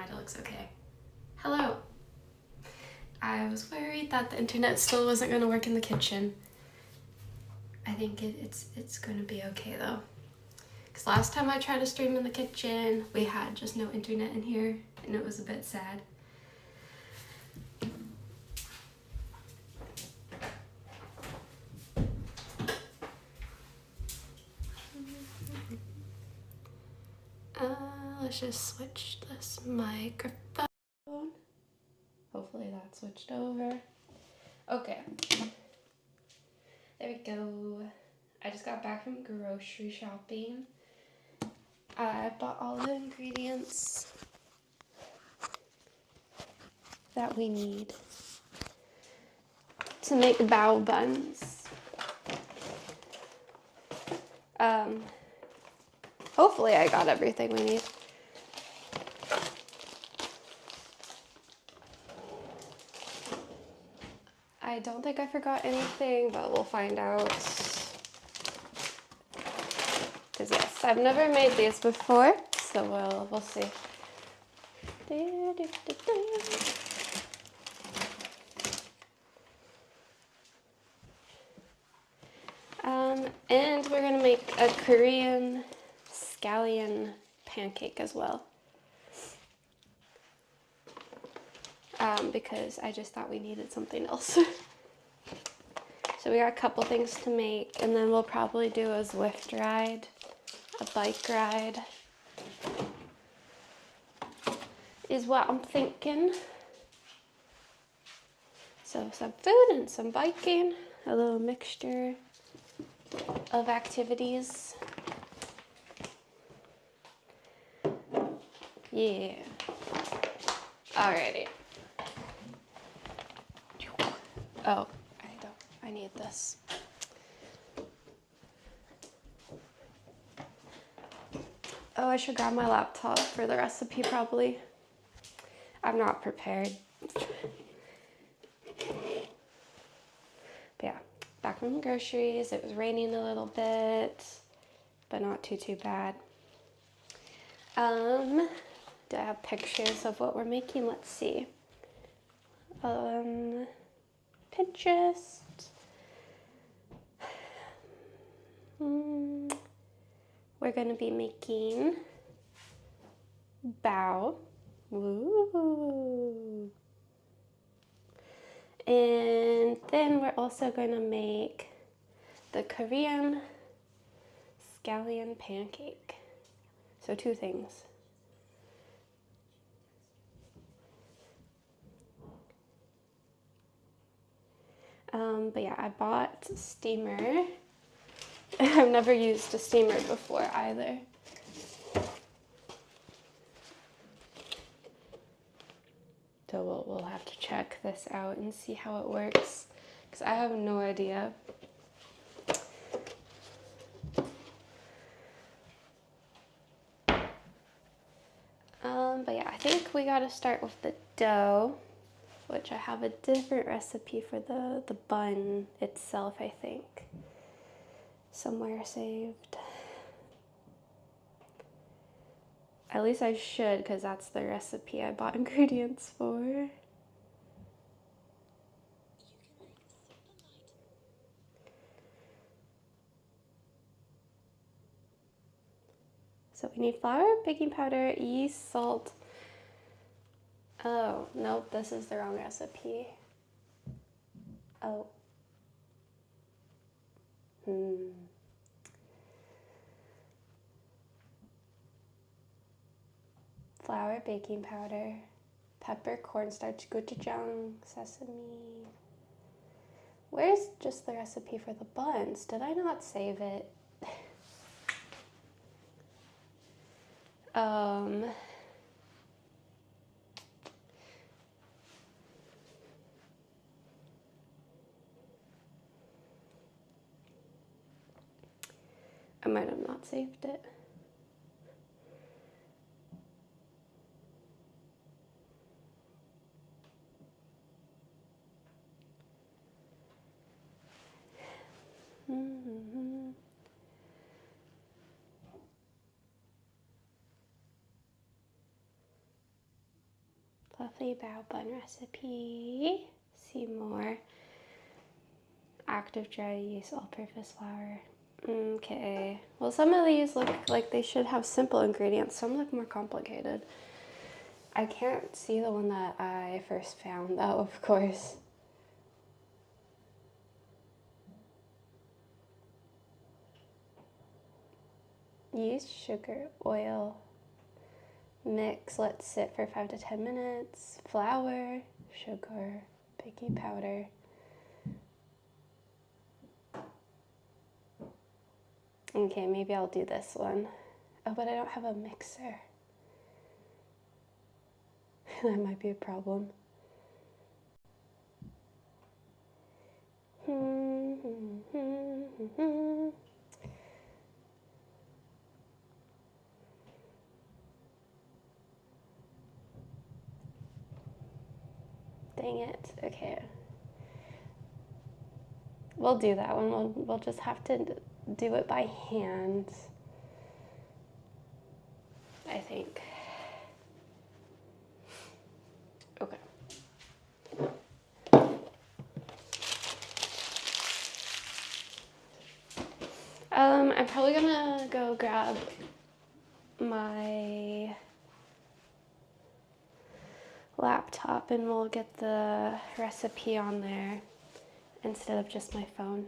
mind, it looks okay. Hello. I was worried that the internet still wasn't going to work in the kitchen. I think it's going to be okay though. Because last time I tried to stream in the kitchen, we had just no internet in here, and it was a bit sad. Let's just switch this microphone. Hopefully that switched over. Okay. There we go. I just got back from grocery shopping. I bought all the ingredients that we need to make bao buns. Hopefully I got everything we need. I don't think I forgot anything, but we'll find out. Because yes, I've never made these before, so we'll see. And we're gonna make a Korean scallion pancake as well. Because I just thought we needed something else. So we got a couple things to make, and then we'll probably do a Zwift ride, a bike ride, is what I'm thinking. So some food and some biking, a little mixture of activities. Yeah. Alrighty. Oh, I need this. Oh, I should grab my laptop for the recipe probably. I'm not prepared. But yeah, back from the groceries. It was raining a little bit, but not too bad. Do I have pictures of what we're making? Let's see. Pinterest. We're gonna be making bao. Woo. And then we're also gonna make the Korean scallion pancake. So two things. But yeah, I bought a steamer. I've never used a steamer before either. So we'll have to check this out and see how it works, because I have no idea. But yeah, I think we gotta start with the dough, which I have a different recipe for the bun itself, I think. Somewhere saved. At least I should, because that's the recipe I bought ingredients for. So we need flour, baking powder, yeast, salt. Oh, nope, this is the wrong recipe. Oh. Flour, baking powder, pepper, cornstarch, gochujang, sesame. Where's just the recipe for the buns? Did I not save it? I might have not saved it. fluffy bao bun recipe. See more. Active dry yeast, all-purpose flour. Okay. Well, some of these look like they should have simple ingredients. Some look more complicated. I can't see the one that I first found, though, of course. Yeast, sugar, oil. Mix, let sit for 5 to 10 minutes. Flour, sugar, baking powder. Okay, maybe I'll do this one. Oh, but I don't have a mixer. That might be a problem. Dang it. Okay. We'll do that one. We'll just have to do it by hand, I think. Okay. I'm probably gonna go grab my laptop and we'll get the recipe on there instead of just my phone.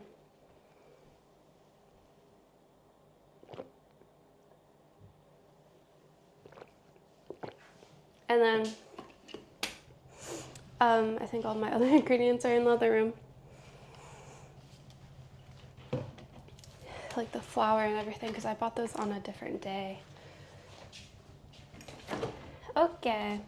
And then I think all my other ingredients are in the other room. Like the flour and everything, because I bought those on a different day. Okay.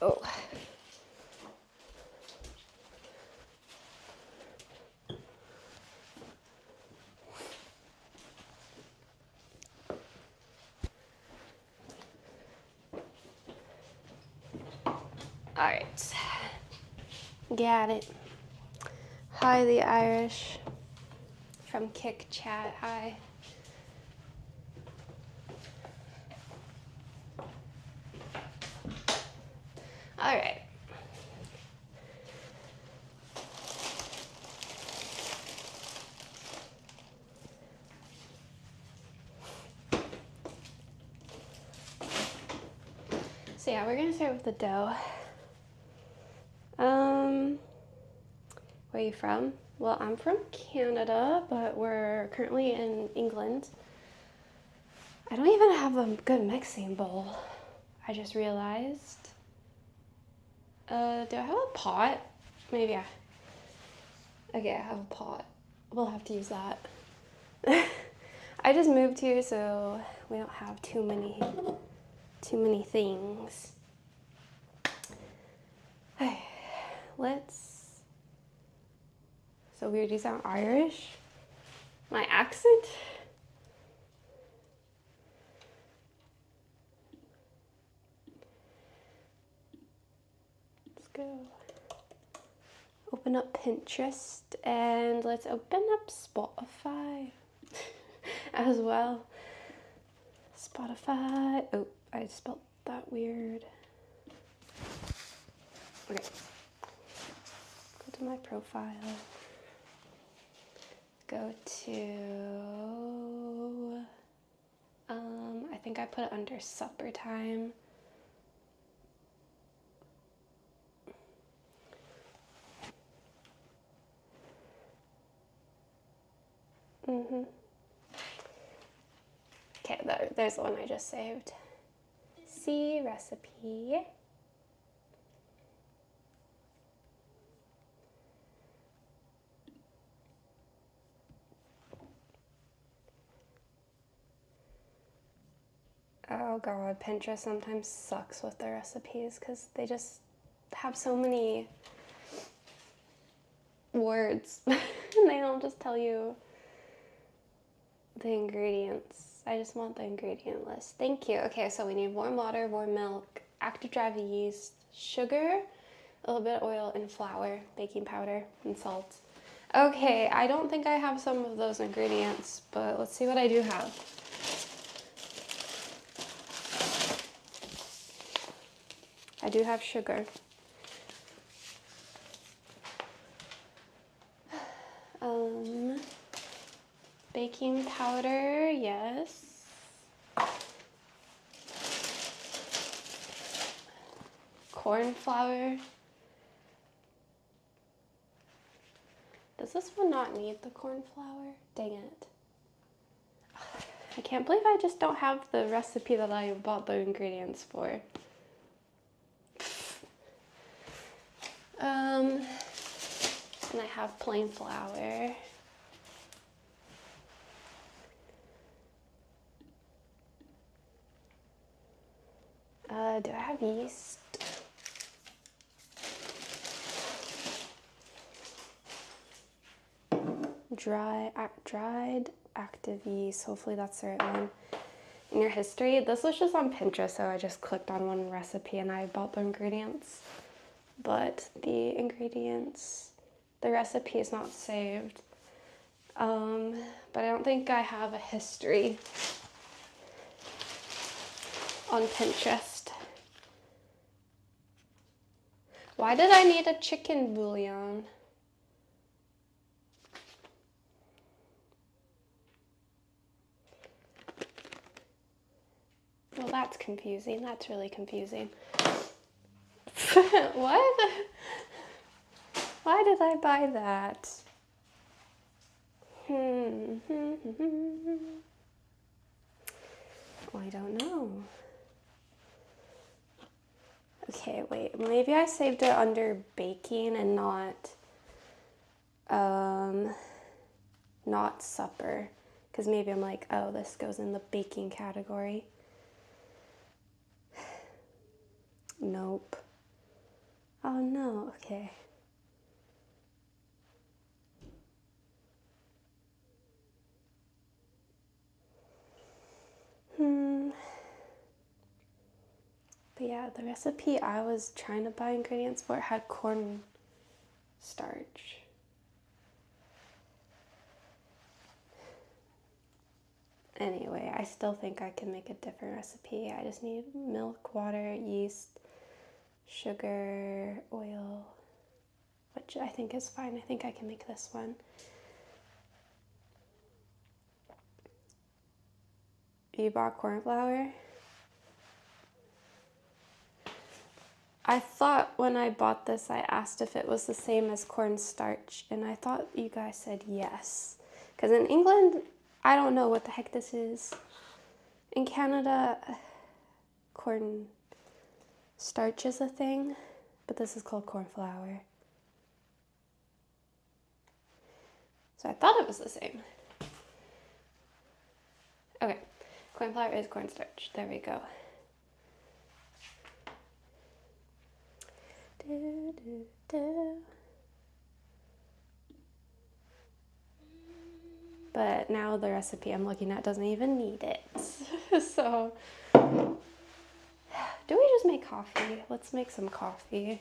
Oh. All right. Got it. Hi, the Irish from Kick Chat. Hi. All right. So yeah, we're gonna start with the dough. Where are you from? Well, I'm from Canada, but we're currently in England. I don't even have a good mixing bowl. I just realized. Do I have a pot? Maybe okay, I have a pot. We'll have to use that. I just moved here, so we don't have too many things. Okay, so weird, you sound Irish? My accent? Let's go. Open up Pinterest and let's open up Spotify as well. Spotify. Oh, I spelled that weird. Okay. Go to my profile. Go to, I think I put it under supper time. Okay, there's the one I just saved. See recipe. Oh god, Pinterest sometimes sucks with their recipes because they just have so many words and they don't just tell you the ingredients. I just want the ingredient list. Thank you. Okay, so we need warm water, warm milk, active dry yeast, sugar, a little bit of oil, and flour, baking powder, and salt. Okay, I don't think I have some of those ingredients, but let's see what I do have. I do have sugar. Baking powder, yes. Corn flour. Does this one not need the corn flour? Dang it. I can't believe I just don't have the recipe that I bought the ingredients for. And I have plain flour. Do I have yeast? Dried active yeast. Hopefully that's the right one. In your history, this was just on Pinterest, so I just clicked on one recipe and I bought the ingredients. But the recipe is not saved. But I don't think I have a history on Pinterest. Why did I need a chicken bouillon? Well, that's confusing. That's really confusing. What? Why did I buy that? I don't know. Okay, wait, maybe I saved it under baking and not supper. Because maybe I'm like, oh, this goes in the baking category. Nope. Oh no, okay. But yeah, the recipe I was trying to buy ingredients for had corn starch. Anyway, I still think I can make a different recipe. I just need milk, water, yeast, sugar, oil, which I think is fine. I think I can make this one. You bought corn flour? I thought when I bought this, I asked if it was the same as cornstarch, and I thought you guys said yes. Because in England, I don't know what the heck this is. In Canada, corn starch is a thing, but this is called corn flour. So I thought it was the same. Okay, corn flour is cornstarch. There we go. But now the recipe I'm looking at doesn't even need it. So, do we just make coffee? Let's make some coffee.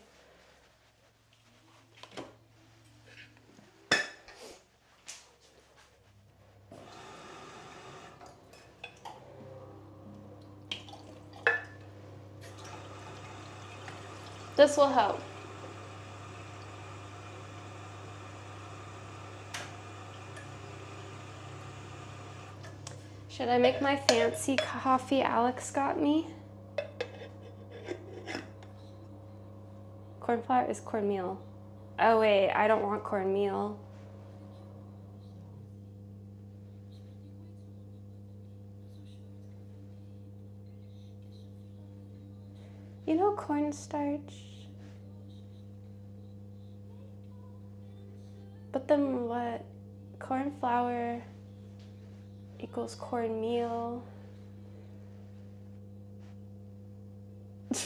This will help. Should I make my fancy coffee Alex got me? Corn flour is cornmeal. Oh wait, I don't want cornmeal. You know cornstarch? But then what? Corn flour equals cornmeal.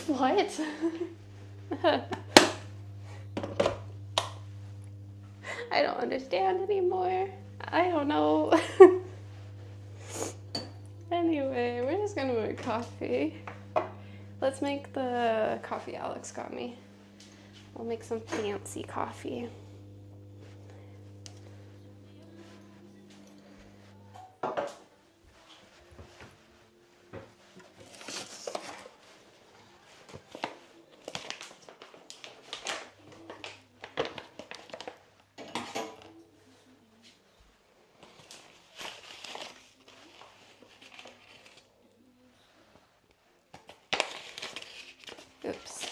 What? I don't understand anymore. I don't know. I gonna make coffee. Let's make the coffee Alex got me. We'll make some fancy coffee. Oops.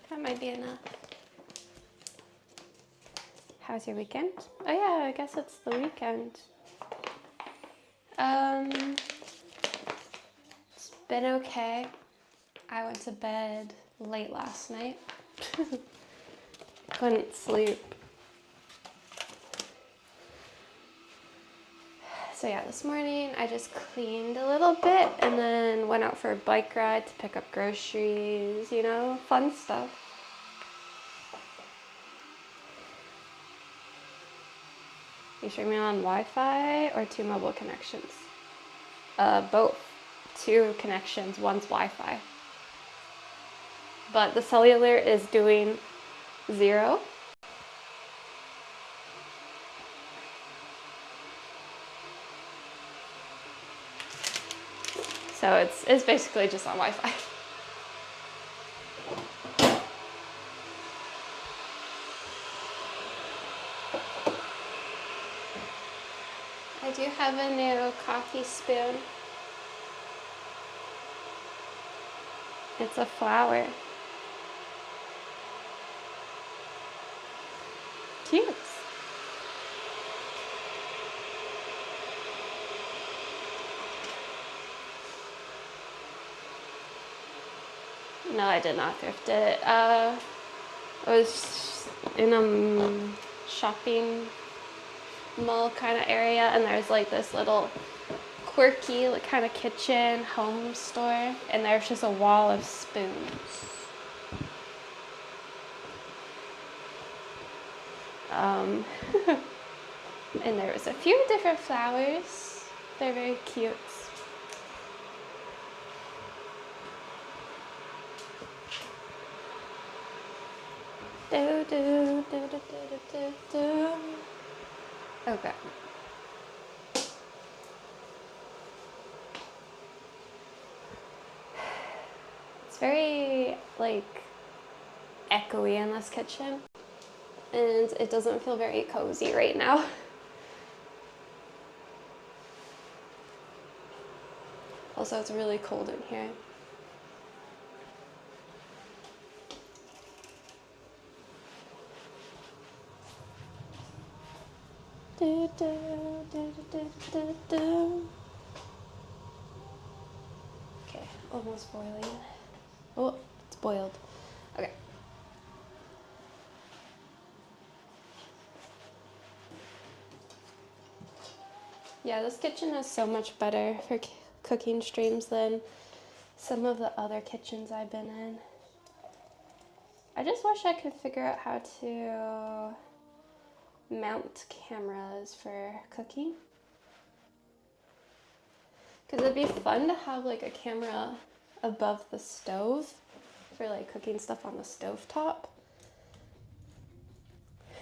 That might be enough. How's your weekend? Oh yeah, I guess it's the weekend. It's been okay. I went to bed late last night. Couldn't sleep. So yeah, this morning I just cleaned a little bit and then went out for a bike ride to pick up groceries, you know, fun stuff. You streaming on Wi-Fi or 2 mobile connections? Both. 2 connections, one's Wi-Fi. But the cellular is doing 0. So it's basically just on Wi-Fi. I do have a new coffee spoon. It's a flower. Cute. No, I did not thrift it. I was in a shopping mall kind of area, and there's like this little quirky kind of kitchen home store, and there's just a wall of spoons. And there was a few different flowers. They're very cute. Do, do, do, do, do, do, do. Okay. It's very like echoey in this kitchen, and it doesn't feel very cozy right now. Also, it's really cold in here. Do, do, do, do, do, do. Okay, almost boiling. Oh, it's boiled. Okay. Yeah, this kitchen is so much better for cooking streams than some of the other kitchens I've been in. I just wish I could figure out how to mount cameras for cooking. Because it'd be fun to have like a camera above the stove for like cooking stuff on the stove top.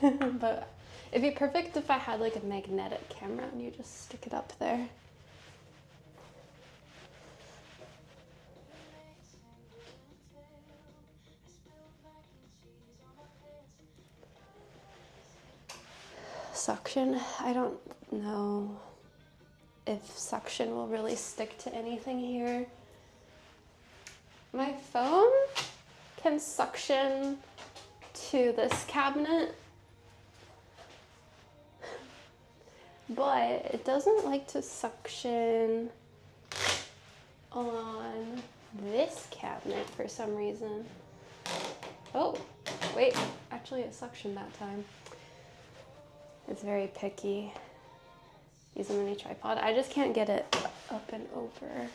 But it'd be perfect if I had like a magnetic camera and you just stick it up there. Suction, I don't know if suction will really stick to anything here. My phone can suction to this cabinet, but it doesn't like to suction on this cabinet for some reason. Oh, wait, actually it suctioned that time. It's very picky. Use a mini tripod. I just can't get it up and over.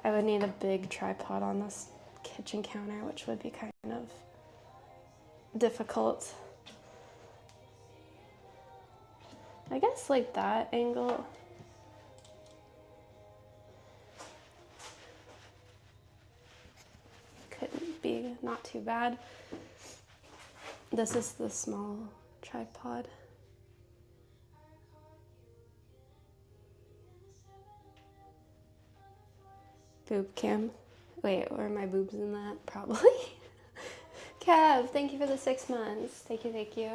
I would need a big tripod on this kitchen counter, which would be kind of difficult. I guess like that angle. Couldn't be not too bad. This is the small tripod. Boob cam. Wait, were my boobs in that? Probably. Kev, thank you for the 6 months. Thank you, thank you.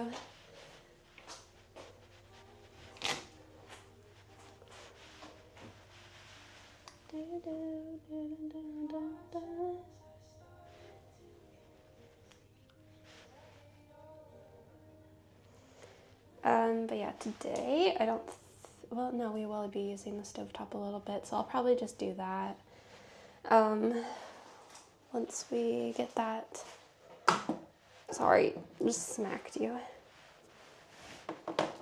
But yeah, today I don't, well, no, we will be using the stovetop a little bit, so I'll probably just do that. Once we get that, sorry, just smacked you.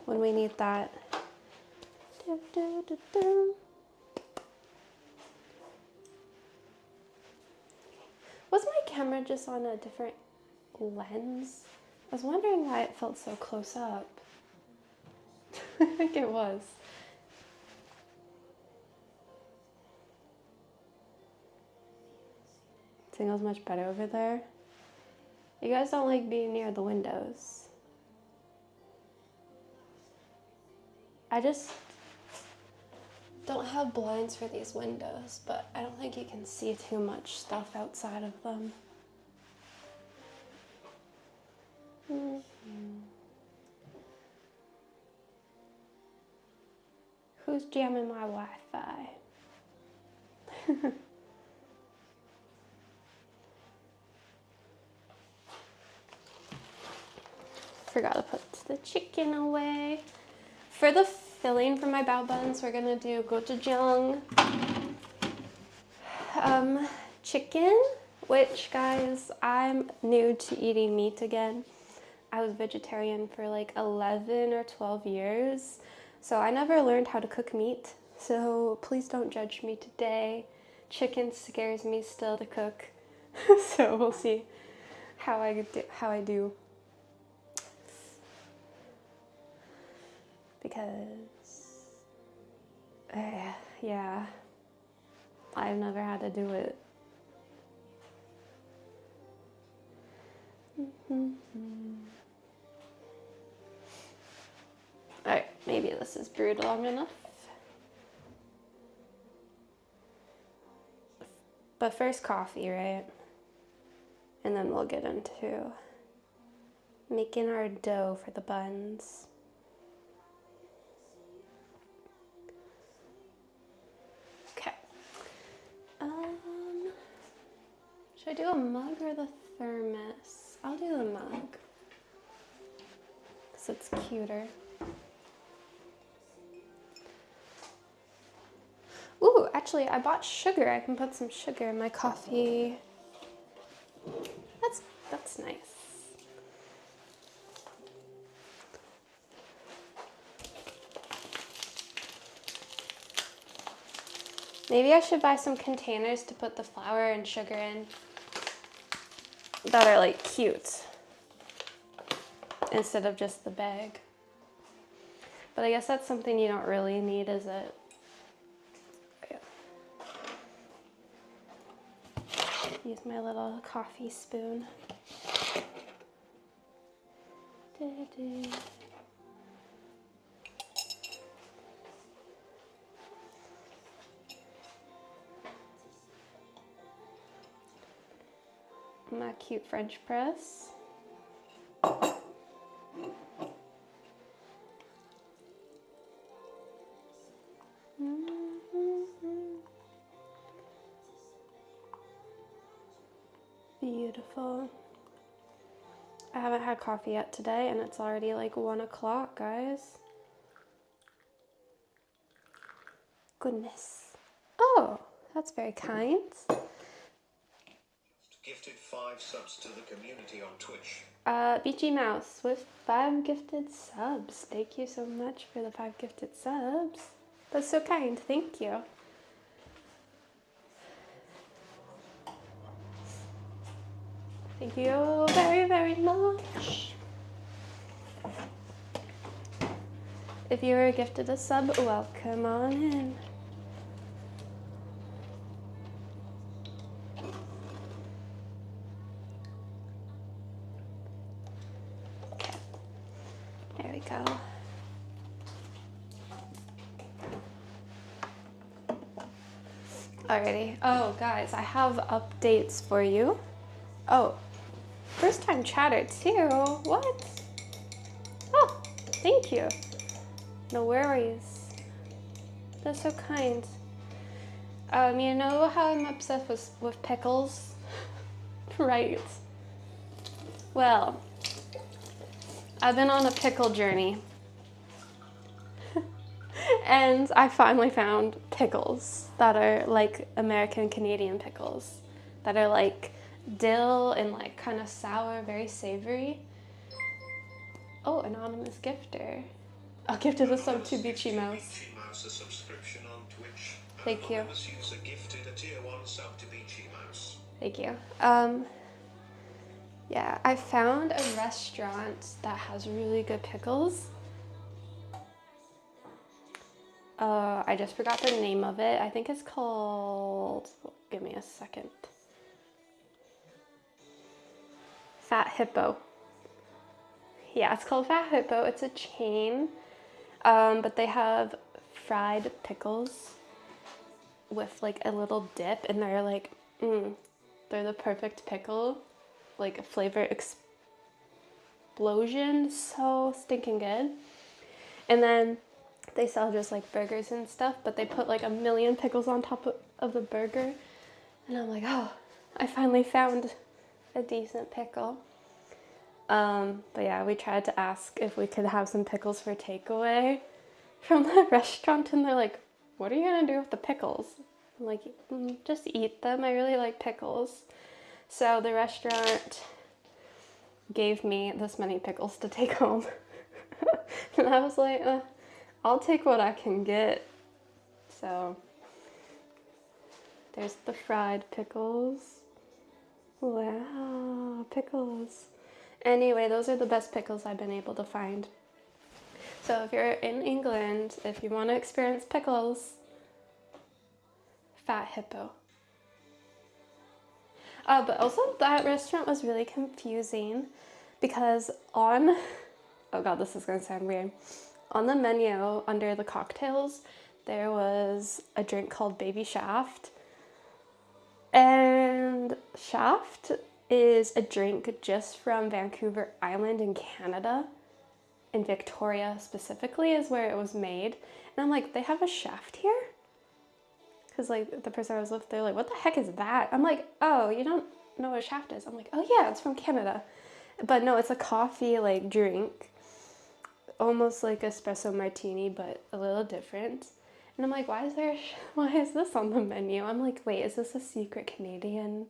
When we need that. Was my camera just on a different lens? I was wondering why it felt so close up. I think it was. Signal's much better over there. You guys don't like being near the windows. I just don't have blinds for these windows, but I don't think you can see too much stuff outside of them. Who's jamming my Wi-Fi? Forgot to put the chicken away. For the filling for my bao buns, we're gonna do gochujang chicken, which, guys, I'm new to eating meat again. I was vegetarian for like 11 or 12 years, so I never learned how to cook meat, so please don't judge me today. Chicken scares me still to cook, so we'll see how I do. Because, yeah, I've never had to do it. Alright, maybe this is brewed long enough. But first coffee, right? And then we'll get into making our dough for the buns. Okay. Should I do a mug or the thermos? I'll do the mug, because it's cuter. Ooh, actually, I bought sugar. I can put some sugar in my coffee. That's nice. Maybe I should buy some containers to put the flour and sugar in that are like cute instead of just the bag. But I guess that's something you don't really need, is it? Use my little coffee spoon. My cute French press. Beautiful. I haven't had coffee yet today, and it's already like 1 o'clock, guys. Goodness. Oh, that's very kind. Gifted 5 subs to the community on Twitch. Beachy Mouse with 5 gifted subs. Thank you so much for the 5 gifted subs. That's so kind. Thank you. Thank you very, very much. If you were gifted a sub, welcome on in. Okay, there we go. Alrighty. Oh, guys, I have updates for you. Oh, first time chatter too. What? Oh, thank you. No worries. That's so kind. You know how I'm obsessed with pickles? Right. Well, I've been on a pickle journey. And I finally found pickles that are like American Canadian pickles. That are like dill and like kind of sour, very savory. Oh, anonymous gifter. I'll gift a sub to Beachy Mouse. A subscription on Twitch. Thank you. Anonymous user gifted a tier 1 sub to Beachy Mouse. Thank you. Yeah, I found a restaurant that has really good pickles. I just forgot the name of it. I think it's called, give me a second. Fat Hippo. Yeah, it's called Fat Hippo. It's a chain, but they have fried pickles with like a little dip, and they're like, they're the perfect pickle, like a flavor explosion, so stinking good. And then they sell just like burgers and stuff, but they put like a million pickles on top of the burger, and I'm like, oh, I finally found a decent pickle. But yeah, we tried to ask if we could have some pickles for takeaway from the restaurant, and they're like, what are you gonna do with the pickles? I'm like, just eat them. I really like pickles. So the restaurant gave me this many pickles to take home. And I was like, I'll take what I can get. So there's the fried pickles. Wow, pickles. Anyway, those are the best pickles I've been able to find. So if you're in England, if you want to experience pickles, Fat Hippo. But also that restaurant was really confusing because on, oh god, this is gonna sound weird. On the menu under the cocktails, there was a drink called Baby Shaft. And Shaft is a drink just from Vancouver Island in Canada. In Victoria specifically is where it was made. And I'm like, they have a Shaft here? Because like the person I was with, they're like, what the heck is that? I'm like, oh, you don't know what a Shaft is? I'm like, oh yeah, it's from Canada. But no, it's a coffee like drink. Almost like espresso martini, but a little different. And I'm like, why is this on the menu? I'm like, wait, is this a secret Canadian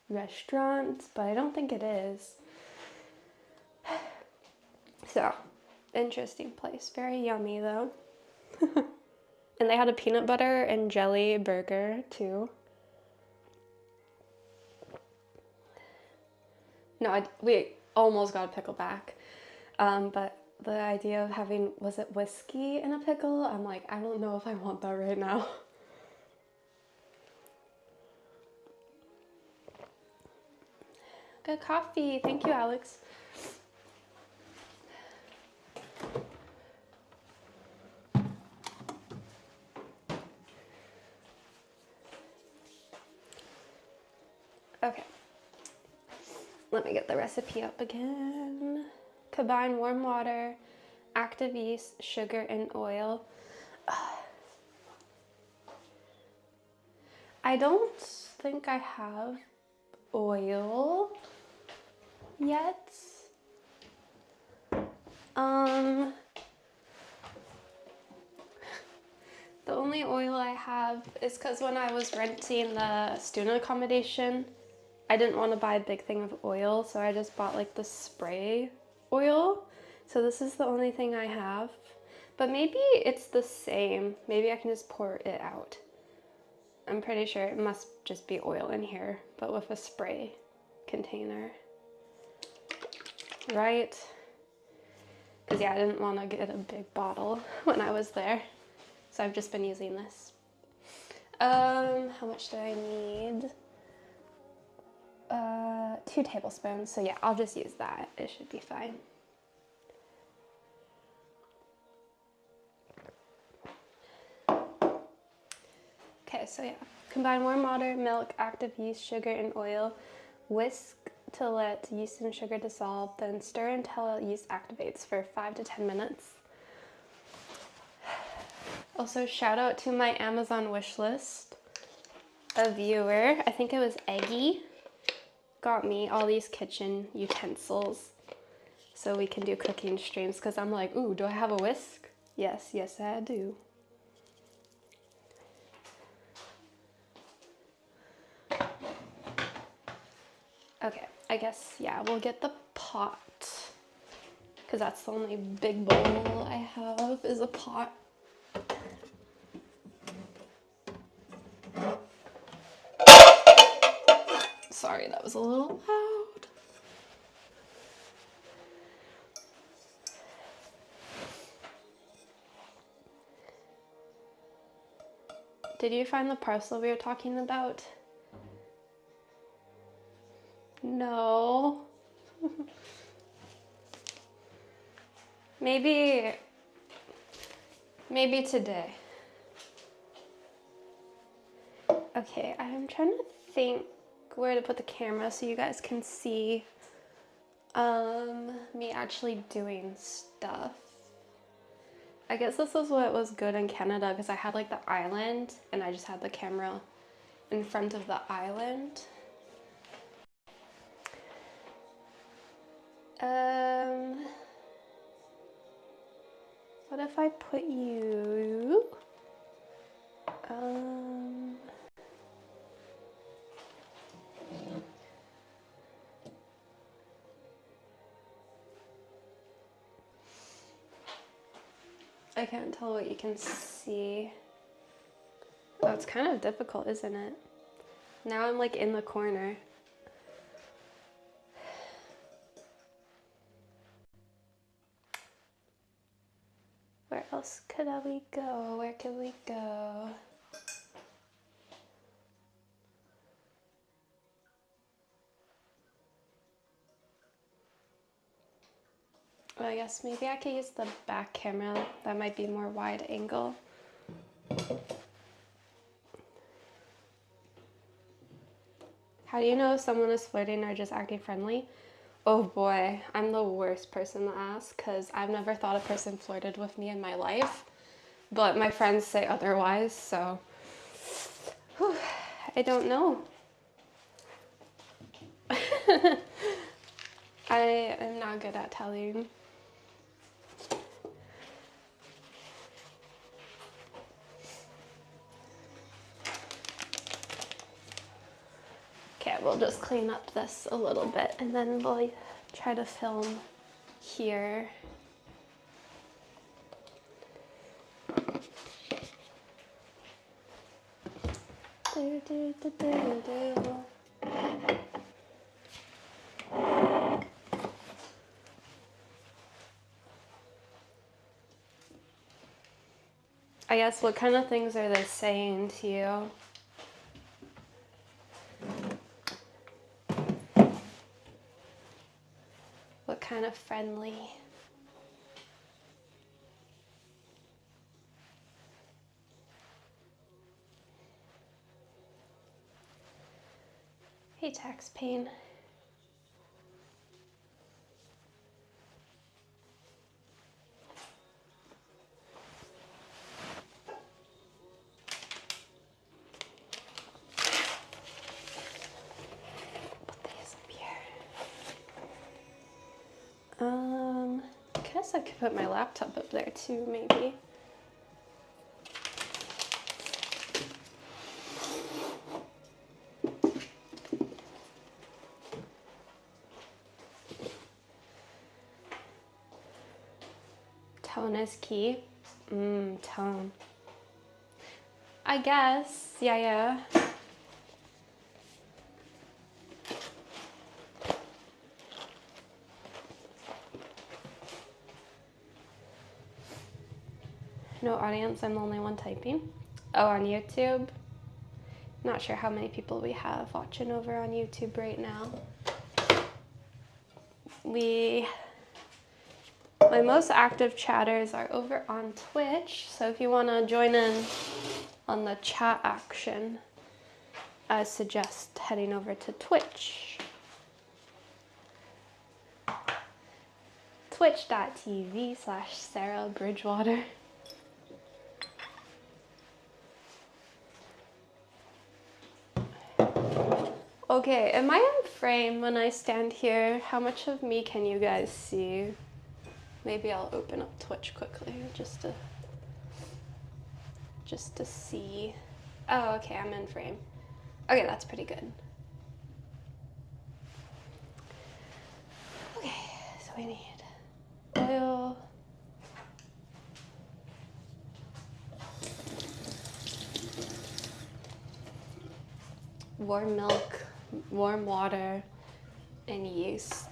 restaurant? But I don't think it is. So, interesting place. Very yummy though. And they had a peanut butter and jelly burger too. No, we almost got a pickle back. But the idea of having, was it whiskey in a pickle? I'm like, I don't know if I want that right now. Good coffee. Thank you, Alex. Okay. Let me get the recipe up again. Combine warm water, active yeast, sugar, and oil. I don't think I have oil yet. The only oil I have is because when I was renting the student accommodation, I didn't want to buy a big thing of oil, so I just bought like the spray oil. So this is the only thing I have. But maybe it's the same. Maybe I can just pour it out. I'm pretty sure it must just be oil in here, but with a spray container, right? Because yeah, I didn't want to get a big bottle when I was there, so I've just been using this. How much do I need? 2 tablespoons, so yeah, I'll just use that. It should be fine. Okay, so yeah, combine warm water, milk, active yeast, sugar, and oil. Whisk to let yeast and sugar dissolve, then stir until yeast activates for 5 to 10 minutes. Also, shout out to my Amazon wish list. A viewer, I think it was Eggy, got me all these kitchen utensils so we can do cooking streams, because I'm like, ooh, do I have a whisk? Yes, I do. Okay, I guess, yeah, we'll get the pot, because that's the only big bowl I have is a pot. Sorry, that was a little loud. Did you find the parcel we were talking about? No. Maybe today. Okay, I'm trying to think where to put the camera so you guys can see me actually doing stuff. I guess this is what was good in Canada, because I had like the island and I just had the camera in front of the island. What if I put you I can't tell what you can see. Oh, it's kind of difficult, isn't it? Now I'm like in the corner. Where else could we go? Where could we go? Well, I guess maybe I could use the back camera. That might be more wide angle. How do you know if someone is flirting or just acting friendly? Oh boy, I'm the worst person to ask, because I've never thought a person flirted with me in my life, but my friends say otherwise, so whew, I don't know. I am not good at telling. Okay, we'll just clean up this a little bit and then we'll try to film here. I guess, what kind of things are they saying to you? What kind of friendly? Hey, tax pain. Put these up here. I guess I could put my laptop up there too, maybe. Tone is key. Tone. I guess. Yeah. No audience, I'm the only one typing. Oh, on YouTube? Not sure how many people we have watching over on YouTube right now. My most active chatters are over on Twitch, so if you want to join in on the chat action, I suggest heading over to Twitch. Twitch.tv/Sarah Bridgewater. Okay, am I in frame when I stand here? How much of me can you guys see? Maybe I'll open up Twitch quickly just to see. Oh, okay, I'm in frame. Okay, that's pretty good. Okay, so we need oil. Warm milk, warm water, and yeast.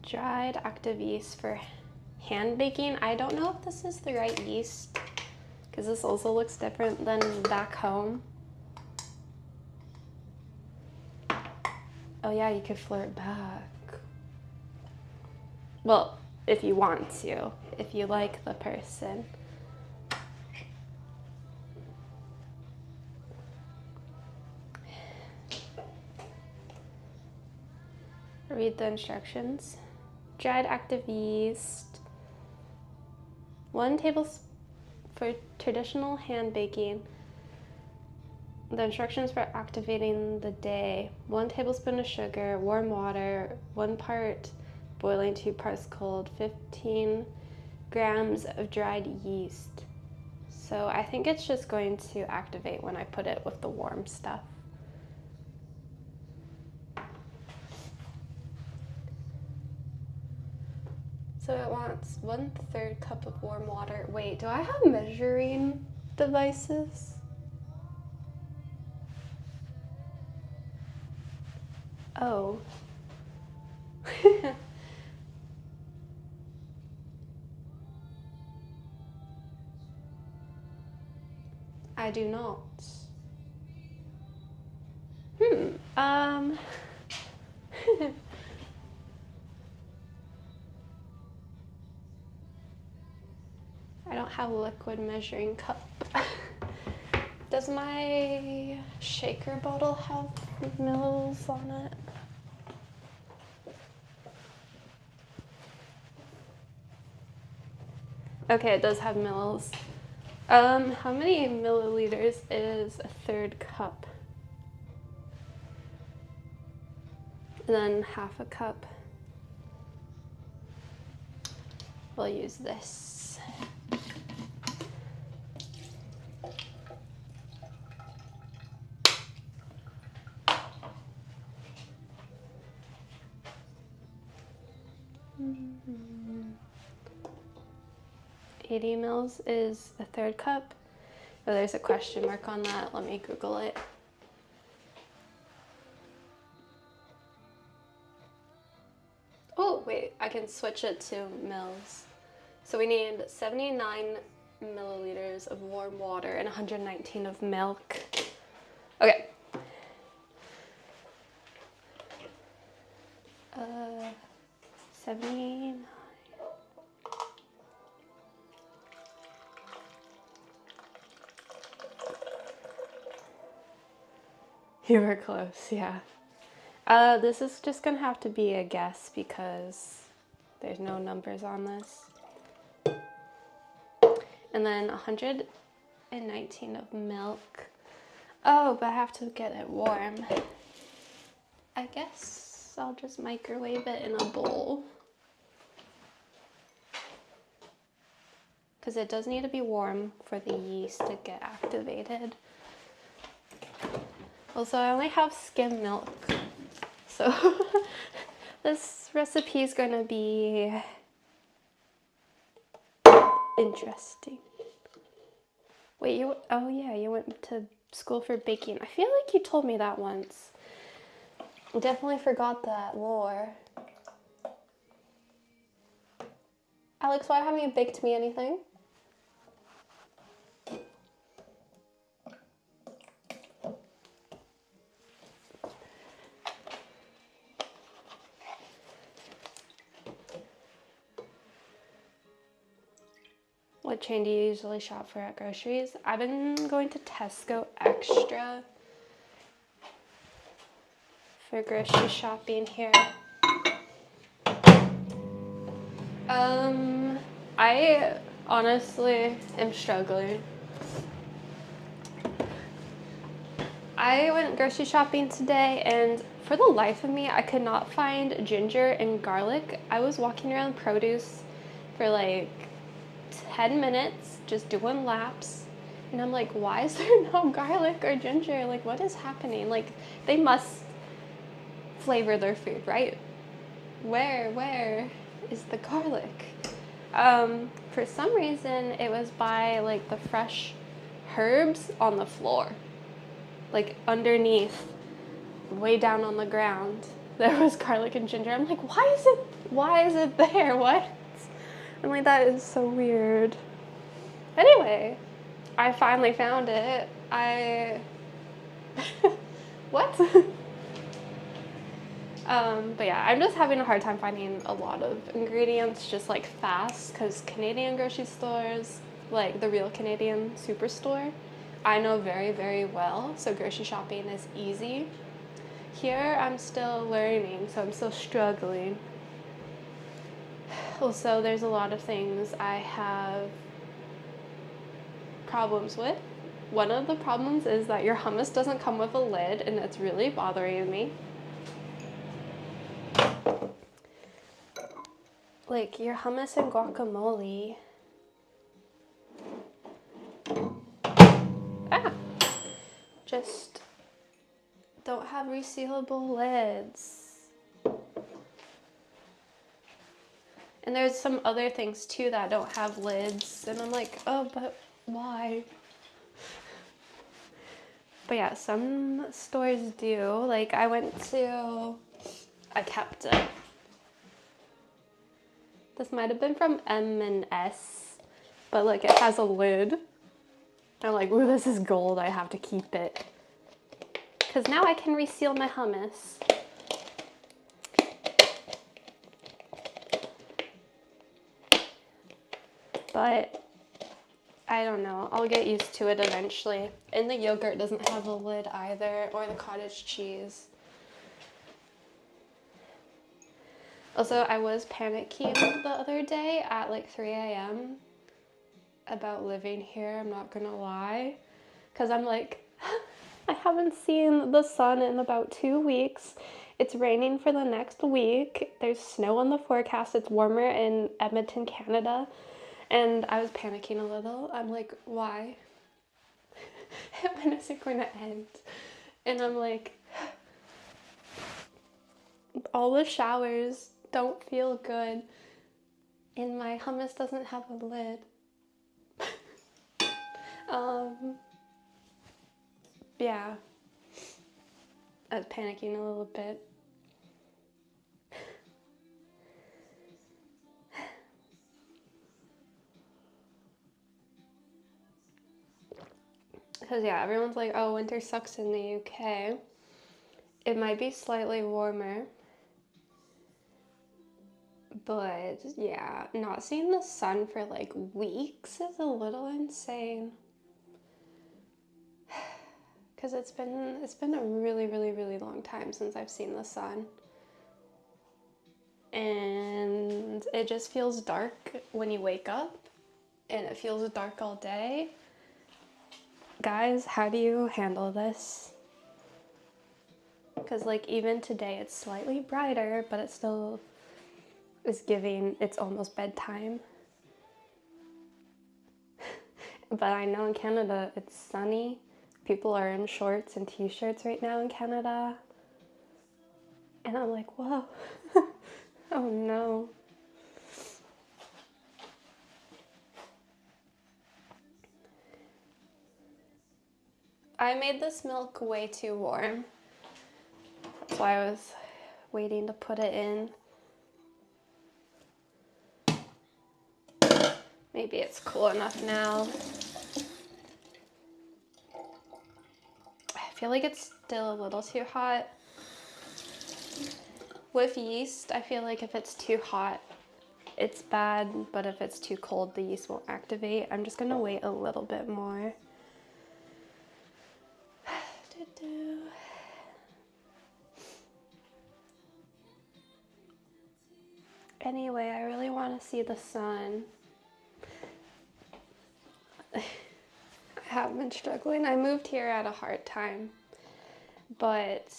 Dried active yeast for hand baking. I don't know if this is the right yeast because this also looks different than back home. Oh yeah, you could flare it back. Well, if you want to, if you like the person. Read the instructions. Dried active yeast. 1 tablespoon for traditional hand baking. The instructions for activating the day. 1 tablespoon of sugar, warm water, 1 part boiling, 2 parts cold, 15 grams of dried yeast. So I think it's just going to activate when I put it with the warm stuff. So it wants 1/3 cup of warm water. Wait, do I have measuring devices? Oh. I do not. I don't have a liquid measuring cup. Does my shaker bottle have mils on it? Okay, it does have mils. How many milliliters is 1/3 cup? And then 1/2 cup. We'll use this. Mm-hmm. 80 mils is 1/3 cup. Oh, there's a question mark on that. Let me Google it. Oh, wait, I can switch it to mils. So we need 79 milliliters of warm water and 119 of milk. Okay. 79. You were close, yeah. This is just gonna have to be a guess because there's no numbers on this. And then 119 of milk. Oh, but I have to get it warm. I guess I'll just microwave it in a bowl. Because it does need to be warm for the yeast to get activated. Also, I only have skim milk, so this recipe is gonna be interesting. Wait, oh yeah, you went to school for baking. I feel like you told me that once. Definitely forgot that lore. Alex, why haven't you baked me anything? What chain do you usually shop for at groceries? I've been going to Tesco Extra for grocery shopping here. I honestly am struggling. I went grocery shopping today and for the life of me, I could not find ginger and garlic. I was walking around produce for like 10 minutes just doing laps. And I'm like, why is there no garlic or ginger? Like, what is happening? Like, they must flavor their food, right? Where is the garlic? For some reason, it was by like the fresh herbs on the floor. Like underneath, way down on the ground, there was garlic and ginger. I'm like, why is it there? What? I'm like, that is so weird. Anyway, I finally found it. What? But yeah, I'm just having a hard time finding a lot of ingredients just like fast, because Canadian grocery stores, like the real Canadian superstore, I know very, very well, so grocery shopping is easy. Here, I'm still learning, so I'm still struggling. Also, there's a lot of things I have problems with. One of the problems is that your hummus doesn't come with a lid, and it's really bothering me. Like your hummus and guacamole. Just don't have resealable lids. And there's some other things too that don't have lids, and I'm like, oh, but why? But yeah, some stores do. Like I kept it. This might have been from M&S, but like it has a lid. I'm like, ooh, this is gold, I have to keep it. Because now I can reseal my hummus. But I don't know, I'll get used to it eventually. And the yogurt doesn't have a lid either, or the cottage cheese. Also, I was panicking the other day at like 3 a.m. about living here, I'm not gonna lie. Because I'm like, I haven't seen the sun in about 2 weeks. It's raining for the next week. There's snow on the forecast. It's warmer in Edmonton, Canada. And I was panicking a little. I'm like, why? When is it going to end? And I'm like, all the showers don't feel good. And my hummus doesn't have a lid. Yeah. I was panicking a little bit. Because yeah, everyone's like, oh, winter sucks in the UK. It might be slightly warmer. But yeah, not seeing the sun for like weeks is a little insane. Because it's been a really, really, really long time since I've seen the sun. And it just feels dark when you wake up, and it feels dark all day. Guys, how do you handle this? Because like even today it's slightly brighter, but it still is giving, it's almost bedtime. But I know in Canada it's sunny. People are in shorts and t-shirts right now in Canada. And I'm like, whoa. Oh no. I made this milk way too warm. So I was waiting to put it in. Maybe it's cool enough now. I feel like it's still a little too hot. With yeast, I feel like if it's too hot, it's bad, but if it's too cold, the yeast won't activate. I'm just gonna wait a little bit more. Anyway, I really want to see the sun. I have been struggling. I moved here at a hard time, but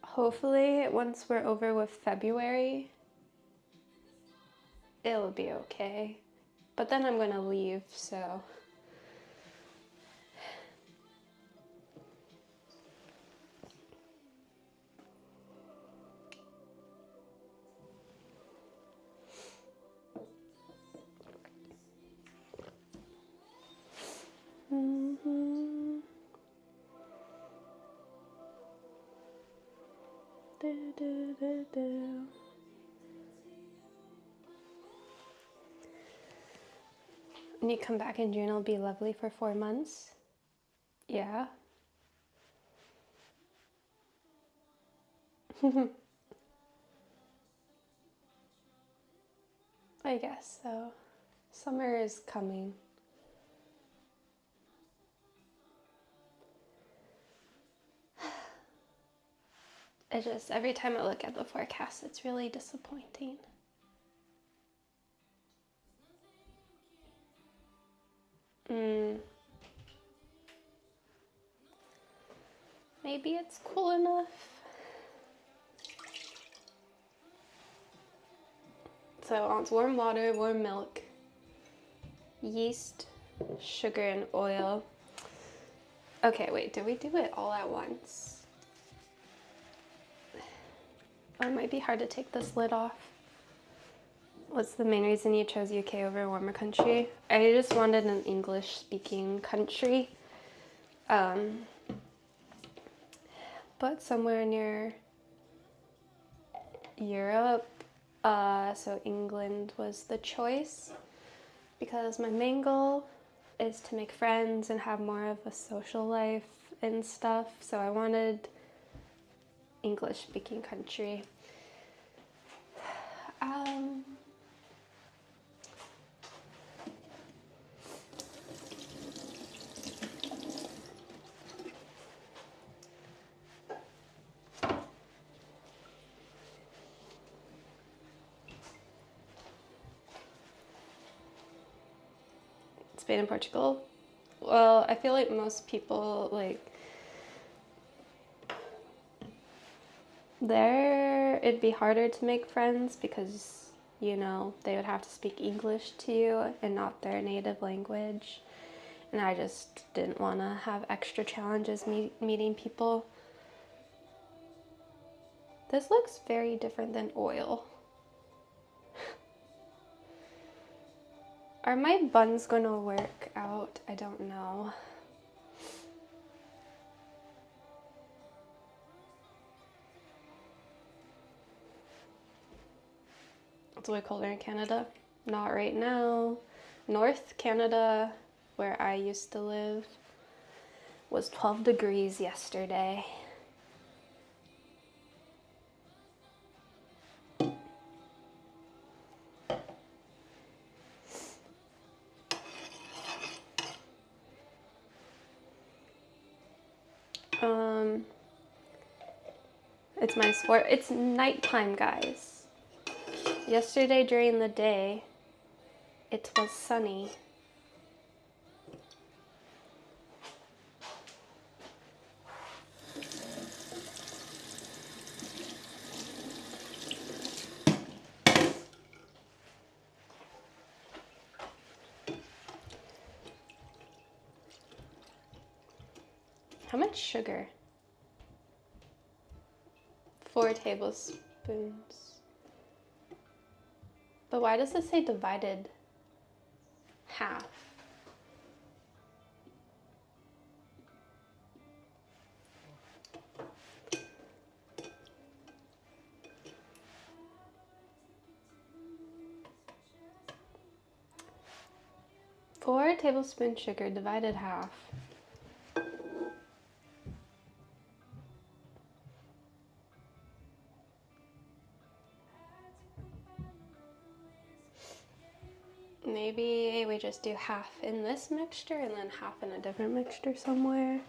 hopefully once we're over with February, it'll be okay. But then I'm gonna leave, so. When you come back in June, it'll be lovely for 4 months. Yeah. I guess so. Summer is coming. It just, every time I look at the forecast, it's really disappointing. Maybe it's cool enough. So it's warm water, warm milk, yeast, sugar, and oil. Okay, wait, did we do it all at once? Oh, it might be hard to take this lid off. What's the main reason you chose UK over a warmer country? I just wanted an English-speaking country. But somewhere near Europe, so England was the choice because my main goal is to make friends and have more of a social life and stuff, so I wanted English-speaking country. Spain and Portugal? Well, I feel like most people, like, there it'd be harder to make friends because, you know, they would have to speak English to you and not their native language. And I just didn't want to have extra challenges meeting people. This looks very different than oil. Are my buns gonna work out? I don't know. It's way colder in Canada. Not right now. North Canada, where I used to live, was 12 degrees yesterday. It's my sport. It's nighttime, guys. Yesterday during the day, it was sunny. How much sugar? 4 tablespoons. But why does it say divided half? 4 tablespoons sugar divided half. Maybe we just do half in this mixture and then half in a different mixture somewhere.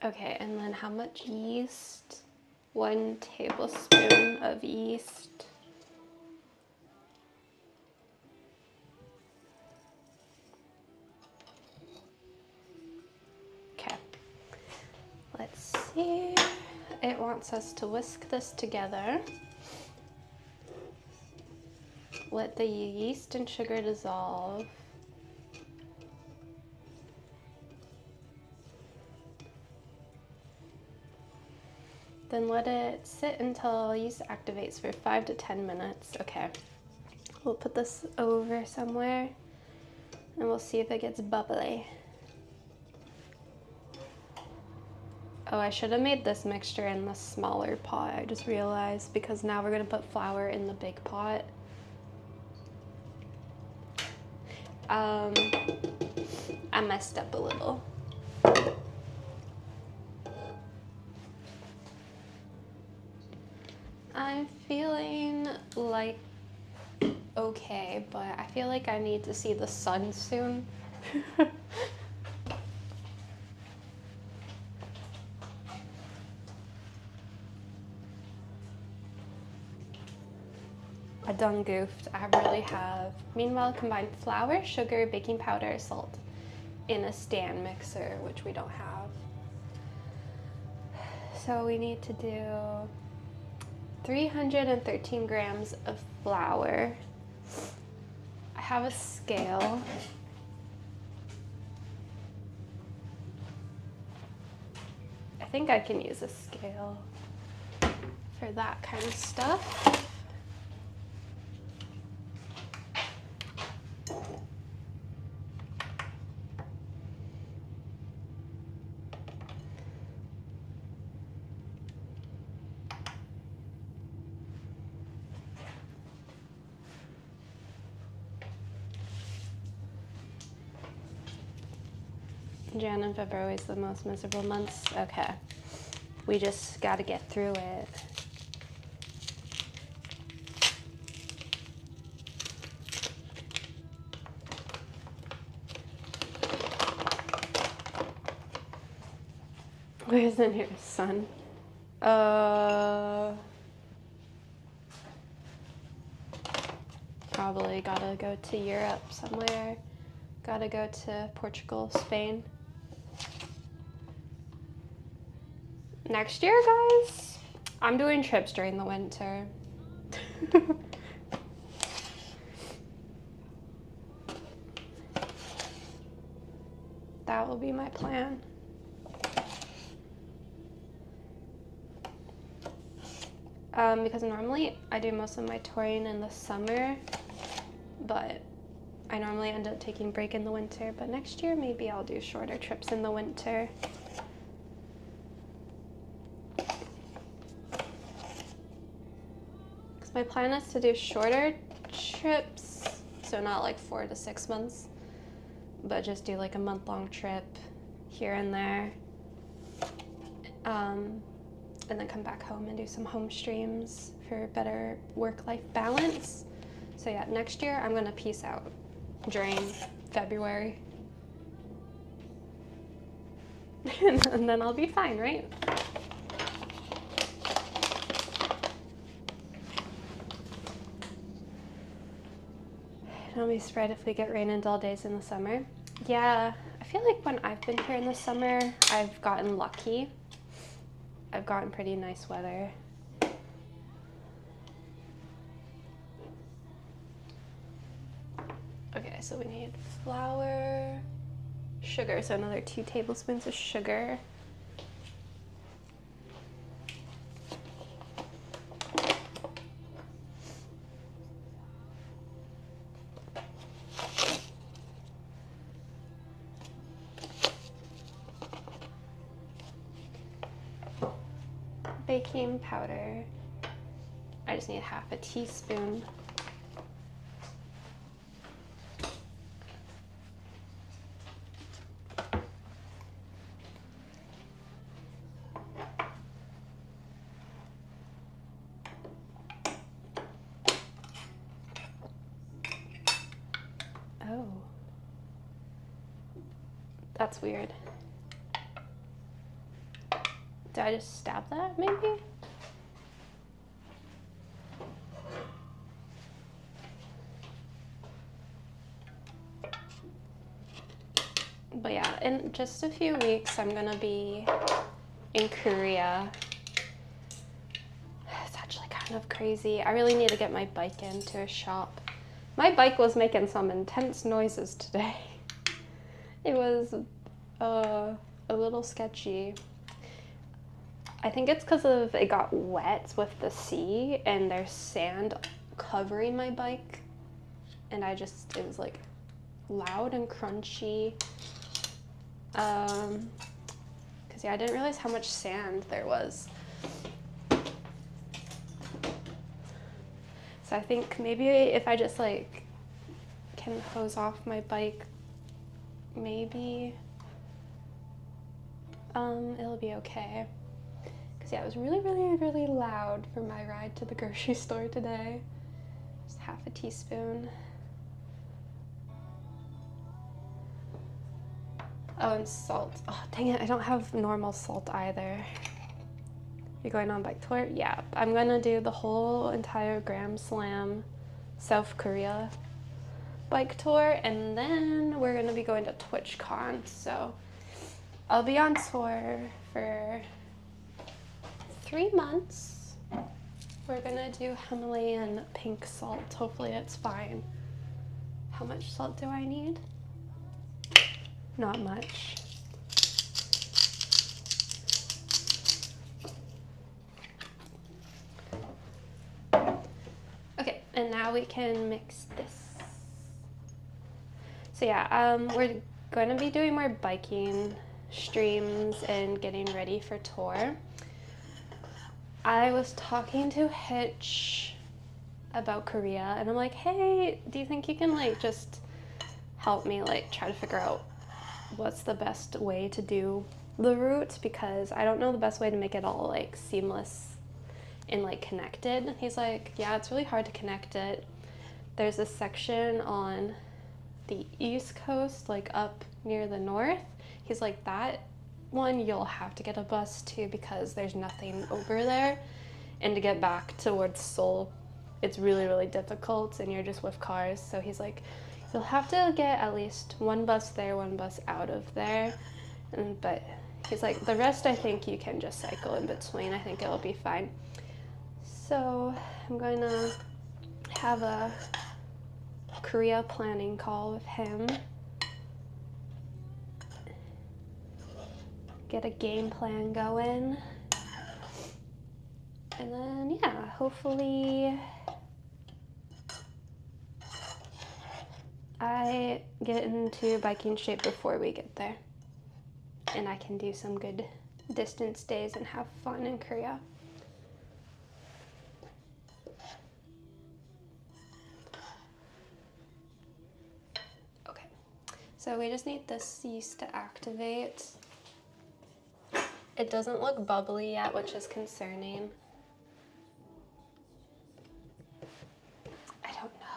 Okay, and then how much yeast? 1 tablespoon of yeast. Okay, let's see. It wants us to whisk this together. Let the yeast and sugar dissolve. Then let it sit until yeast activates for 5 to 10 minutes. Okay, we'll put this over somewhere and we'll see if it gets bubbly. Oh, I should have made this mixture in the smaller pot, I just realized, because now we're gonna put flour in the big pot. I messed up a little. I'm feeling like okay, but I feel like I need to see the sun soon. I done goofed, I really have. Meanwhile, combine flour, sugar, baking powder, salt in a stand mixer, which we don't have. So we need to do 313 grams of flour. I have a scale. I think I can use a scale for that kind of stuff. Jan and February is the most miserable months. Okay, we just got to get through it. Where's in here, sun? Probably gotta go to Europe somewhere. Gotta go to Portugal, Spain. Next year, guys, I'm doing trips during the winter. That will be my plan. Because normally I do most of my touring in the summer, but I normally end up taking a break in the winter, but next year maybe I'll do shorter trips in the winter. Because my plan is to do shorter trips, so not like 4 to 6 months, but just do like a month-long trip here and there. And then come back home and do some home streams for better work-life balance. So yeah, next year I'm gonna peace out during February. And then I'll be fine, right? Don't be surprised if we get rain and dull days in the summer. Yeah, I feel like when I've been here in the summer, I've gotten lucky. I've gotten pretty nice weather. Okay, so we need flour, sugar, so another 2 tablespoons of sugar. Baking powder. I just need half a teaspoon. Oh, that's weird. Did I just stab that, maybe? But yeah, in just a few weeks, I'm gonna be in Korea. It's actually kind of crazy. I really need to get my bike into a shop. My bike was making some intense noises today. It was a little sketchy. I think it's because of it got wet with the sea and there's sand covering my bike. And it was like loud and crunchy. Because yeah, I didn't realize how much sand there was. So I think maybe if I just like can hose off my bike, maybe it'll be okay. Because yeah, it was really, really, really loud for my ride to the grocery store today. Just half a teaspoon. Oh, and salt. Oh, dang it, I don't have normal salt either. You're going on bike tour? Yeah, I'm gonna do the whole entire Gram Slam South Korea bike tour, and then we're gonna be going to TwitchCon, so I'll be on tour for 3 months. We're gonna do Himalayan pink salt. Hopefully it's fine. How much salt do I need? Not much. Okay, and now we can mix this. So yeah, we're going to be doing more biking streams and getting ready for tour. I was talking to Hitch about Korea, and I'm like, hey, do you think you can like just help me like try to figure out what's the best way to do the route, because I don't know the best way to make it all like seamless and like connected. He's like, yeah, it's really hard to connect it. There's a section on the East Coast, like up near the north. He's like, that one you'll have to get a bus to because there's nothing over there, and to get back towards Seoul it's really, really difficult and you're just with cars. So he's like, you'll have to get at least one bus there, one bus out of there. But he's like, the rest I think you can just cycle in between. I think it'll be fine. So I'm going to have a Korea planning call with him. Get a game plan going. And then, yeah, hopefully I get into biking shape before we get there. And I can do some good distance days and have fun in Korea. Okay, so we just need this yeast to activate. It doesn't look bubbly yet, which is concerning. I don't know.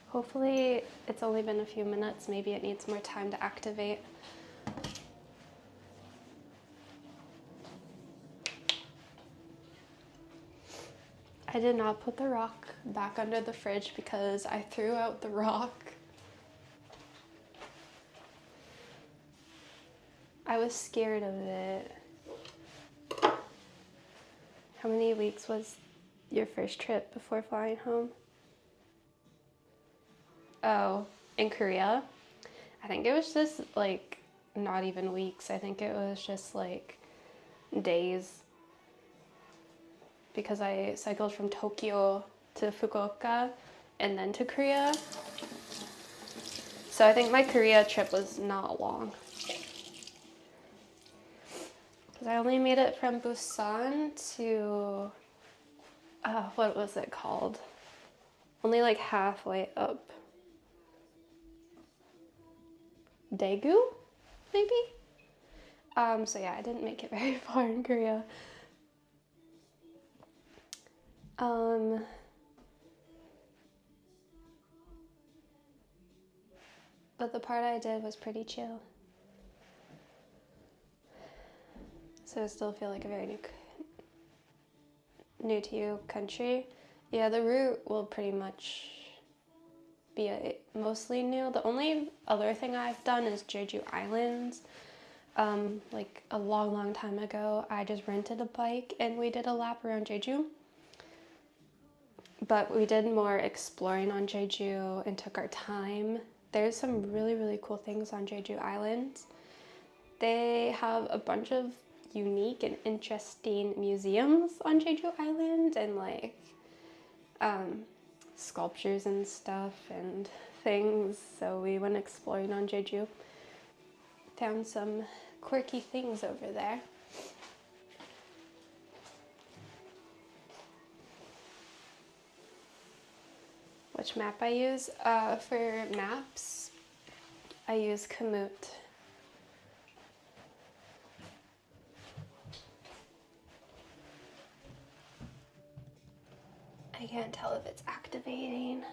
Hopefully it's only been a few minutes. Maybe it needs more time to activate. I did not put the rock back under the fridge because I threw out the rock. I was scared of it. How many weeks was your first trip before flying home? Oh, in Korea? I think it was just like not even weeks. I think it was just like days. Because I cycled from Tokyo to Fukuoka and then to Korea. So I think my Korea trip was not long. Because I only made it from Busan to, what was it called? Only like halfway up. Daegu, maybe? So yeah, I didn't make it very far in Korea. But the part I did was pretty chill. So I still feel like a very new to you country. Yeah, the route will pretty much be mostly new. The only other thing I've done is Jeju Islands. Like a long time ago, I just rented a bike and we did a lap around Jeju. But we did more exploring on Jeju and took our time. There's some really cool things on Jeju Islands. They have a bunch of unique and interesting museums on Jeju Island and like sculptures and stuff and things. So we went exploring on Jeju. Found some quirky things over there. Which map I use? For maps, I use Komoot. I can't tell if it's activating.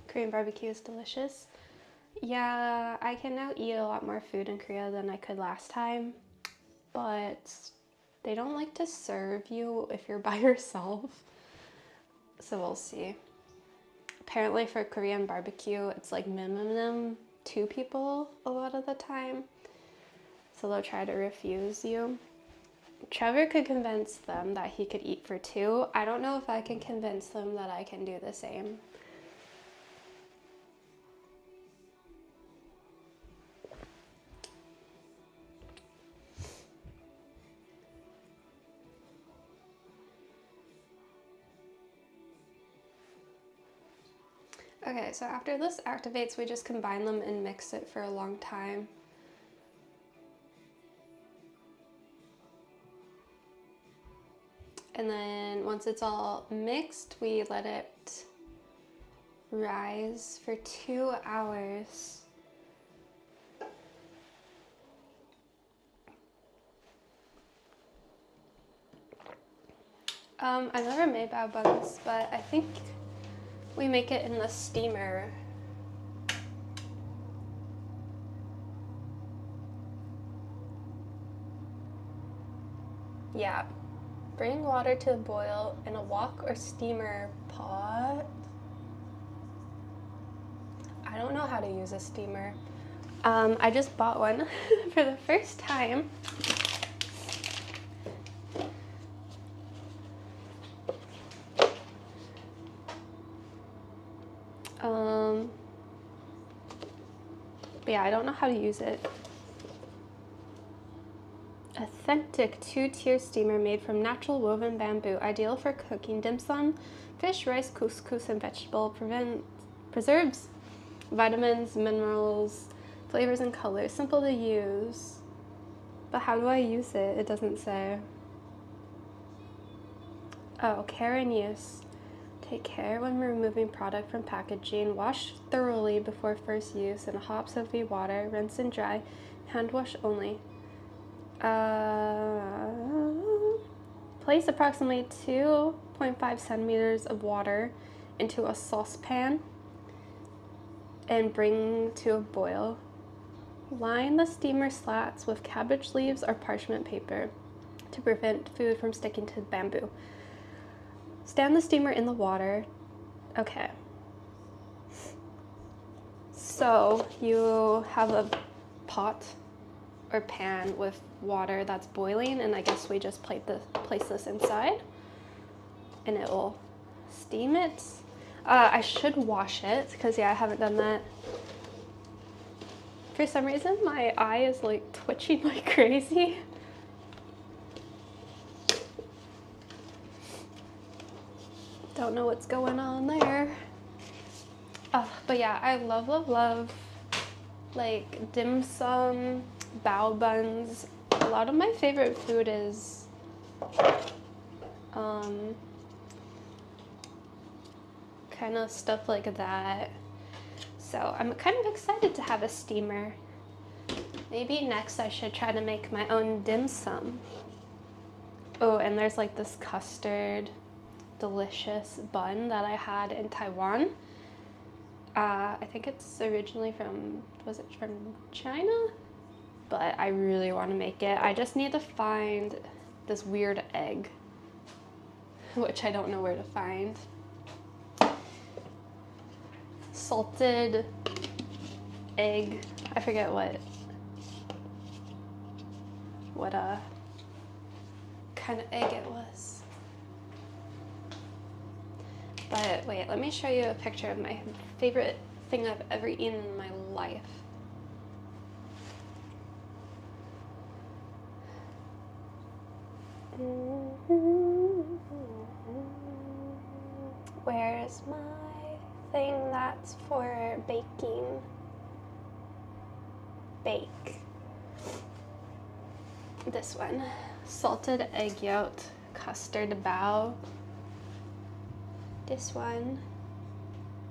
Korean barbecue is delicious. Yeah, I can now eat a lot more food in Korea than I could last time, but they don't like to serve you if you're by yourself. So we'll see. Apparently for Korean barbecue, it's like minimum 2 people a lot of the time. So they'll try to refuse you. Trevor could convince them that he could eat for 2. I don't know if I can convince them that I can do the same. Okay, so after this activates, we just combine them and mix it for a long time. And then once it's all mixed, we let it rise for 2 hours. I never made bao buns, but I think we make it in the steamer. Yeah. Bring water to a boil in a wok or steamer pot. I don't know how to use a steamer. I just bought one for the first time. But yeah, I don't know how to use it. Authentic 2-tier steamer made from natural woven bamboo, ideal for cooking dim sum, fish, rice, couscous, and vegetable. Preserves vitamins, minerals, flavors, and colors. Simple to use. But how do I use it? It doesn't say. Oh, care and use. Take care when removing product from packaging. Wash thoroughly before first use in hot soapy water. Rinse and dry. Hand wash only. Place approximately 2.5 centimeters of water into a saucepan and bring to a boil. Line the steamer slats with cabbage leaves or parchment paper to prevent food from sticking to the bamboo. Stand the steamer in the water. Okay. So you have a pot or pan with water that's boiling, and I guess we just place this inside and it will steam it. I should wash it because yeah, I haven't done that. For some reason my eye is like twitching like crazy. Don't know what's going on there. But yeah, I love like dim sum, bao buns. A lot of my favorite food is kind of stuff like that. So I'm kind of excited to have a steamer. Maybe next I should try to make my own dim sum. Oh, and there's like this custard delicious bun that I had in Taiwan. I think it's originally from, was it from China? But I really want to make it. I just need to find this weird egg, which I don't know where to find. Salted egg, I forget what kind of egg it was. But wait, let me show you a picture of my favorite thing I've ever eaten in my life. Where's my thing that's for baking? Bake. This one. Salted egg yolk, custard bao. This one.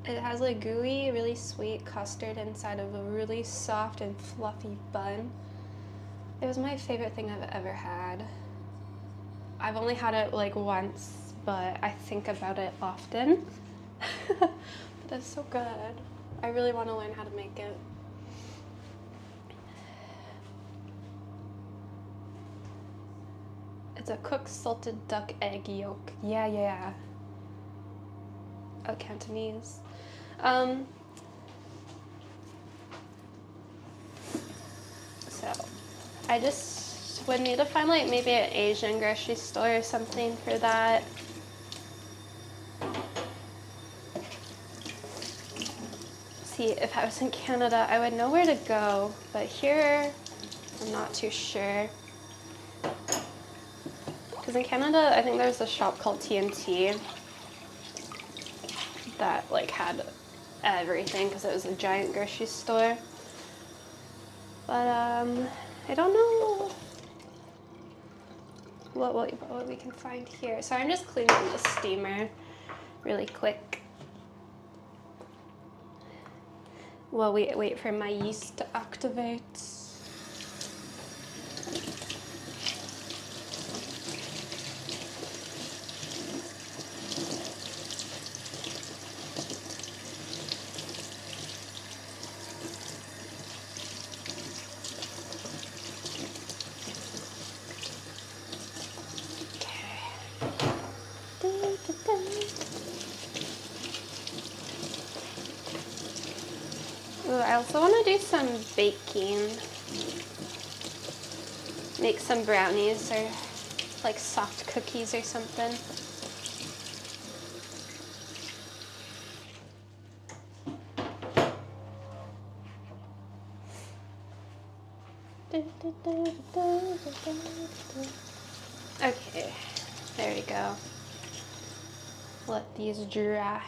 It has like gooey, really sweet custard inside of a really soft and fluffy bun. It was my favorite thing I've ever had. I've only had it like once, but I think about it often. But it's so good. I really want to learn how to make it. It's a cooked salted duck egg yolk. Yeah. Oh, Cantonese. So I just would need to find like maybe an Asian grocery store or something for that. See, if I was in Canada, I would know where to go, but here I'm not too sure. Because in Canada, I think there's a shop called TNT that like had everything because it was a giant grocery store. But I don't know what we can find here. So I'm just cleaning the steamer really quick while we wait for my yeast to activate. Ooh, I also want to do some baking. Make some brownies or like soft cookies or something. Okay, there we go. Let these dry.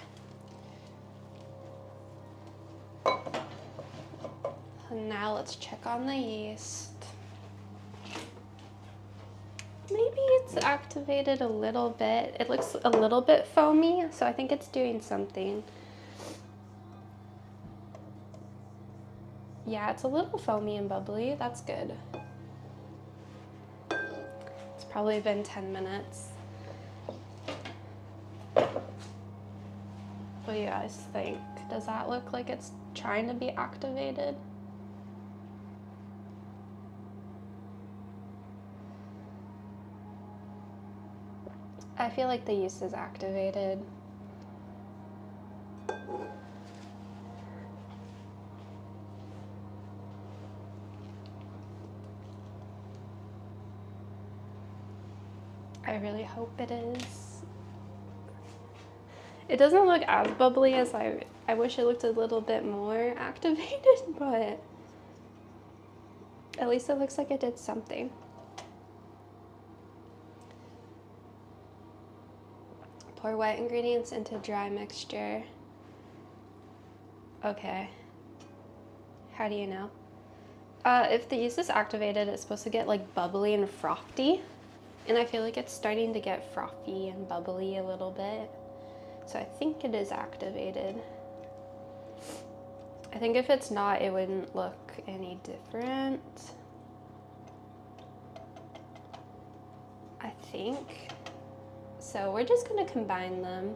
And now let's check on the yeast. Maybe it's activated a little bit. It looks a little bit foamy, so I think it's doing something. Yeah, it's a little foamy and bubbly. That's good. It's probably been 10 minutes. What do you guys think? Does that look like it's trying to be activated? I feel like the yeast is activated. really hope it is. It doesn't look as bubbly as I wish it looked a little bit more activated, but at least it looks like it did something. Pour wet ingredients into dry mixture. Okay. How do you know? If the yeast is activated, it's supposed to get like bubbly and frothy. And I feel like it's starting to get frothy and bubbly a little bit. So I think it is activated. I think if it's not, it wouldn't look any different. I think. So we're just gonna combine them.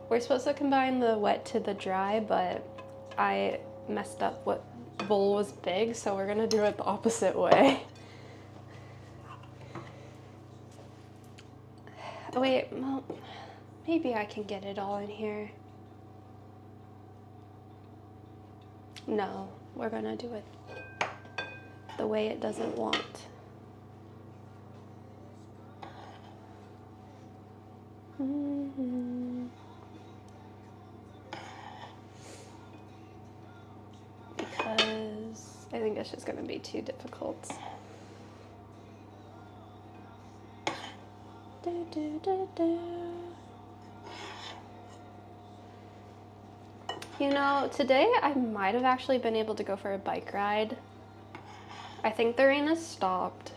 We're supposed to combine the wet to the dry, but I messed up what bowl was big, so we're gonna do it the opposite way. Oh, wait, well, maybe I can get it all in here. No, we're gonna do it the way it doesn't want. Because I think it's just gonna be too difficult. You know, today I might have actually been able to go for a bike ride. I think the rain has stopped.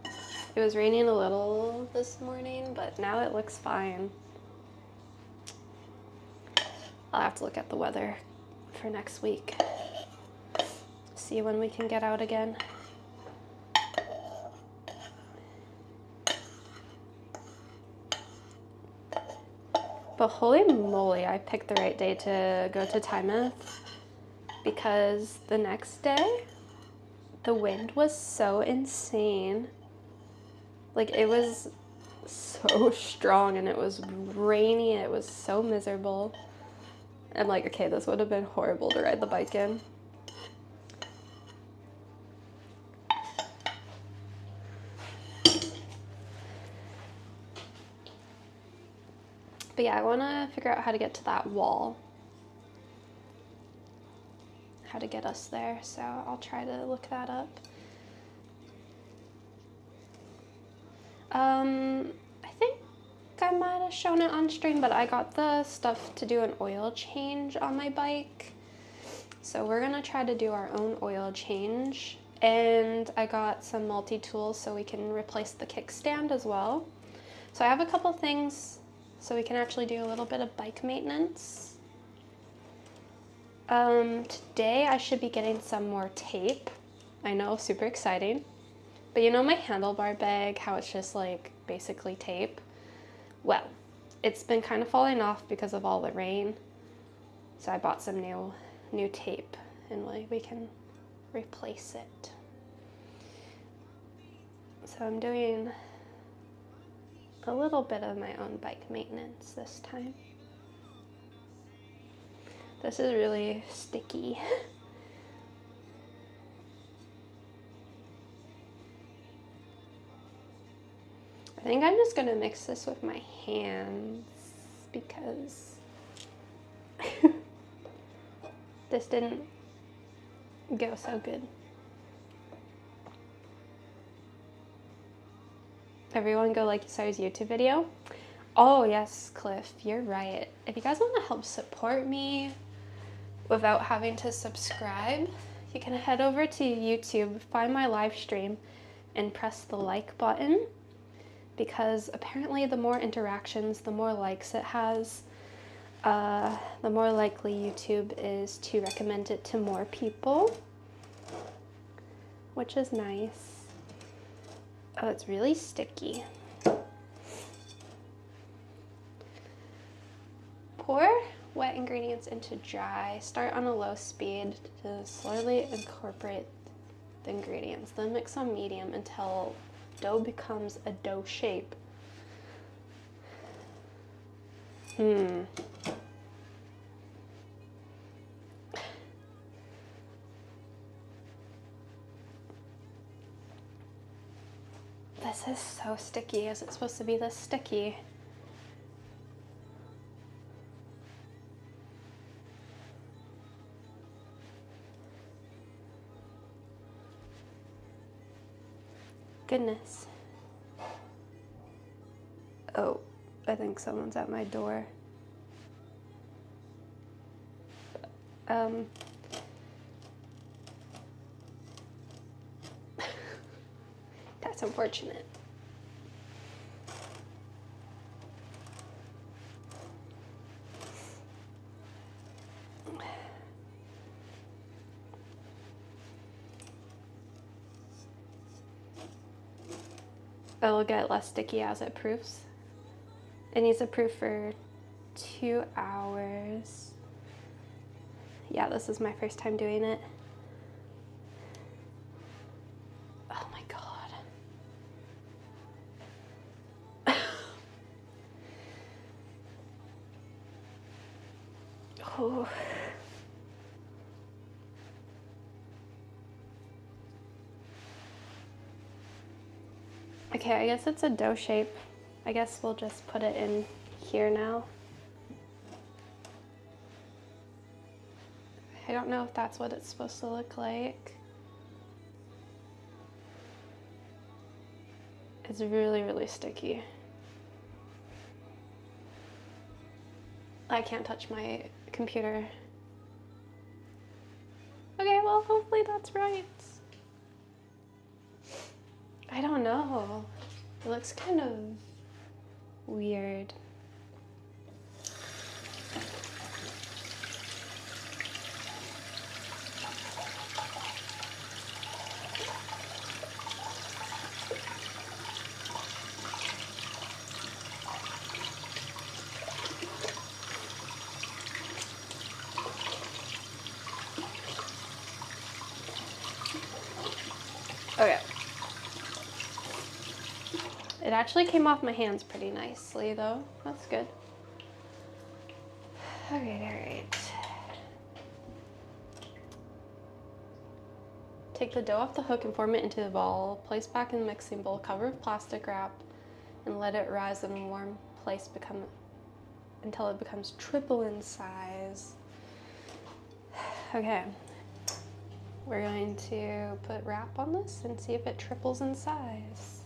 It was raining a little this morning, but now it looks fine. I'll have to look at the weather for next week. See when we can get out again. But holy moly, I picked the right day to go to Tymouth, because the next day, the wind was so insane. Like, it was so strong and it was rainy and it was so miserable. I'm like, okay, this would have been horrible to ride the bike in. But yeah, I want to figure out how to get to that wall. How to get us there, so I'll try to look that up. I think I might have shown it on stream, but I got the stuff to do an oil change on my bike. So we're gonna try to do our own oil change. And I got some multi-tools so we can replace the kickstand as well. So I have a couple things so we can actually do a little bit of bike maintenance. Today I should be getting some more tape. I know, super exciting. But you know my handlebar bag, how it's just like basically tape? Well, it's been kind of falling off because of all the rain. So I bought some new tape and like we can replace it. So I'm doing a little bit of my own bike maintenance this time. This is really sticky. I think I'm just gonna mix this with my hands because this didn't go so good. Everyone go like Sarah's YouTube video. Oh yes, Cliff, you're right. If you guys want to help support me without having to subscribe, you can head over to YouTube, find my live stream, and press the like button, because apparently the more interactions, the more likes it has, the more likely YouTube is to recommend it to more people, which is nice. Oh, it's really sticky. Pour wet ingredients into dry. Start on a low speed to slowly incorporate the ingredients. Then mix on medium until dough becomes a dough shape. This This is so sticky. Is it supposed to be this sticky? Goodness. Oh, I think someone's at my door. That's unfortunate. It'll get less sticky as it proofs. It needs to proof for 2 hours. Yeah, this is my first time doing it. Oh my god. Oh. Okay, I guess it's a dough shape. I guess we'll just put it in here now. I don't know if that's what it's supposed to look like. It's really, really sticky. I can't touch my computer. Okay, well, hopefully that's right. I don't know. It looks kind of weird. Okay. It actually came off my hands pretty nicely though. That's good. Alright. Take the dough off the hook and form it into a ball. Place back in the mixing bowl, cover with plastic wrap, and let it rise in a warm place until it becomes triple in size. Okay. We're going to put wrap on this and see if it triples in size.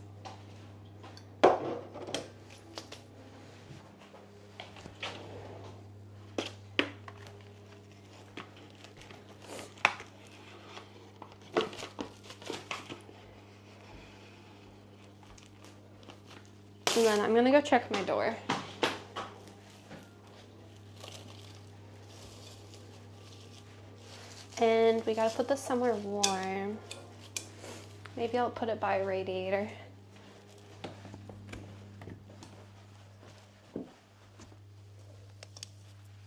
And then I'm gonna go check my door. And we gotta put this somewhere warm. Maybe I'll put it by a radiator.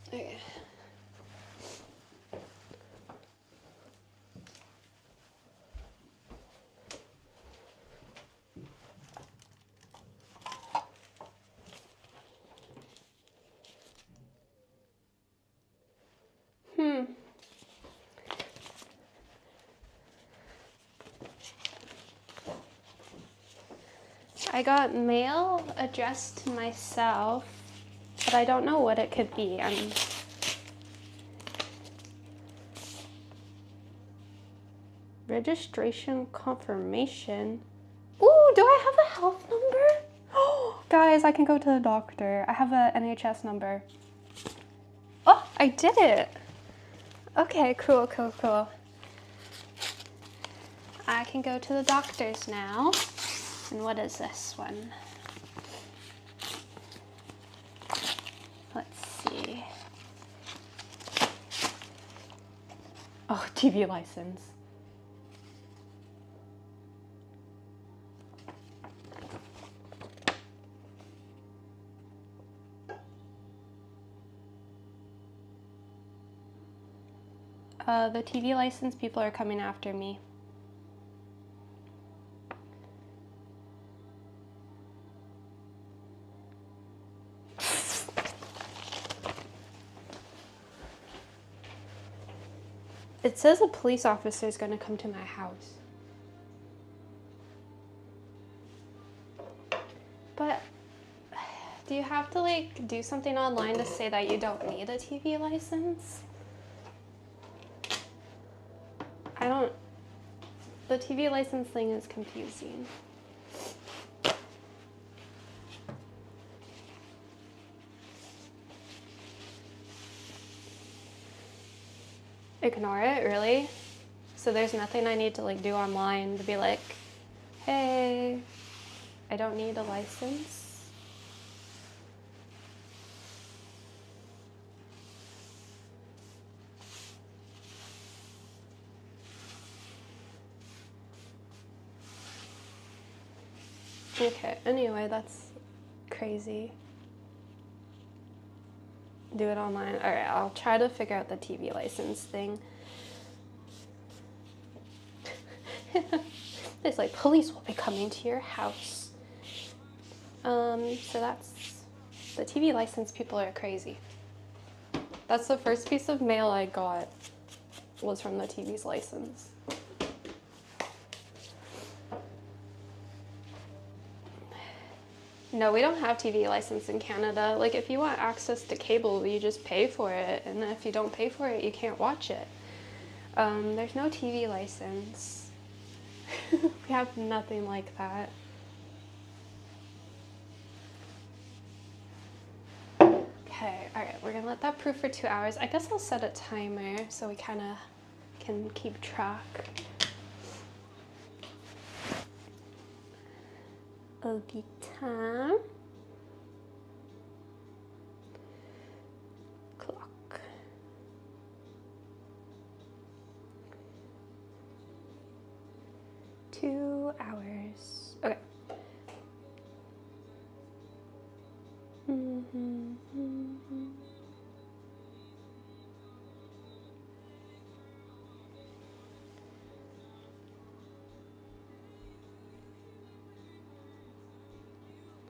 Okay. I got mail addressed to myself, but I don't know what it could be. Registration confirmation. Ooh, do I have a health number? Oh, guys, I can go to the doctor. I have a NHS number. Oh, I did it. Okay, cool, cool, cool. I can go to the doctor's now. And what is this one? Let's see. Oh, TV license. The TV license people are coming after me. It says a police officer is going to come to my house. Do you have to like do something online to say that you don't need a TV license? I don't, the TV license thing is confusing. Ignore it, really? So there's nothing I need to like do online to be like, hey, I don't need a license? Okay, anyway, that's crazy. Do it online. All right, I'll try to figure out the TV license thing. It's like, police will be coming to your house. So that's, the TV license people are crazy. That's the first piece of mail I got was from the TV's license. No, we don't have TV license in Canada. Like, if you want access to cable, you just pay for it. And if you don't pay for it, you can't watch it. There's no TV license. We have nothing like that. Okay, all right, we're gonna let that proof for 2 hours. I guess I'll set a timer so we kind of can keep track of the time. Clock. Two hours. Okay.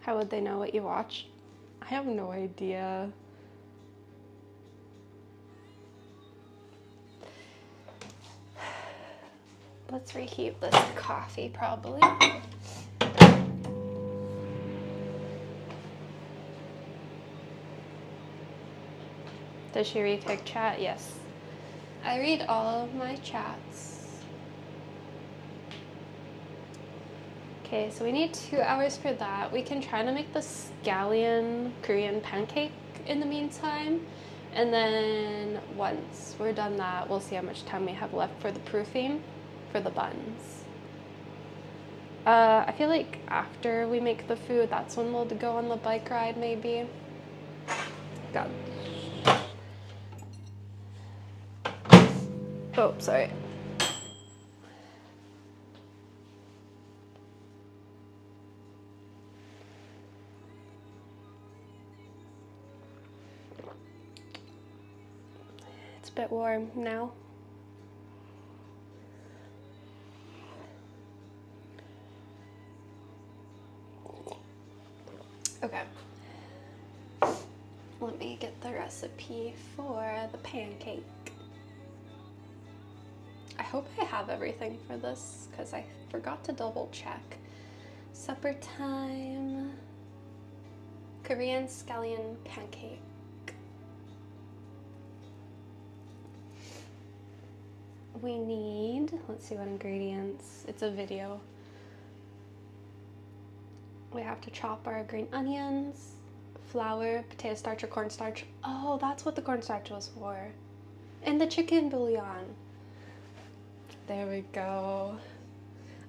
How would they know what you watch? I have no idea. Let's reheat this coffee, probably. Does she read her chat? Yes. I read all of my chats. Okay, so we need 2 hours for that. We can try to make the scallion Korean pancake in the meantime. And then once we're done that, we'll see how much time we have left for the proofing for the buns. I feel like after we make the food, that's when we'll go on the bike ride, maybe. God. Oh, sorry. It's a bit warm now. Okay. Let me get the recipe for the pancake. I hope I have everything for this because I forgot to double check. Supper time. Korean scallion pancake. We need, let's see what ingredients. It's a video. We have to chop our green onions, flour, potato starch or cornstarch. Oh, that's what the cornstarch was for. And the chicken bouillon. There we go.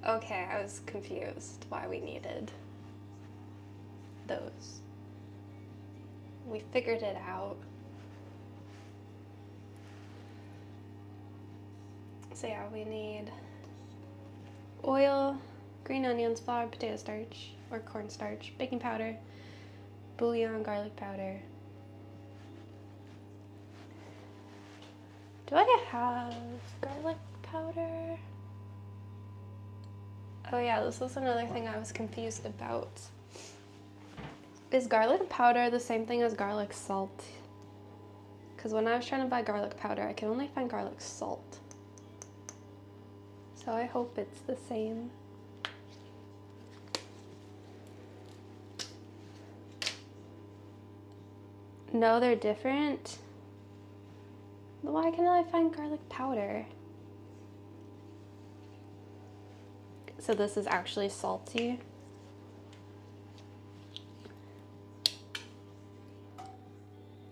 Okay, I was confused why we needed those. We figured it out. So yeah, we need oil, green onions, flour, potato starch or cornstarch, baking powder, bouillon, garlic powder. Do I have garlic powder? Oh yeah, this was another thing I was confused about. Is garlic powder the same thing as garlic salt? Because when I was trying to buy garlic powder, I could only find garlic salt. So I hope it's the same. No, they're different. Why can't I find garlic powder? So this is actually salty.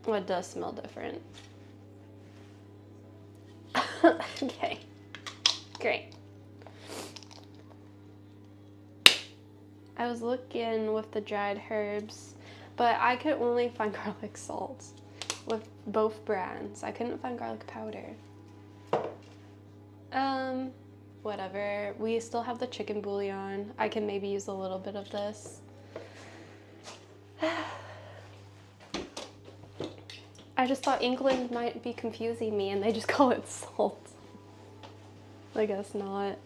Oh, it does smell different. Okay, great. I was looking with the dried herbs, but I could only find garlic salt with both brands. I couldn't find garlic powder. Whatever. We still have the chicken bouillon. I can maybe use a little bit of this. I just thought England might be confusing me and they just call it salt. I guess not.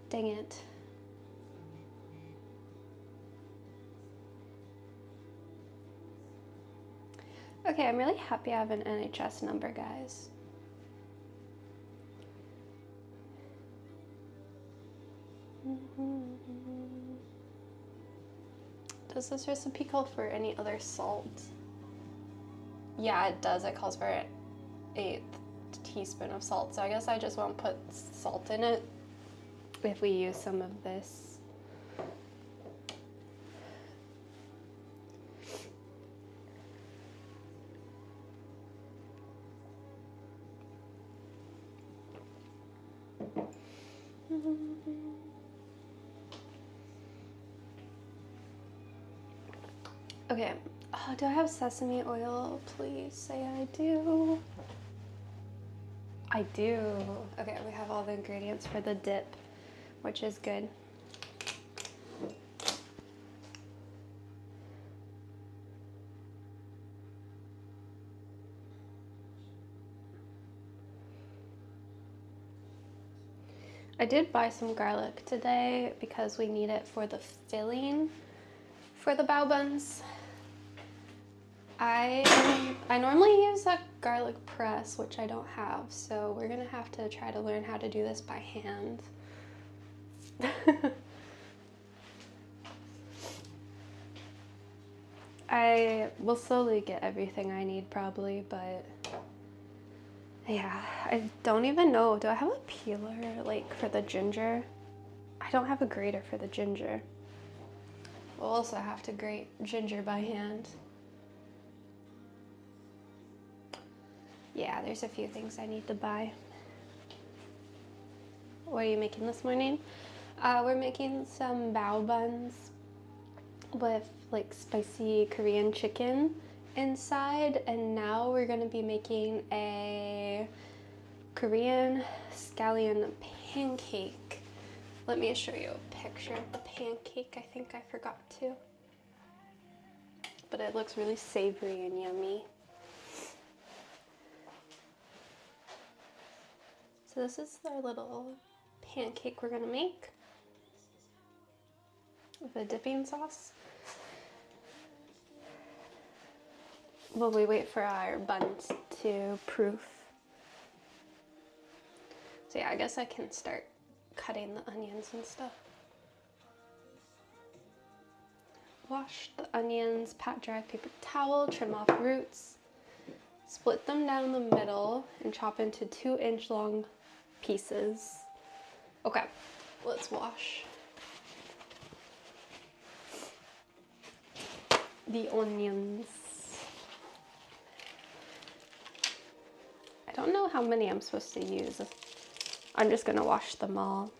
Dang it. Okay, I'm really happy I have an NHS number, guys. Does this recipe call for any other salt? Yeah, it does. It calls for an 1/8 teaspoon of salt, so I guess I just won't put salt in it if we use some of this. Okay, oh, do I have sesame oil? Please say I do. I do. Okay, we have all the ingredients for the dip, which is good. I did buy some garlic today because we need it for the filling for the bao buns. I normally use a garlic press, which I don't have, so we're gonna have to try to learn how to do this by hand. I will slowly get everything I need probably, but yeah, I don't even know. Do I have a peeler like for the ginger? I don't have a grater for the ginger. We'll also have to grate ginger by hand. Yeah, there's a few things I need to buy. What are you making this morning? We're making some bao buns with like spicy Korean chicken inside, and now we're gonna be making a Korean scallion pancake. Let me show you a picture of the pancake. I think I forgot to, but it looks really savory and yummy. So this is our little pancake we're gonna make with a dipping sauce. While we wait for our buns to proof. So yeah, I guess I can start cutting the onions and stuff. Wash the onions, pat dry paper towel, trim off roots. Split them down the middle and chop into 2-inch long pieces. Okay, let's wash the onions. I don't know how many I'm supposed to use. I'm just gonna wash them all.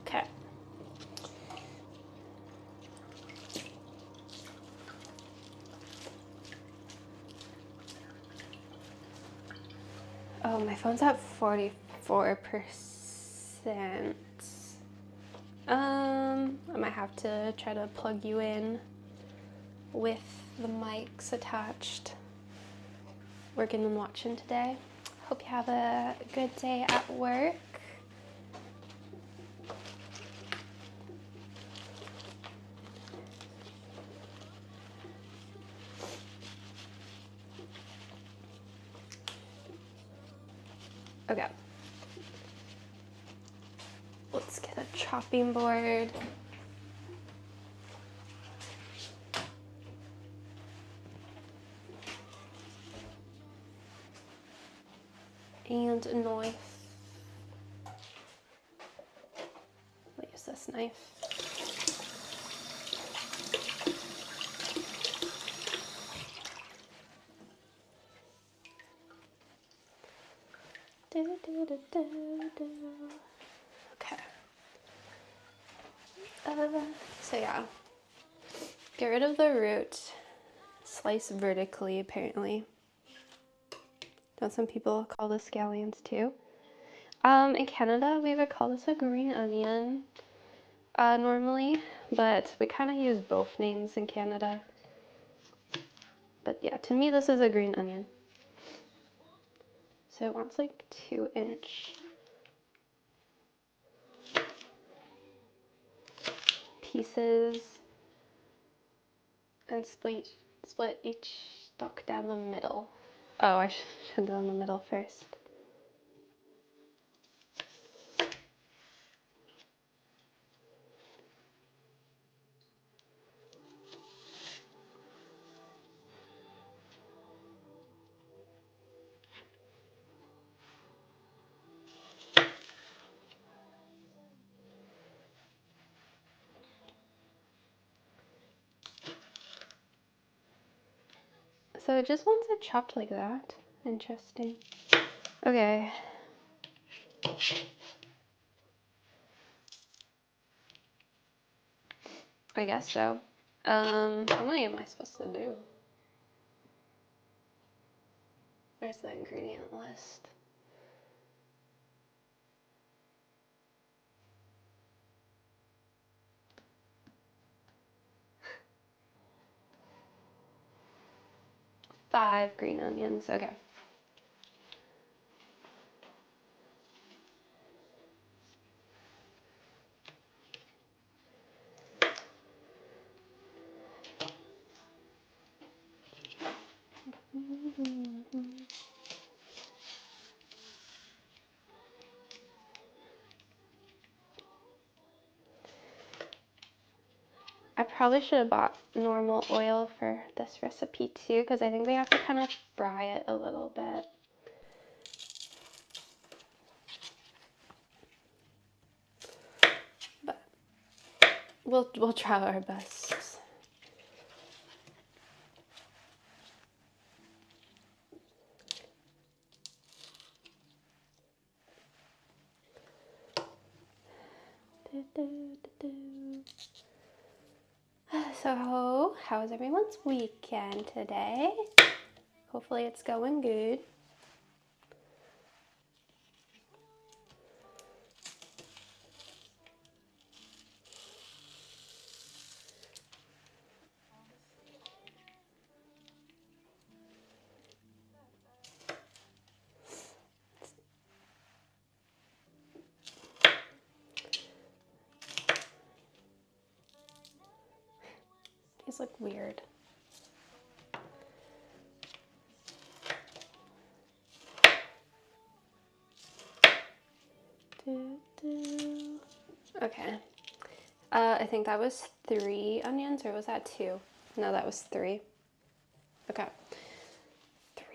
Okay. Oh, my phone's at 44%. I might have to try to plug you in with the mics attached, working and watching today. Hope you have a good day at work. Okay. Let's get a chopping board. And a knife. I'll use this knife. Okay. So yeah, get rid of the root. Slice vertically, apparently. Don't some people call this scallions too? In Canada, we would call this a green onion normally, but we kind of use both names in Canada. But yeah, to me, this is a green onion. So it wants like 2-inch pieces and split each stalk down the middle. Oh, I should have done the middle first. So it just wants it chopped like that. Interesting. Okay. I guess so. How many am I supposed to do? Where's the ingredient list? Five green onions. Okay. I probably should have bought normal oil for this recipe too, because I think they have to kind of fry it a little bit. But we'll try our best. So, how was everyone's weekend today? Hopefully it's going good. These look weird. Okay. I think that was 3 onions, or was that 2? No, that was 3. Okay. 3.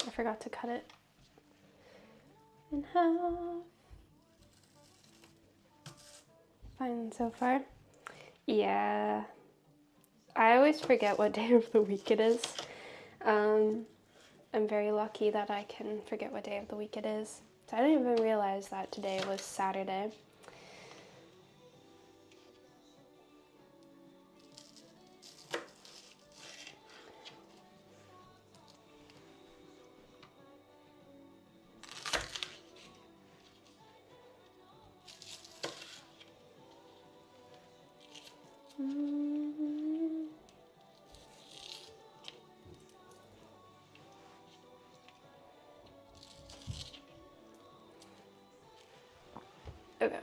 I forgot to cut it in half. Fine so far. Yeah. I always forget what day of the week it is. I'm very lucky that I can forget what day of the week it is. So I didn't even realize that today was Saturday. Okay.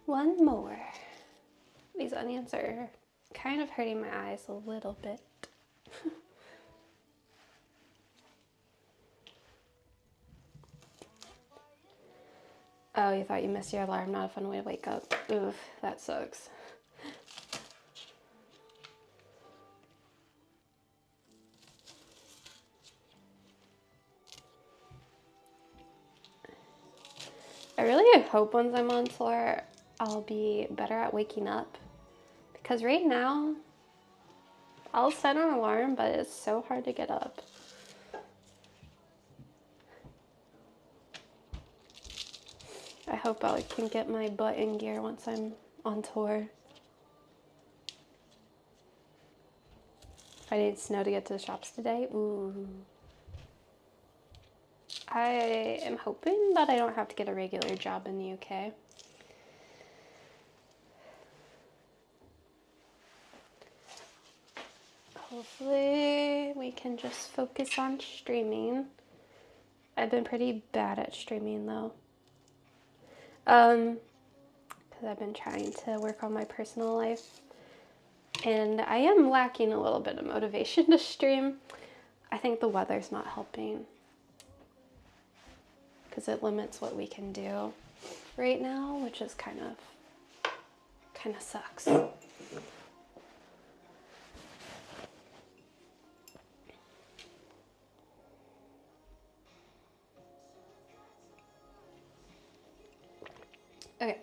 One more. These onions are kind of hurting my eyes a little bit. Oh, you thought you missed your alarm. Not a fun way to wake up. Oof, that sucks. I really hope once I'm on tour, I'll be better at waking up. Because right now, I'll set an alarm, but it's so hard to get up. I hope I can get my butt in gear once I'm on tour. I need snow to get to the shops today. Ooh. I am hoping that I don't have to get a regular job in the UK. Hopefully we can just focus on streaming. I've been pretty bad at streaming though. Because I've been trying to work on my personal life. And I am lacking a little bit of motivation to stream. I think the weather's not helping. Because it limits what we can do right now, which is kind of sucks. Okay.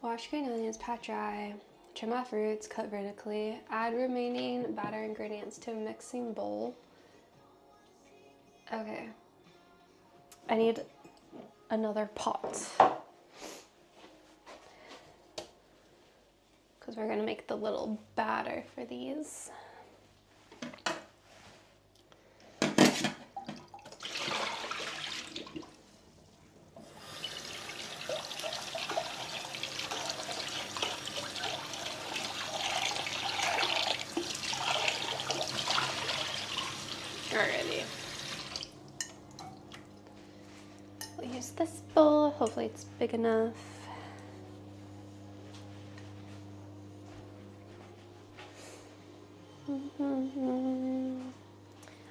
Wash green onions, pat dry, trim off roots, cut vertically, add remaining batter ingredients to a mixing bowl. Okay. I need another pot. Because we're going to make the little batter for these. Alrighty. We'll use this bowl. Hopefully it's big enough.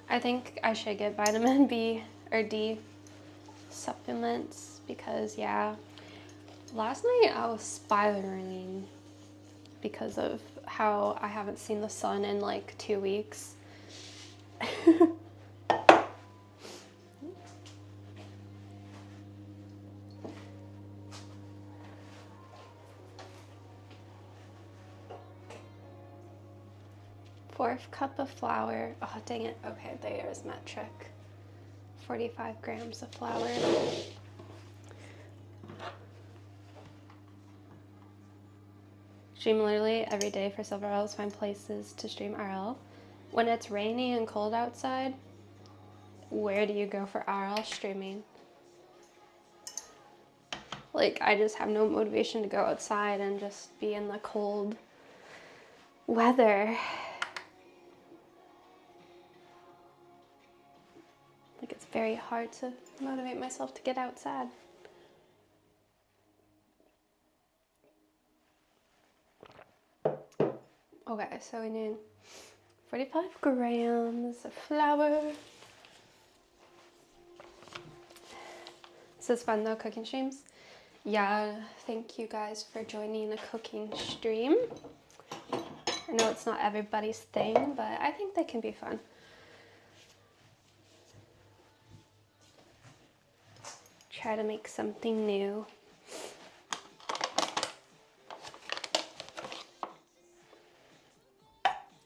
I think I should get vitamin B or D supplements because, yeah, last night I was spiraling because of how I haven't seen the sun in like 2 weeks. 1/4 cup of flour. Oh, dang it. Okay, there's metric. 45 grams of flour. Stream literally every day for several hours. Find places to stream RL. When it's rainy and cold outside, where do you go for RL streaming? Like, I just have no motivation to go outside and just be in the cold weather. Like, it's very hard to motivate myself to get outside. Okay, so we need 45 grams of flour. This is fun though, cooking streams. Yeah, thank you guys for joining a cooking stream. I know it's not everybody's thing, but I think they can be fun. Try to make something new.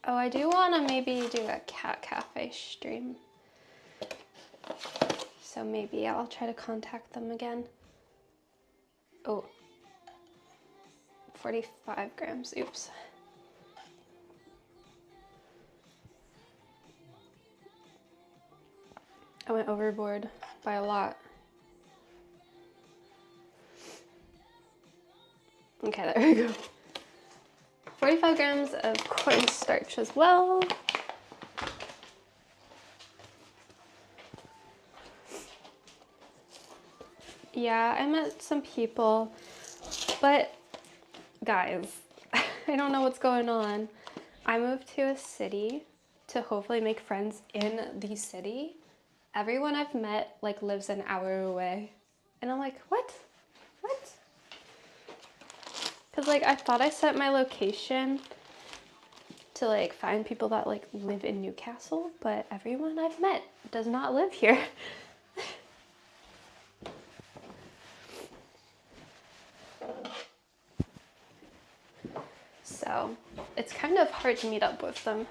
Oh, I do want to maybe do a cat cafe stream. So maybe I'll try to contact them again. Oh, 45 grams, oops. I went overboard by a lot. Okay, there we go. 45 grams of cornstarch as well. Yeah, I met some people, but guys, I don't know what's going on. I moved to a city to hopefully make friends in the city. Everyone I've met like lives an hour away. And I'm like, what? What? Because like I thought I set my location to like find people that like live in Newcastle, but everyone I've met does not live here. So it's kind of hard to meet up with them.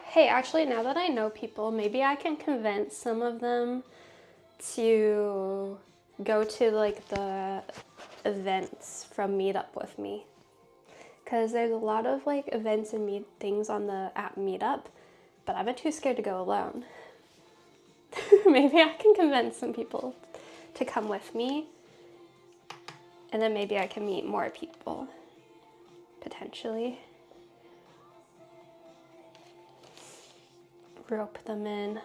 Hey, actually, now that I know people, maybe I can convince some of them to go to like the events from Meetup with me. Because there's a lot of like events and things on the app Meetup, but I'm too scared to go alone. Maybe I can convince some people to come with me, and then maybe I can meet more people, potentially. Rope them in.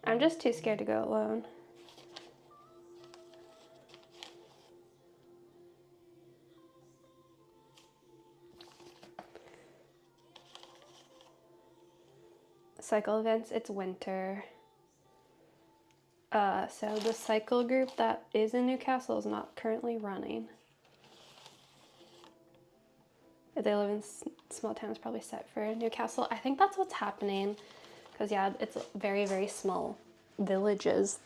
I'm just too scared to go alone. Cycle events, it's winter. So the cycle group that is in Newcastle is not currently running. If they live in small towns, probably set for Newcastle. I think that's what's happening. Because yeah, it's very, very small villages.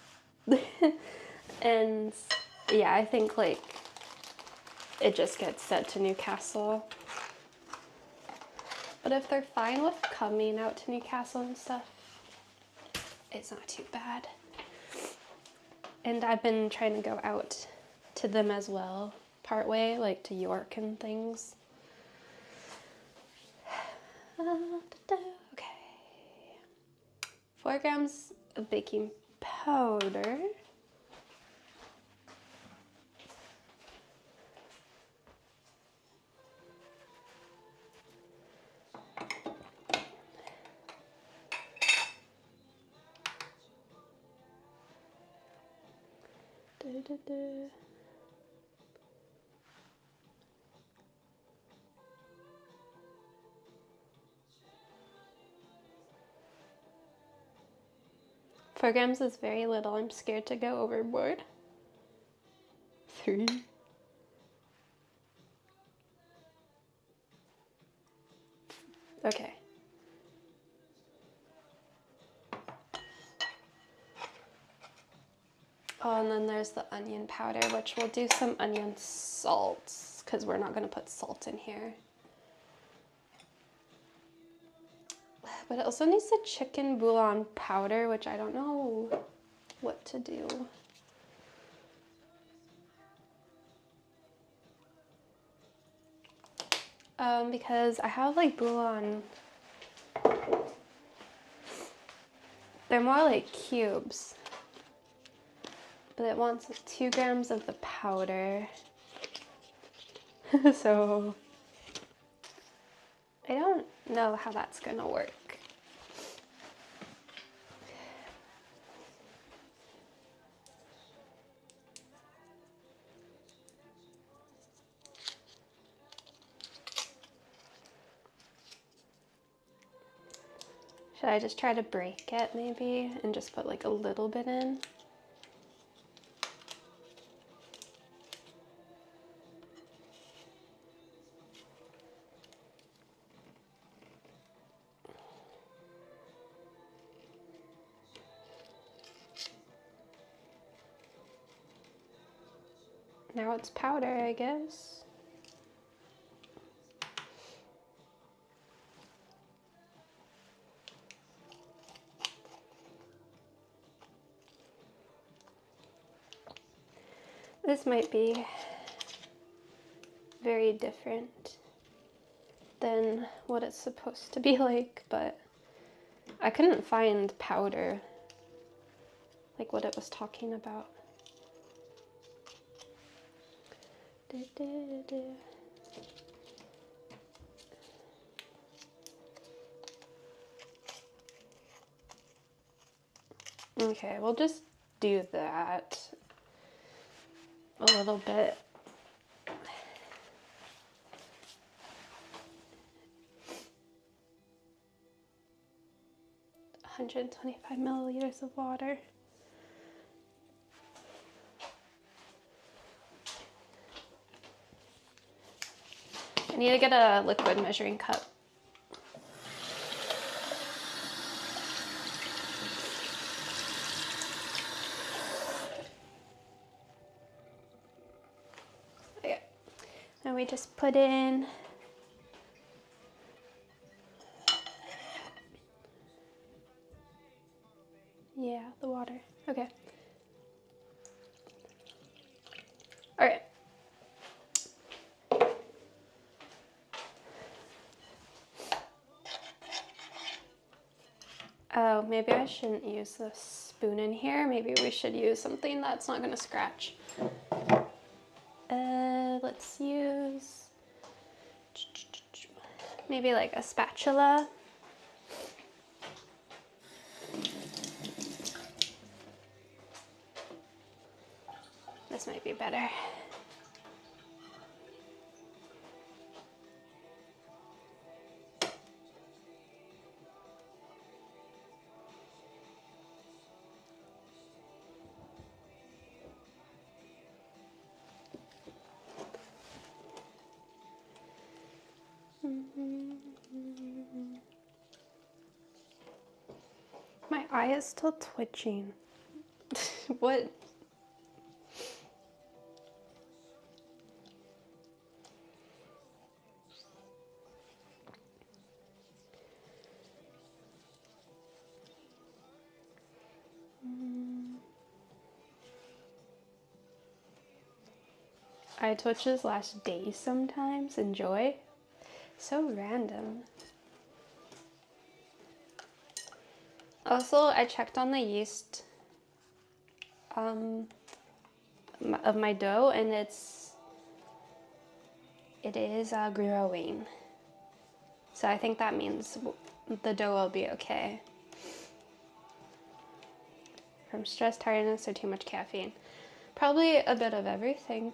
And yeah, I think like it just gets set to Newcastle. But if they're fine with coming out to Newcastle and stuff, it's not too bad. And I've been trying to go out to them as well, part way, like to York and things. Okay. 4 grams of baking powder. Da. 4 grams is very little. I'm scared to go overboard. 3. Okay. Oh, and then there's the onion powder, which we'll do some onion salts because we're not going to put salt in here. But it also needs the chicken bouillon powder, which I don't know what to do. Because I have like bouillon, they're more like cubes, but it wants 2 grams of the powder. So I don't know how that's gonna work. Should I just try to break it maybe and just put like a little bit in? Now it's powder, I guess. This might be very different than what it's supposed to be like, but I couldn't find powder, like what it was talking about. Okay, we'll just do that a little bit. $125 milliliters of water. I need to get a liquid measuring cup. Okay. And we just put in the water. Okay. All right. Oh, maybe I shouldn't use the spoon in here. Maybe we should use something that's not gonna scratch. Let's use maybe like a spatula. This might be better. My eye is still twitching. What? Eye twitches last days sometimes. Enjoy. So random. Also, I checked on the yeast of my dough, and it is growing. So I think that means the dough will be okay. From stress, tiredness, or too much caffeine. Probably a bit of everything.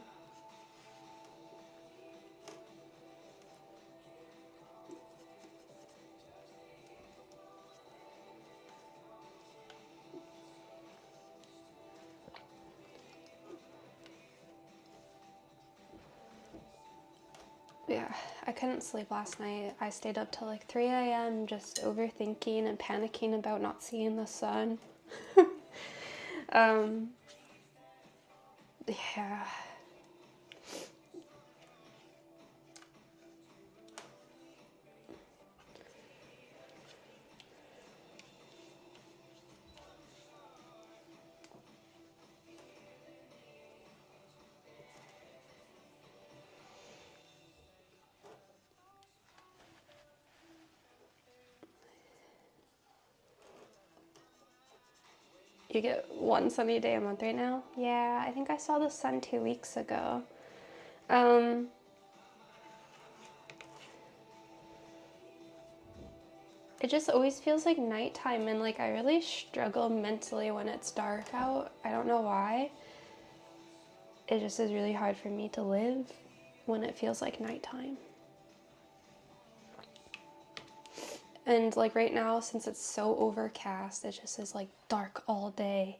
Yeah, I couldn't sleep last night. I stayed up till like 3 a.m. just overthinking and panicking about not seeing the sun. Yeah. You get one sunny day a month right now? Yeah, I think I saw the sun 2 weeks ago. It just always feels like nighttime, and like I really struggle mentally when it's dark out. I don't know why. It just is really hard for me to live when it feels like nighttime. And like right now, since it's so overcast, it just is like dark all day.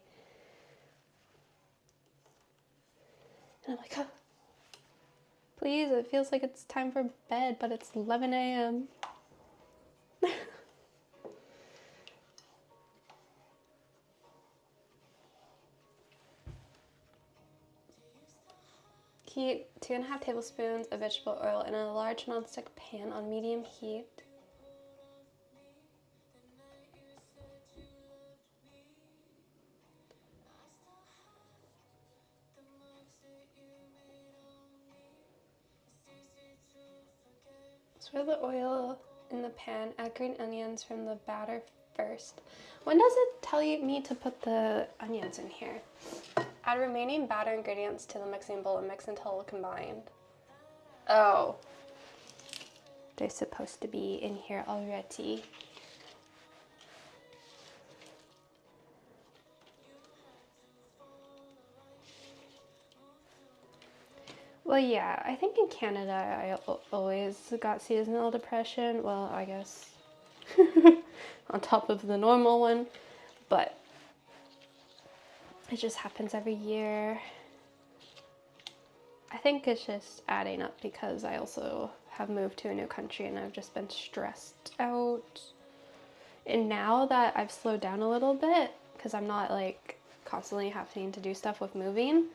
And I'm like, oh, please, it feels like it's time for bed, but it's 11 a.m. Heat 2.5 tablespoons of vegetable oil in a large nonstick pan on medium heat. Swirl the oil in the pan, add green onions from the batter first. When does it tell me to put the onions in here? Add remaining batter ingredients to the mixing bowl and mix until combined. Oh. They're supposed to be in here already. Well, yeah, I think in Canada I always got seasonal depression. Well, I guess on top of the normal one, but it just happens every year. I think it's just adding up because I also have moved to a new country and I've just been stressed out. And now that I've slowed down a little bit, because I'm not like constantly having to do stuff with moving,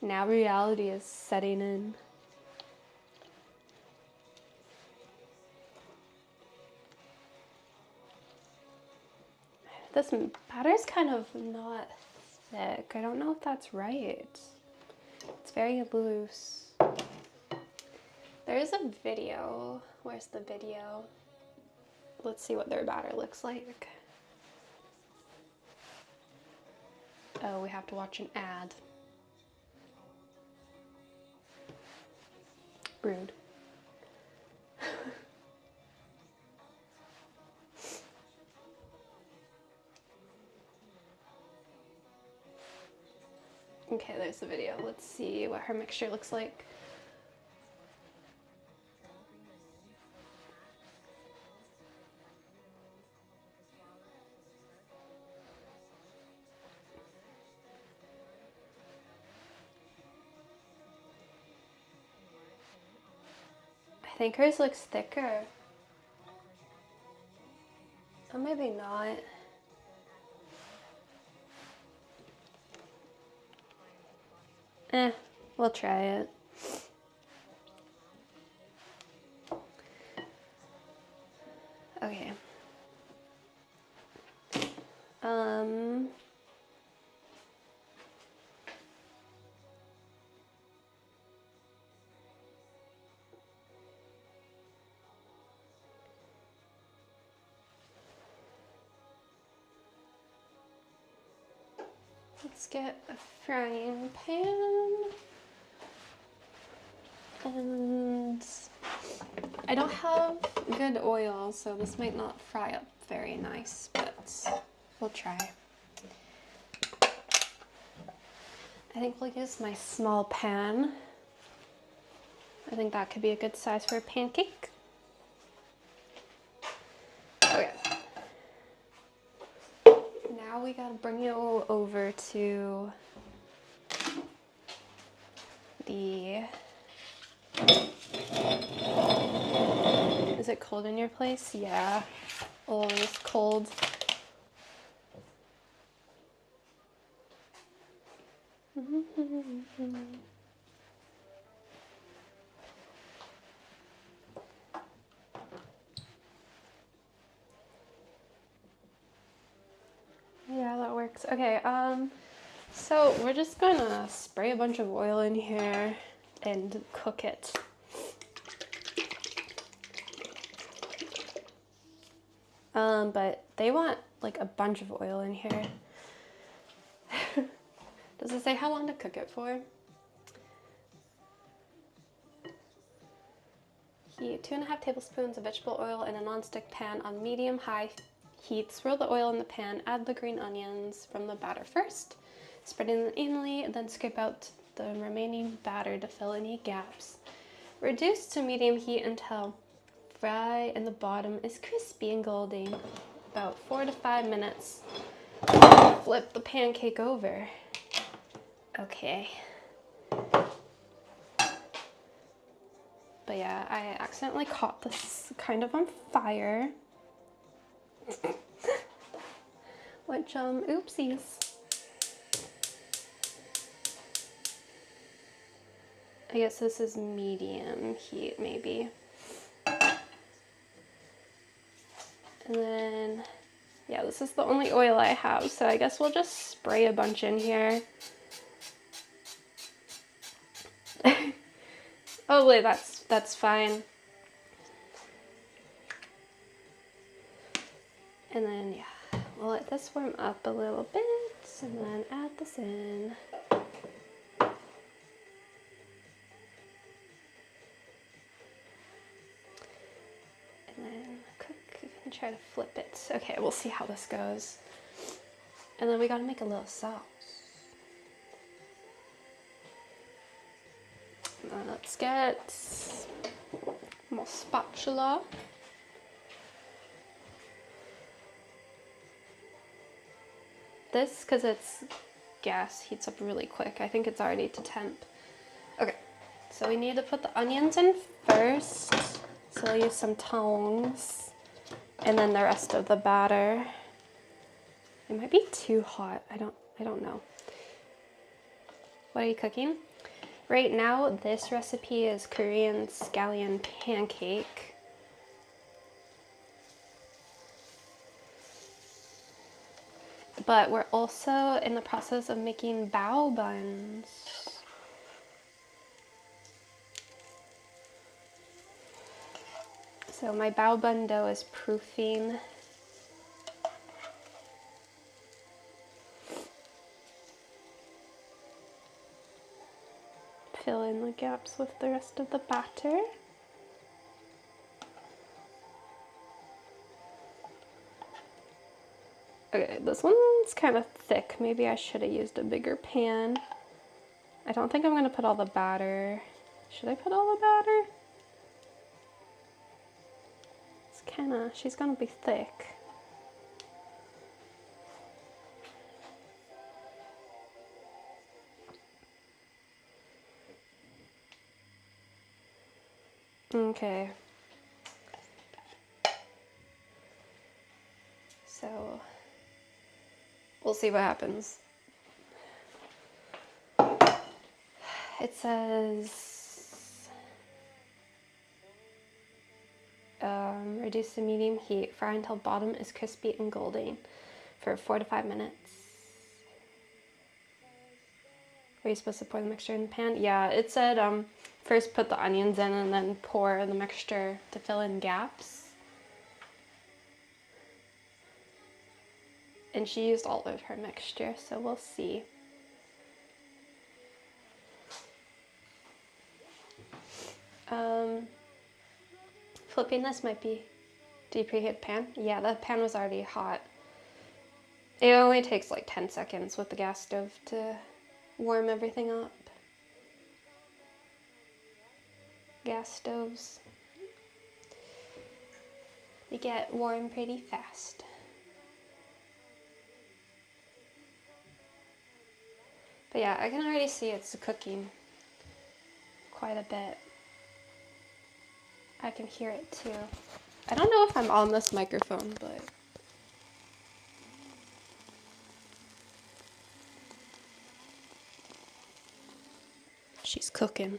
now reality is setting in. This batter's kind of not thick. I don't know if that's right. It's very loose. There's a video. Where's the video? Let's see what their batter looks like. Oh, we have to watch an ad. Rude. Okay, there's the video. Let's see what her mixture looks like. I think hers looks thicker. Or maybe not. We'll try it. Okay. Let's get a frying pan. And I don't have good oil, so this might not fry up very nice, but we'll try. I think we'll use my small pan. I think that could be a good size for a pancake. Okay. Now we gotta bring it all over to the... Is it cold in your place? Yeah. Oh, it's cold. Yeah, that works. Okay, so we're just gonna spray a bunch of oil in here and cook it. But they want like a bunch of oil in here. Does it say how long to cook it for? Heat 2.5 tablespoons of vegetable oil in a nonstick pan on medium-high heat. Swirl the oil in the pan, add the green onions from the batter first, spreading them evenly, and then scrape out the remaining batter to fill any gaps. Reduce to medium heat until fry and the bottom is crispy and golden. About 4 to 5 minutes. Flip the pancake over. Okay. But yeah, I accidentally caught this kind of on fire. Which, oopsies. I guess this is medium heat, maybe. And then, yeah, this is the only oil I have, so I guess we'll just spray a bunch in here. Oh wait, that's fine. And then, yeah, we'll let this warm up a little bit. and then add this in. And then cook and try to flip it. Okay, we'll see how this goes. And then we gotta make a little sauce. Let's get more spatula. This, because it's gas, heats up really quick. I think it's already to temp. Okay, so we need to put the onions in first. So I'll use some tongs. And then the rest of the batter. It might be too hot. I don't know. What are you cooking? Right now, this recipe is Korean scallion pancake. But we're also in the process of making bao buns. So my bao bun dough is proofing. Fill in the gaps with the rest of the batter. Okay, this one's kind of thick. Maybe I should have used a bigger pan. I don't think I'm gonna put all the batter. Should I put all the batter? It's she's gonna be thick. Okay. So we'll see what happens. It says reduce to medium heat, fry until bottom is crispy and golden for 4 to 5 minutes. Are you supposed to pour the mixture in the pan? Yeah, it said first put the onions in and then pour the mixture to fill in gaps. And she used all of her mixture, so we'll see. Flipping this might be, do you preheat the pan? Yeah, the pan was already hot. It only takes like 10 seconds with the gas stove to warm everything up. Gas stoves, they get warm pretty fast. But yeah, I can already see it's cooking quite a bit. I can hear it too. I don't know if I'm on this microphone, but she's cooking.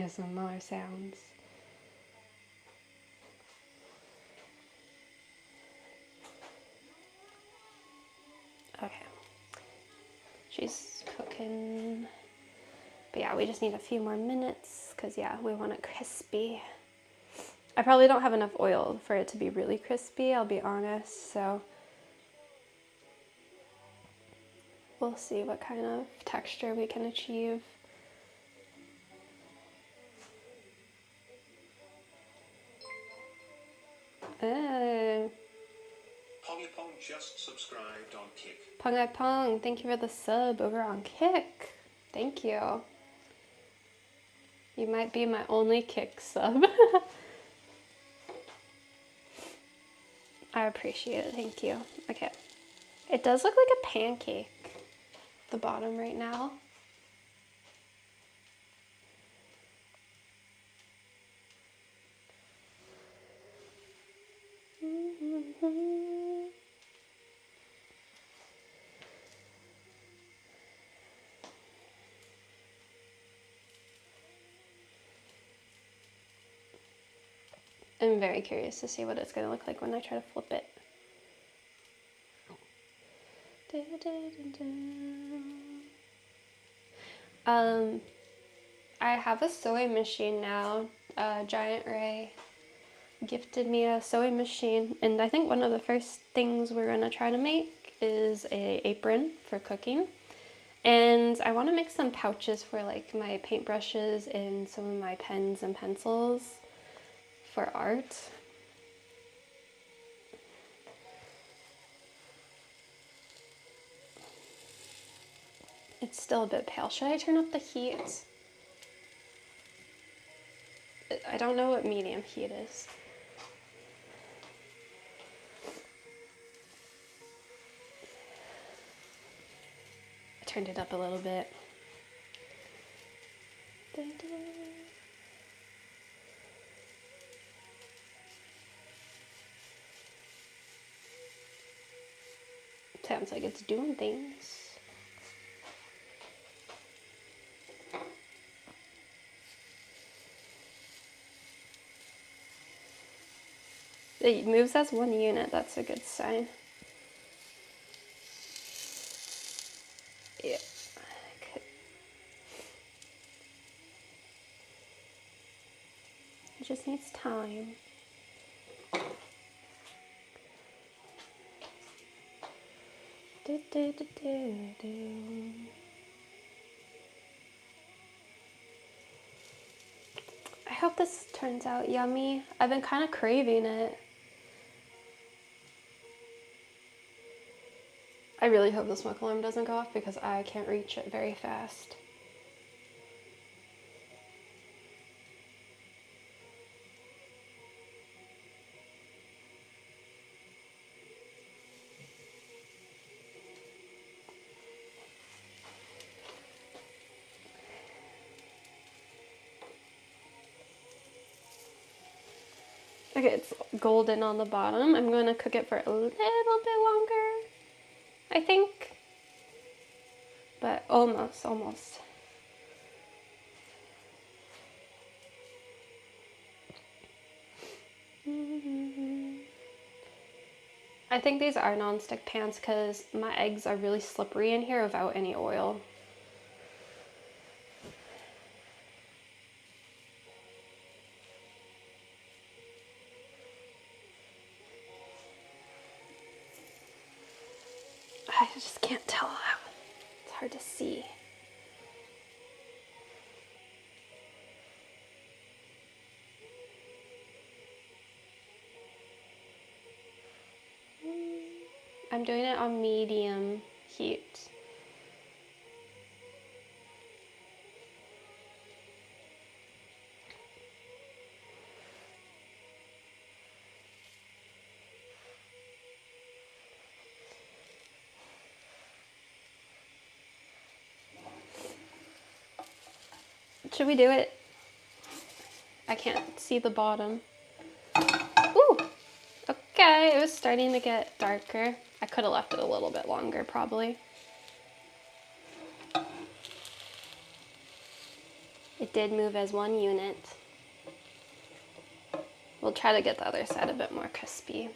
Some more sounds. Okay. She's cooking. But yeah, we just need a few more minutes because yeah, we want it crispy. I probably don't have enough oil for it to be really crispy, I'll be honest, so we'll see what kind of texture we can achieve. Pong just subscribed on Kick. Pong Pong, thank you for the sub over on Kick. Thank you. You might be my only Kick sub. I appreciate it, thank you. Okay. It does look like a pancake at the bottom right now. I'm very curious to see what it's going to look like when I try to flip it. I have a sewing machine now, Giant Ray. gifted me a sewing machine, and I think one of the first things we're gonna try to make is a apron for cooking. And I want to make some pouches for like my paintbrushes and some of my pens and pencils for art. It's still a bit pale. Should I turn up the heat? I don't know what medium heat is. I turned it up a little bit. Sounds like it's doing things. It moves as one unit, that's a good sign. Yeah. Okay. It just needs time. Do, do, do, do, do. I hope this turns out yummy. I've been kind of craving it. I really hope the smoke alarm doesn't go off because I can't reach it very fast. Okay, it's golden on the bottom. I'm going to cook it for a little bit longer, I think. But almost. I think these are non-stick pans because my eggs are really slippery in here without any oil. I just can't tell. It's hard to see. I'm doing it on medium heat. Should we do it? I can't see the bottom. Ooh! Okay, it was starting to get darker. I could have left it a little bit longer, probably. It did move as one unit. We'll try to get the other side a bit more crispy.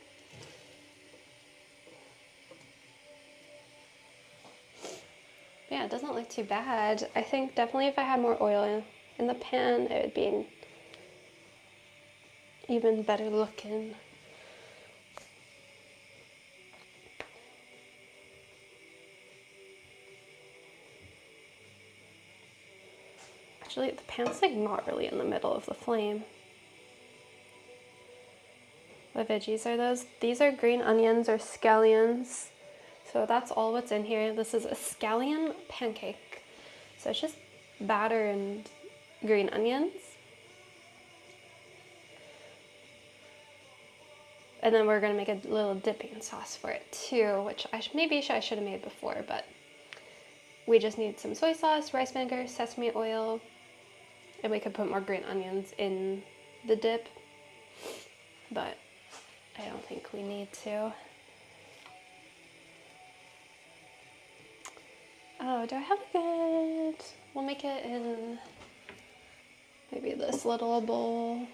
Yeah, it doesn't look too bad. I think definitely if I had more oil in the pan, it would be even better looking. Actually, the pan's like not really in the middle of the flame. What veggies are those? These are green onions or scallions. So that's all what's in here. This is a scallion pancake. So it's just batter and green onions. And then we're gonna make a little dipping sauce for it too, which maybe I should have made before, but we just need some soy sauce, rice vinegar, sesame oil, and we could put more green onions in the dip, but I don't think we need to. Oh, do I have a good? We'll make it in maybe this little bowl.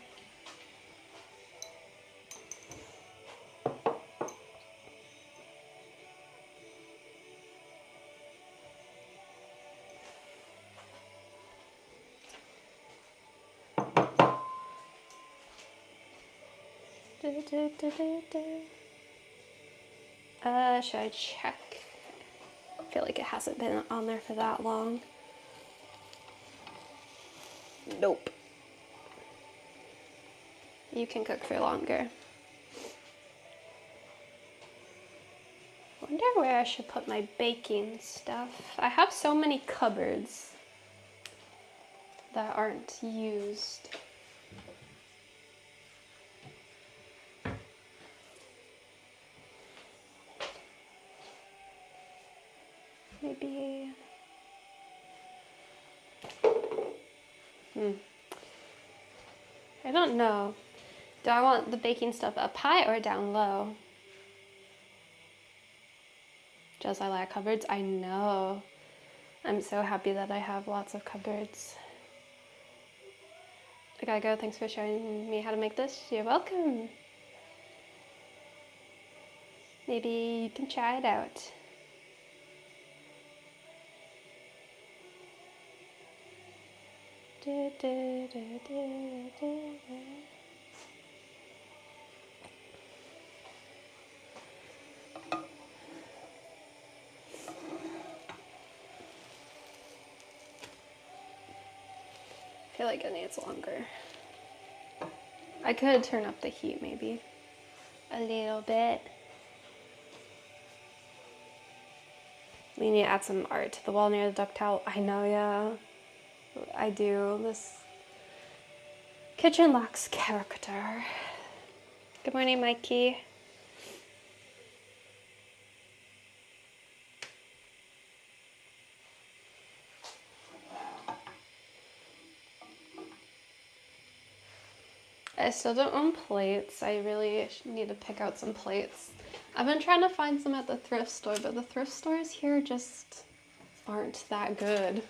Should I check? I feel like it hasn't been on there for that long. Nope. You can cook for longer. Wonder where I should put my baking stuff. I have so many cupboards that aren't used. Maybe. I don't know. Do I want the baking stuff up high or down low? Josiah cupboards? I know. I'm so happy that I have lots of cupboards. I gotta go. Thanks for showing me how to make this. You're welcome. Maybe you can try it out. I feel like it needs longer. I could turn up the heat maybe a little bit. We need to add some art to the wall near the duck towel. I know, yeah. I do. This kitchen lacks character. Good morning, Mikey. I still don't own plates. I really need to pick out some plates. I've been trying to find some at the thrift store, but the thrift stores here just aren't that good.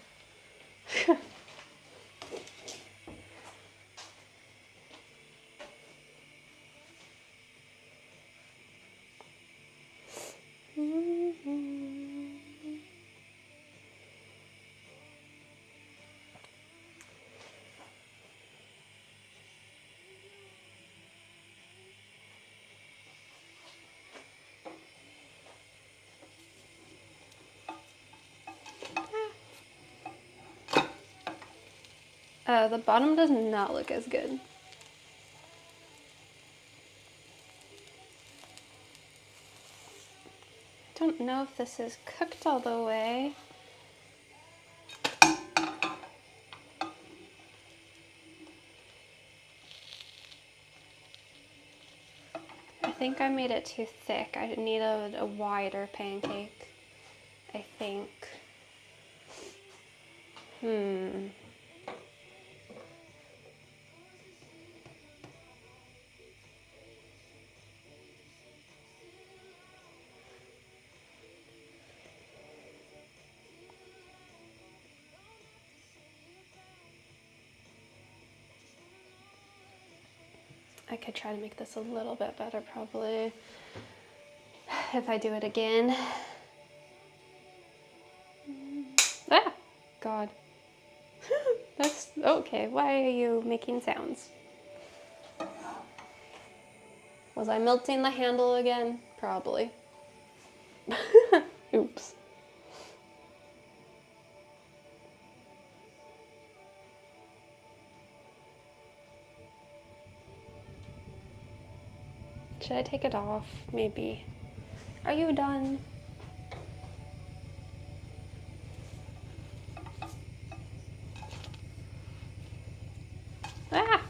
The bottom does not look as good. I don't know if this is cooked all the way. I think I made it too thick. I need a wider pancake, I think. I could try to make this a little bit better probably if I do it again. Ah, God. That's okay. Why are you making sounds? Was I melting the handle again? Probably. Oops. Should I take it off? Maybe. Are you done? Ah!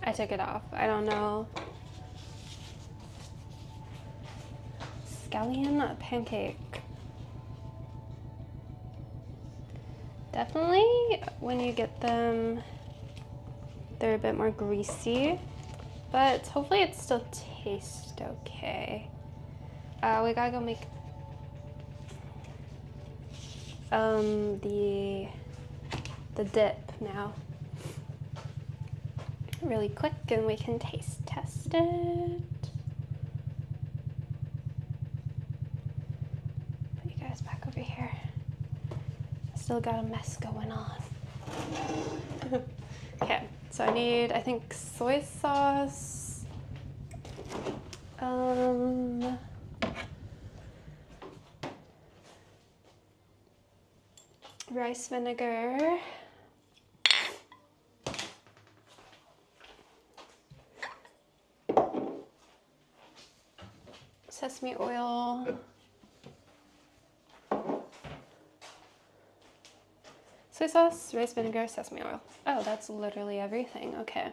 I took it off. I don't know. Scallion pancake. Definitely when you get them, they're a bit more greasy, but hopefully it still tastes okay. We gotta go make the dip now really quick and we can taste test it. Put you guys back over here. still got a mess going on. Okay, so I need, I think, soy sauce, rice vinegar, sesame oil, soy sauce, rice vinegar, sesame oil. Oh, that's literally everything. Okay.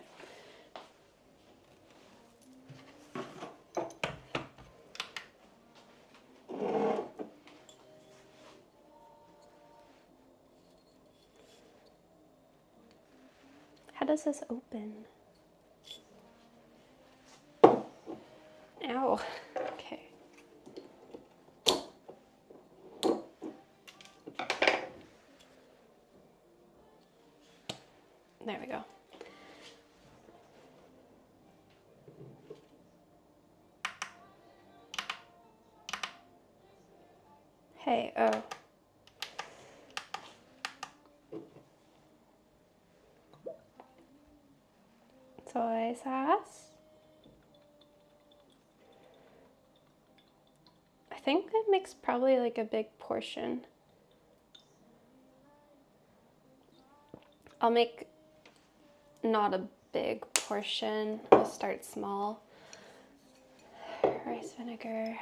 How does this open? Ow. Okay. There we go. Hey, oh. Soy sauce. I think that makes probably like a big portion. I'll make not a big portion. I'll start small. Rice vinegar.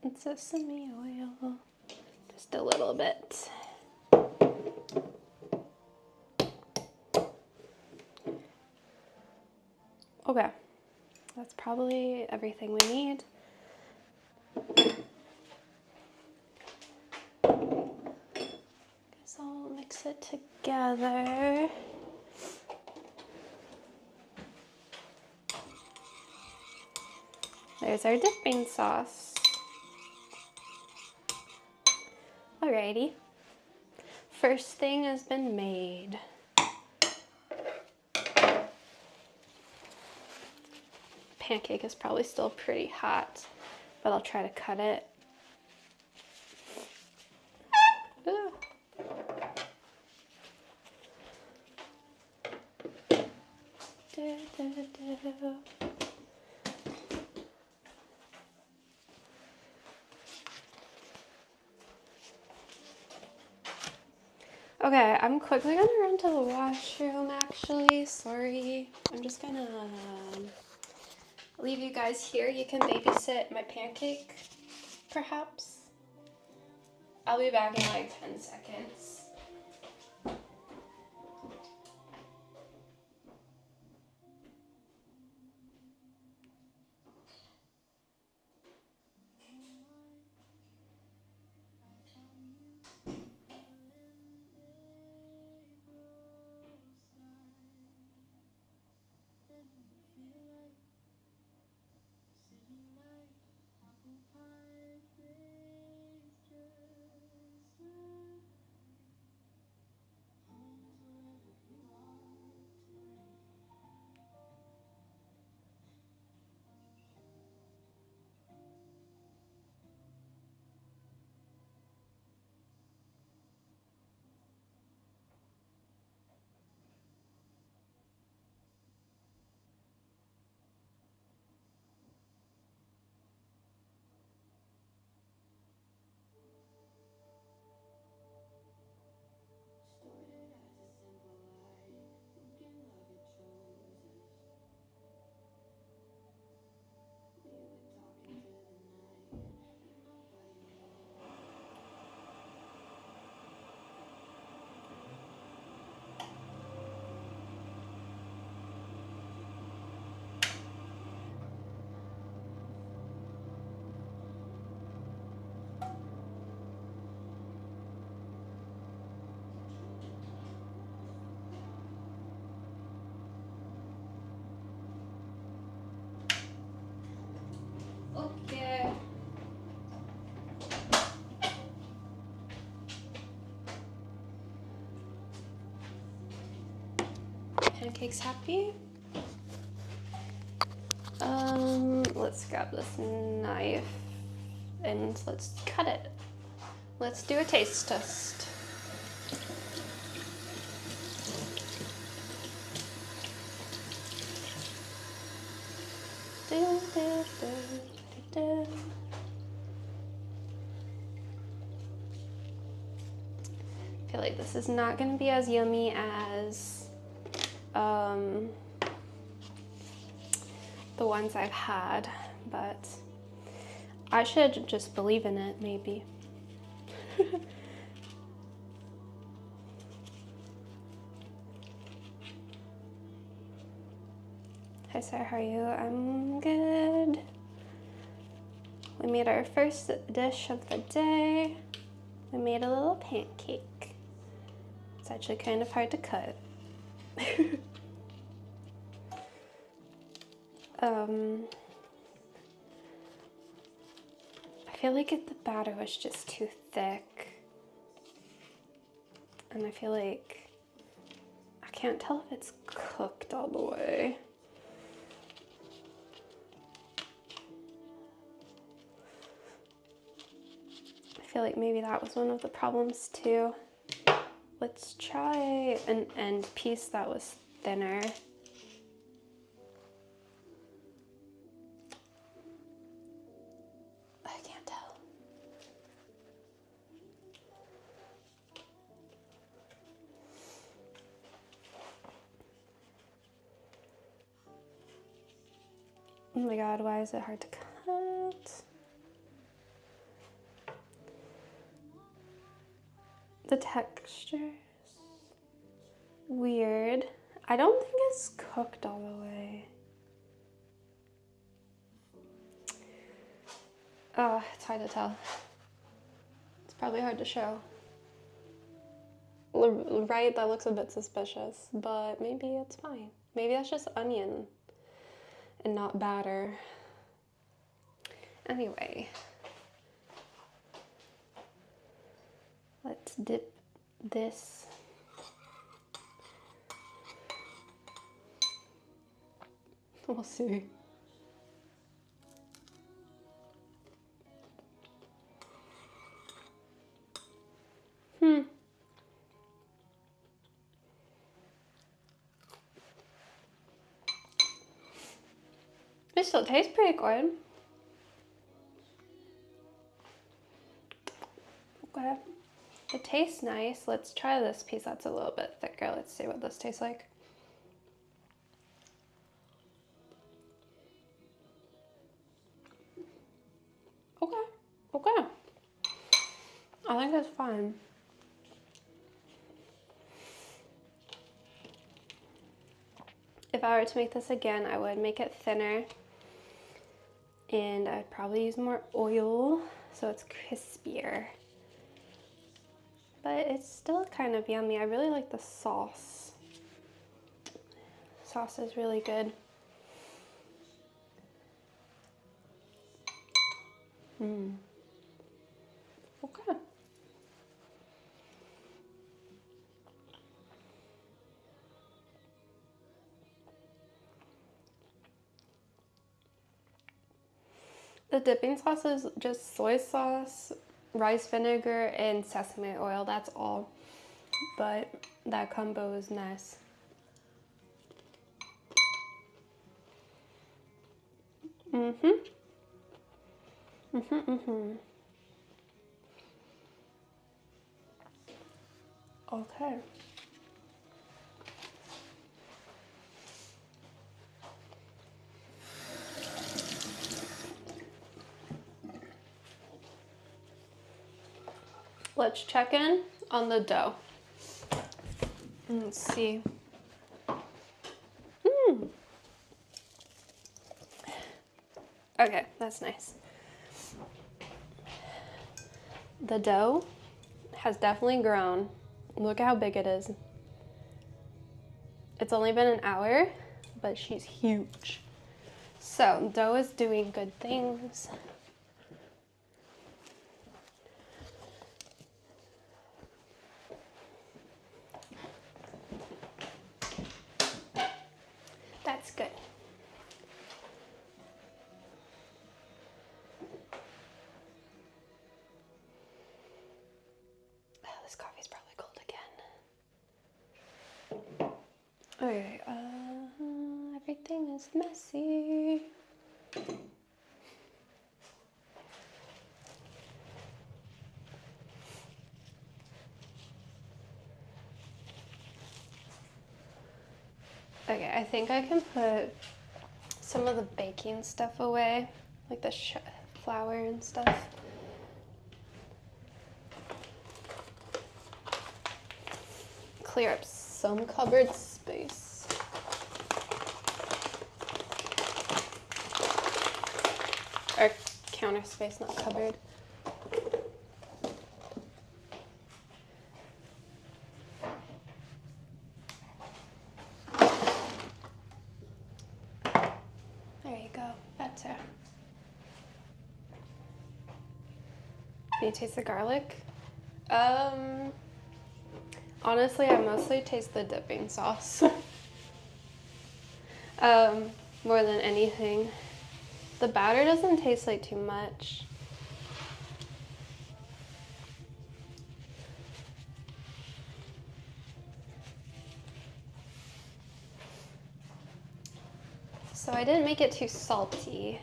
And sesame oil. Just a little bit. Okay, that's probably everything we need. Guess I'll mix it together. There's our dipping sauce. Alrighty. First thing has been made. Pancake is probably still pretty hot, but I'll try to cut it. Ooh. Okay, I'm quickly gonna run to the washroom actually. Sorry. I'm just gonna leave you guys here. You can babysit my pancake, perhaps. I'll be back in like 10 seconds. Pancakes happy? Let's grab this knife and let's cut it. Let's do a taste test. I feel like this is not gonna be as yummy as the ones I've had, but I should just believe in it, maybe. Hi Sarah, how are you? I'm good. We made our first dish of the day. We made a little pancake. It's actually kind of hard to cut. I feel like the batter was just too thick. And I feel like I can't tell if it's cooked all the way. I feel like maybe that was one of the problems too. Let's try an end piece that was thinner. I can't tell. Oh my god, why is it hard to cut? The texture's weird. I don't think it's cooked all the way. Oh, it's hard to tell. It's probably hard to show. Right, that looks a bit suspicious, but maybe it's fine. Maybe that's just onion and not batter. Anyway, let's dip this. We'll see. It still tastes pretty good. Okay. It tastes nice. Let's try this piece that's a little bit thicker. Let's see what this tastes like. Okay. Okay. I think it's fine. If I were to make this again, I would make it thinner. And I'd probably use more oil so it's crispier. But it's still kind of yummy. I really like the sauce. Sauce is really good. Okay. The dipping sauce is just soy sauce, rice vinegar, and sesame oil. That's all. But that combo is nice. Okay. Let's check in on the dough. Let's see. Okay, that's nice. The dough has definitely grown. Look how big it is. It's only been an hour, but she's huge. So, dough is doing good things. Okay, everything is messy. Okay, I think I can put some of the baking stuff away, like the flour and stuff. Clear up some cupboard space. Or counter space, not cupboard. There you go, better. Can you taste the garlic? Honestly, I mostly taste the dipping sauce. More than anything. The batter doesn't taste like too much. So I didn't make it too salty.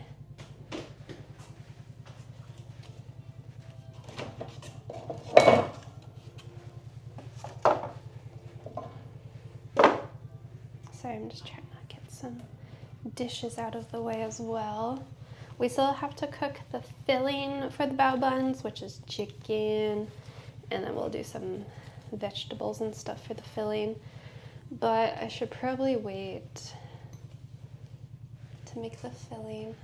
Sorry, I'm just trying to get some dishes out of the way as well. We still have to cook the filling for the bao buns, which is chicken, and then we'll do some vegetables and stuff for the filling. But I should probably wait to make the filling.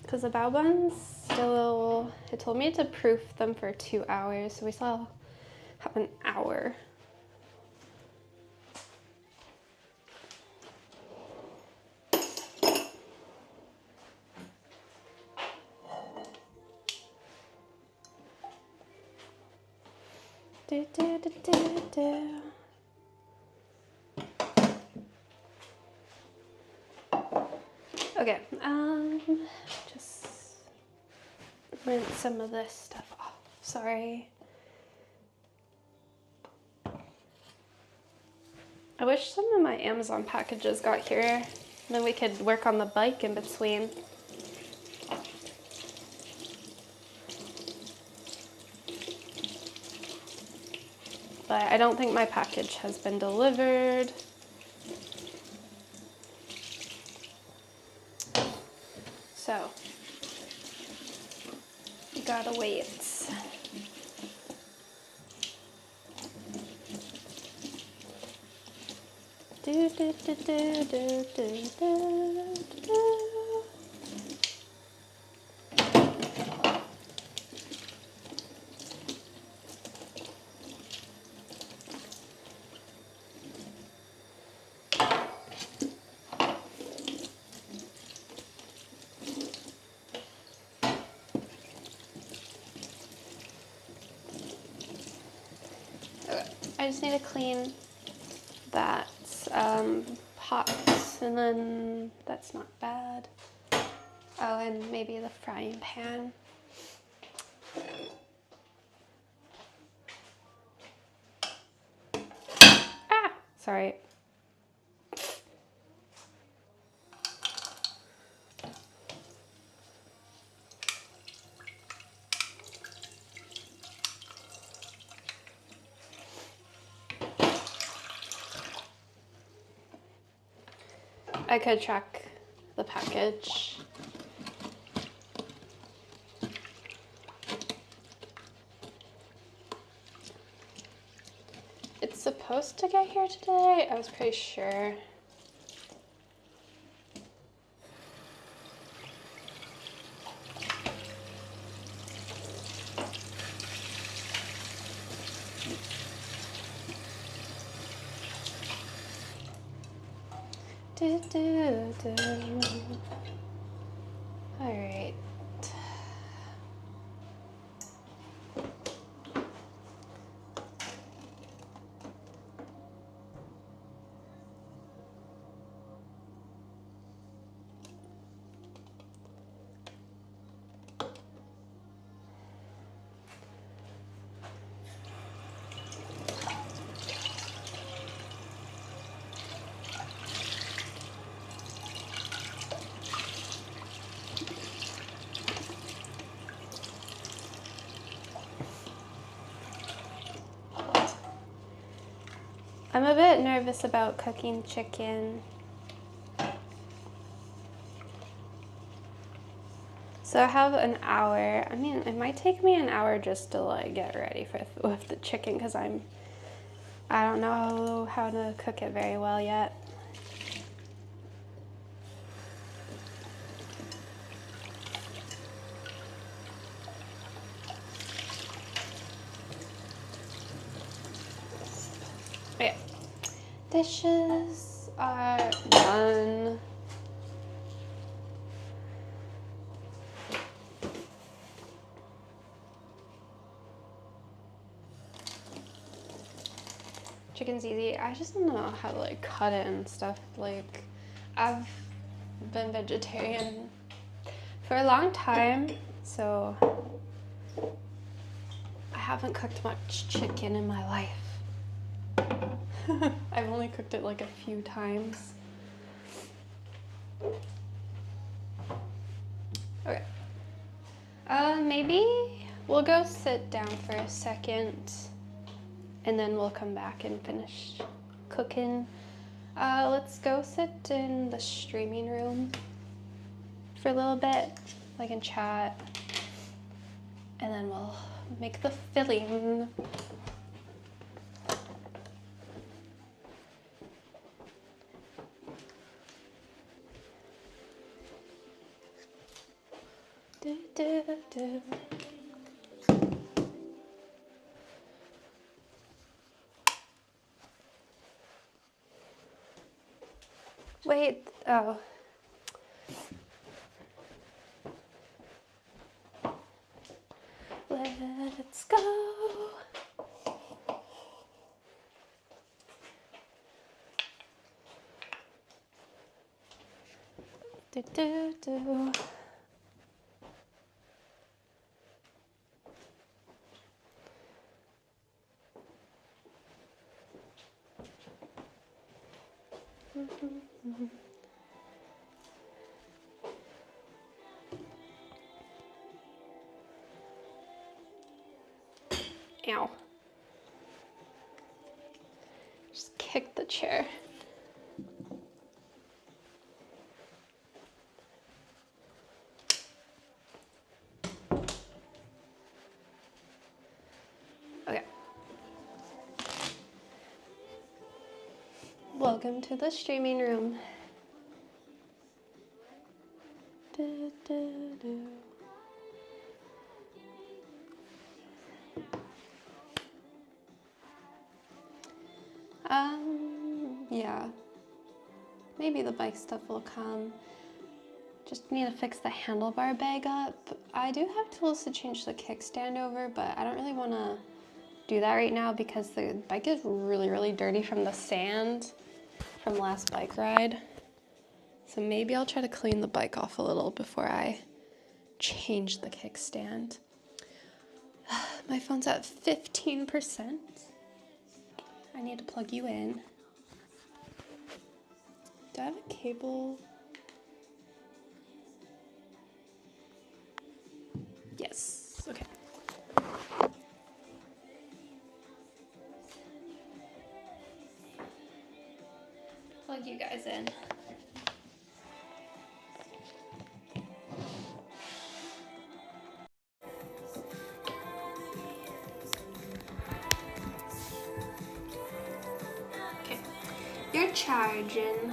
Because the bao buns still, it told me to proof them for 2 hours, so we still have an hour. Do, do, do, do, do. Okay, just rinse some of this stuff off. Sorry. I wish some of my Amazon packages got here, then we could work on the bike in between. But I don't think my package has been delivered. So, you gotta wait. Do, do, do, do, do, do, do, do. I just need to clean that pot, and then that's not bad. Oh, and maybe the frying pan. Ah, sorry. I could track the package. It's supposed to get here today. I was pretty sure. Do, do, do. All right. I'm a bit nervous about cooking chicken. So I have an hour. I mean, it might take me an hour just to like get ready with the chicken because I don't know how to cook it very well yet. Okay, dishes are done. Chicken's easy. I just don't know how to like cut it and stuff. Like, I've been vegetarian for a long time, so I haven't cooked much chicken in my life. I've only cooked it like a few times. Okay. Maybe we'll go sit down for a second and then we'll come back and finish cooking. Let's go sit in the streaming room for a little bit, like and chat, and then we'll make the filling. Do, do, do. Wait, oh. Let's go. Do, do, do. Ow. Just kicked the chair. Okay. Welcome to the streaming room. Do, do, do. Yeah. Maybe the bike stuff will come. Just need to fix the handlebar bag up. I do have tools to change the kickstand over, but I don't really want to do that right now because the bike is really, really dirty from the sand from last bike ride. So maybe I'll try to clean the bike off a little before I change the kickstand. My phone's at 15%. I need to plug you in. Do I have a cable? Yes, okay. Plug you guys in. Okay, you're charging.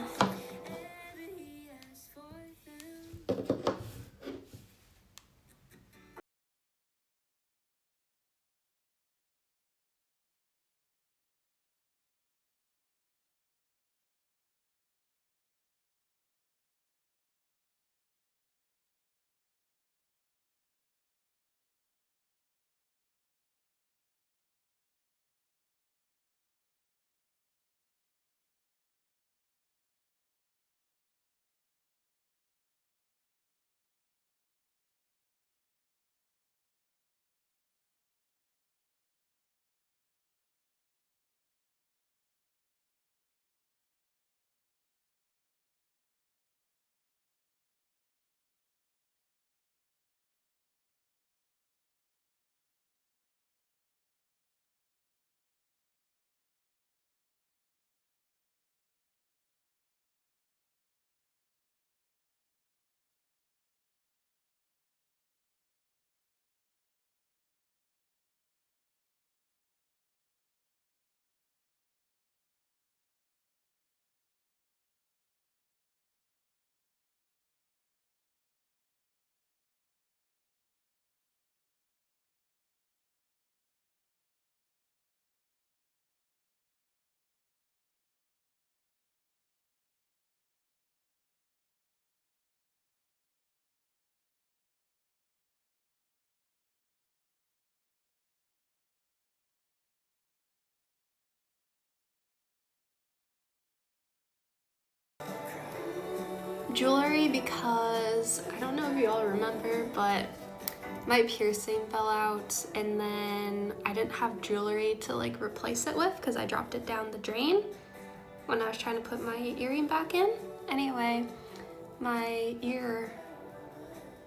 jewelry because I don't know if you all remember, but my piercing fell out and then I didn't have jewelry to like replace it with because I dropped it down the drain when I was trying to put my earring back in. Anyway, my ear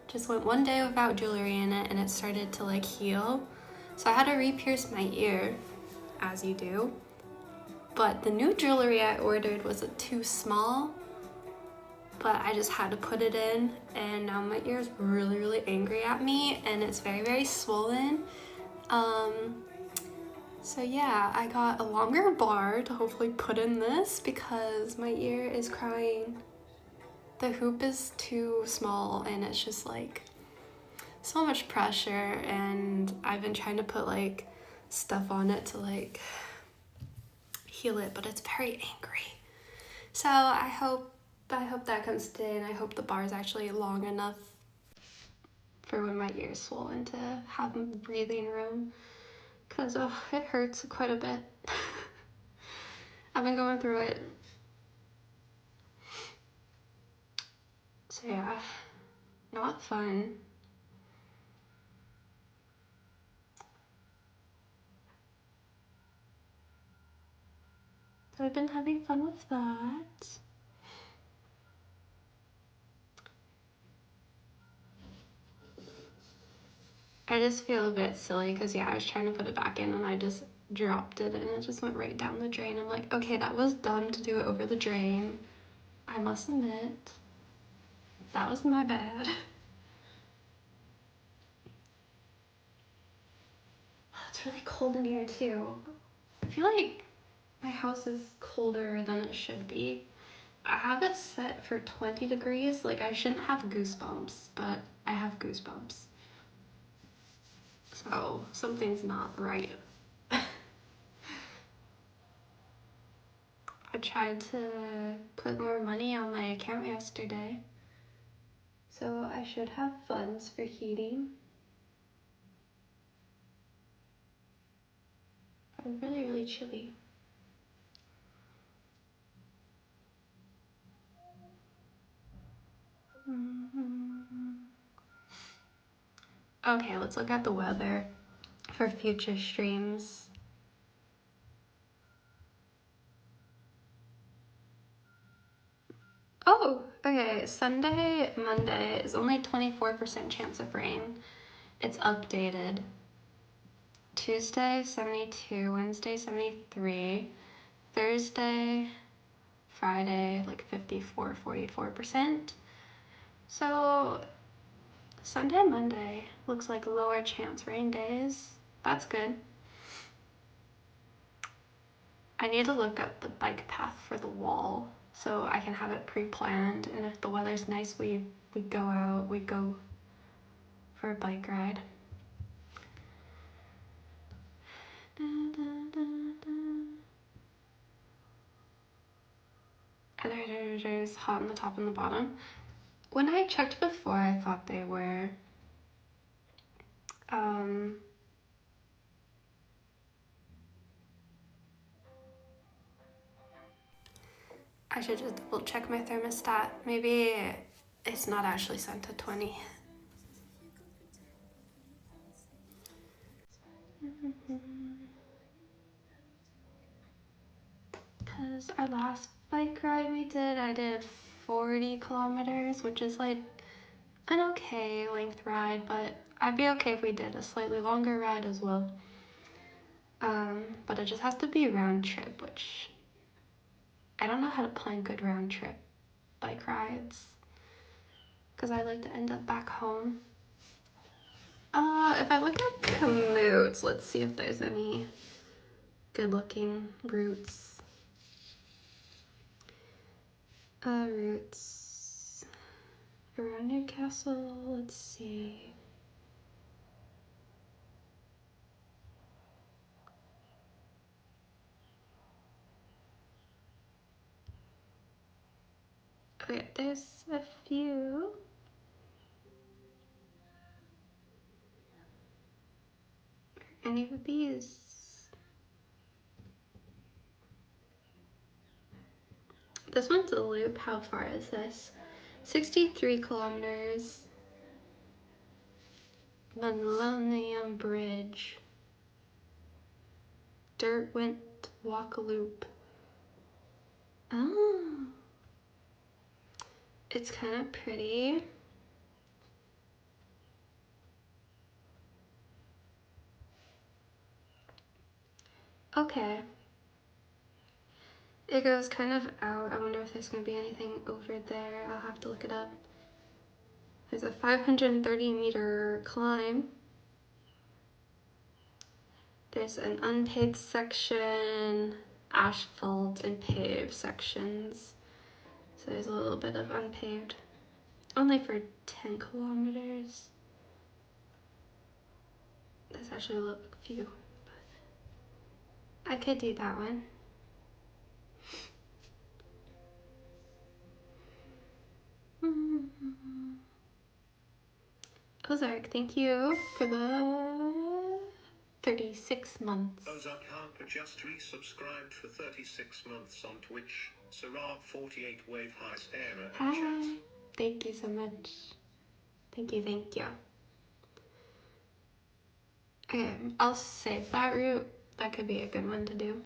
just went one day without jewelry in it and it started to like heal. So I had to re-pierce my ear, as you do. But the new jewelry I ordered was too small, but I just had to put it in, and now my ear is really, really angry at me and it's very, very swollen. So yeah, I got a longer bar to hopefully put in this because my ear is crying. The hoop is too small and it's just like so much pressure, and I've been trying to put like stuff on it to like heal it, but it's very angry. So I hope that comes today, and I hope the bar is actually long enough for when my ear is swollen to have breathing room, because it hurts quite a bit. I've been going through it. So yeah, not fun. So I've been having fun with that. I just feel a bit silly because yeah, I was trying to put it back in and I just dropped it and it just went right down the drain. I'm like, okay, that was dumb to do it over the drain. I must admit, that was my bad. It's really cold in here too. I feel like my house is colder than it should be. I have it set for 20 degrees. Like I shouldn't have goosebumps, but I have goosebumps. So something's not right. I tried to put more money on my account yesterday, so I should have funds for heating. I'm really, really chilly. Okay, let's look at the weather for future streams. Oh, okay. Sunday, Monday is only 24% chance of rain. It's updated. Tuesday, 72. Wednesday, 73. Thursday, Friday, like 54, 44%. So Sunday, Monday looks like lower chance rain days. That's good. I need to look up the bike path for the wall so I can have it pre-planned, and if the weather's nice, we go out, we go for a bike ride. There's hot on the top and the bottom. When I checked before, I thought they were I should just double check my thermostat. Maybe it's not actually set to 20. Because our last bike ride we did, I did 40 kilometers, which is like an okay length ride, but I'd be okay if we did a slightly longer ride as well. But it just has to be round trip, which I don't know how to plan good round trip bike rides because I like to end up back home. If I look at commutes, let's see if there's any good looking routes. Routes around Newcastle, let's see. Okay, there's a few. Any of these? This one's a loop. How far is this? 63 kilometers. Millennium Bridge. Derwent Walk Loop. Oh. It's kind of pretty. Okay. It goes kind of out. I wonder if there's going to be anything over there. I'll have to look it up. There's a 530-meter climb. There's an unpaved section, asphalt, and paved sections. So there's a little bit of unpaved. Only for 10 kilometers. There's actually a few. But I could do that one. Ozark, thank you for the 36 months. Ozark Harper just resubscribed for 36 months on Twitch. Sarah48 wave hi Sarah and chat. Hi. Thank you so much. Thank you, thank you. Okay, I'll save that route. That could be a good one to do.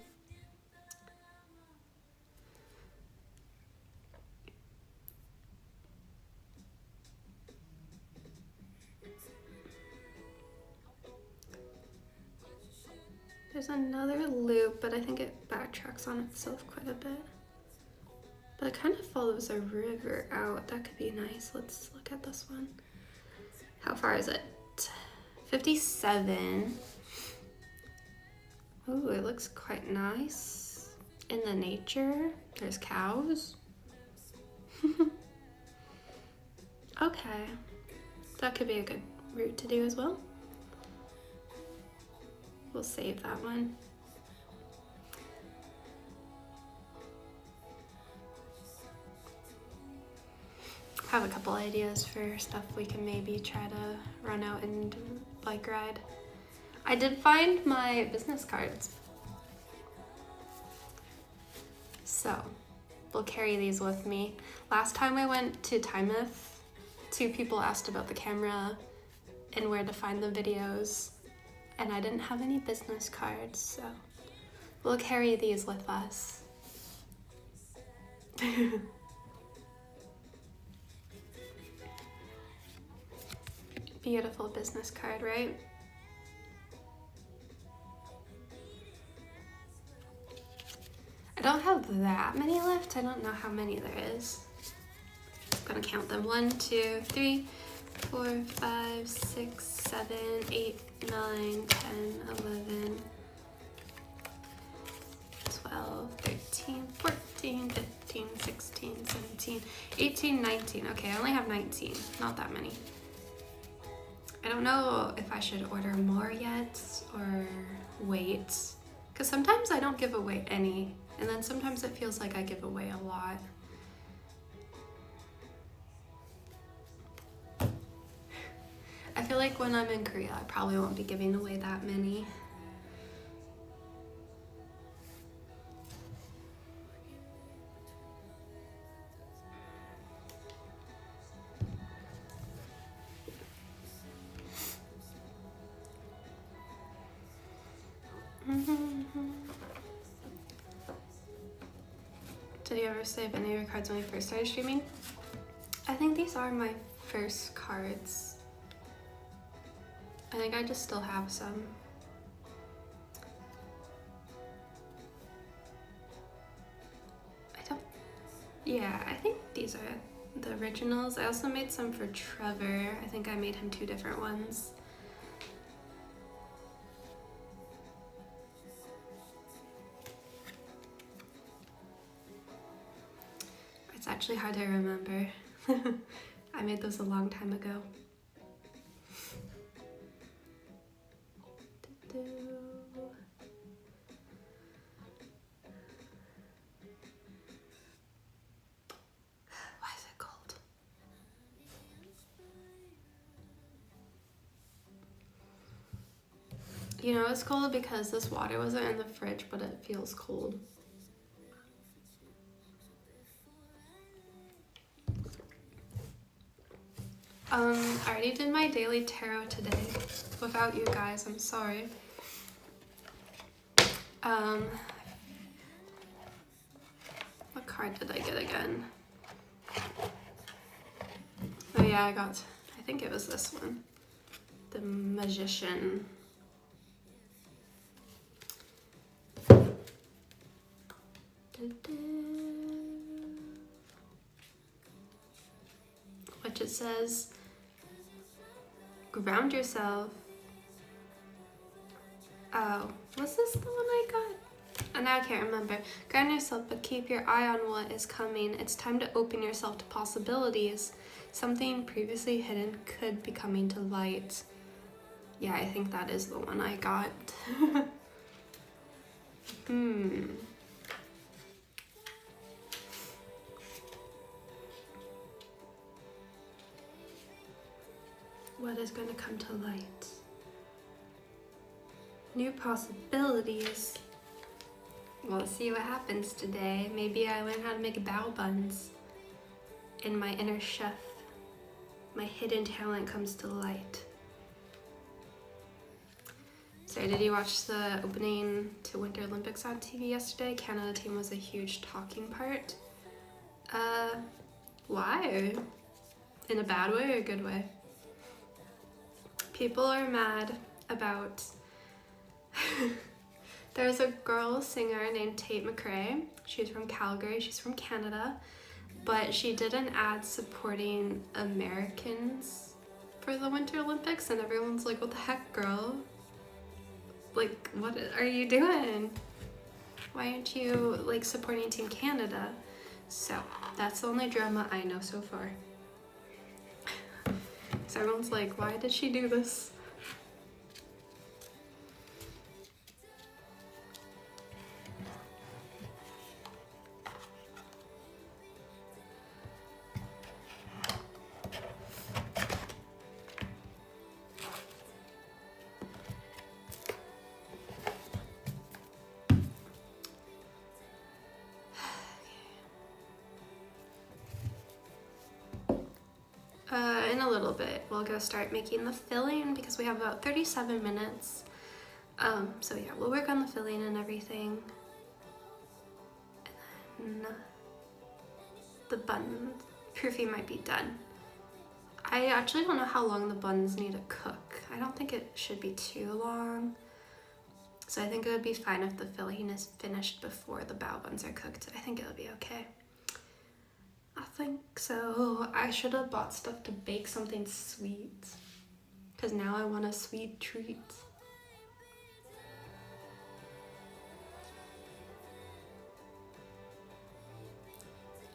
There's another loop, but I think it backtracks on itself quite a bit. But it kind of follows a river out. That could be nice. Let's look at this one. How far is it? 57. Ooh, it looks quite nice. In the nature, there's cows. Okay, that could be a good route to do as well. We'll save that one. I have a couple ideas for stuff we can maybe try to run out and bike ride. I did find my business cards. So, we'll carry these with me. Last time I went to Tymuth, 2 people asked about the camera and where to find the videos, and I didn't have any business cards, so we'll carry these with us. Beautiful business card, right? I don't have that many left. I don't know how many there is. I'm gonna count them. 1, 2, 3, 4, 5, 6, 7, 8, 9, 10, 11, 12, 13, 14, 15, 16, 17, 18, 19. Okay, I only have 19. Not that many. I don't know if I should order more yet or wait. Because sometimes I don't give away any. And then sometimes it feels like I give away a lot. I feel like when I'm in Korea, I probably won't be giving away that many. Did you ever save any of your cards when you first started streaming? I think these are my first cards. I think I just still have some. Yeah, I think these are the originals. I also made some for Trevor. I think I made him 2 different ones. It's actually hard to remember. I made those a long time ago. Why is it cold? You know it's cold because this water wasn't in the fridge, but it feels cold. I already did my daily tarot today without you guys, I'm sorry. What card did I get again? Oh yeah, I think it was this one. The Magician. Which it says, ground yourself. Oh, was this the one I got? And now I can't remember. Ground yourself, but keep your eye on what is coming. It's time to open yourself to possibilities. Something previously hidden could be coming to light. Yeah, I think that is the one I got. What is going to come to light? New possibilities. We'll see what happens today. Maybe I learn how to make bao buns. And my inner chef, my hidden talent comes to light. So did you watch the opening to Winter Olympics on TV yesterday? Canada team was a huge talking part. Why? In a bad way or a good way? People are mad about there's a girl singer named Tate McRae. She's from Calgary, she's from Canada, but she did an ad supporting Americans for the Winter Olympics, and everyone's like, what the heck, girl? Like, what are you doing? Why aren't you like supporting Team Canada? So that's the only drama I know so far. So everyone's like, why did she do this? In a little bit, we'll go start making the filling because we have about 37 minutes. So yeah, we'll work on the filling and everything. And then the bun proofing might be done. I actually don't know how long the buns need to cook. I don't think it should be too long. So I think it would be fine if the filling is finished before the bao buns are cooked. I think it'll be okay. I think so. I should have bought stuff to bake something sweet, because now I want a sweet treat.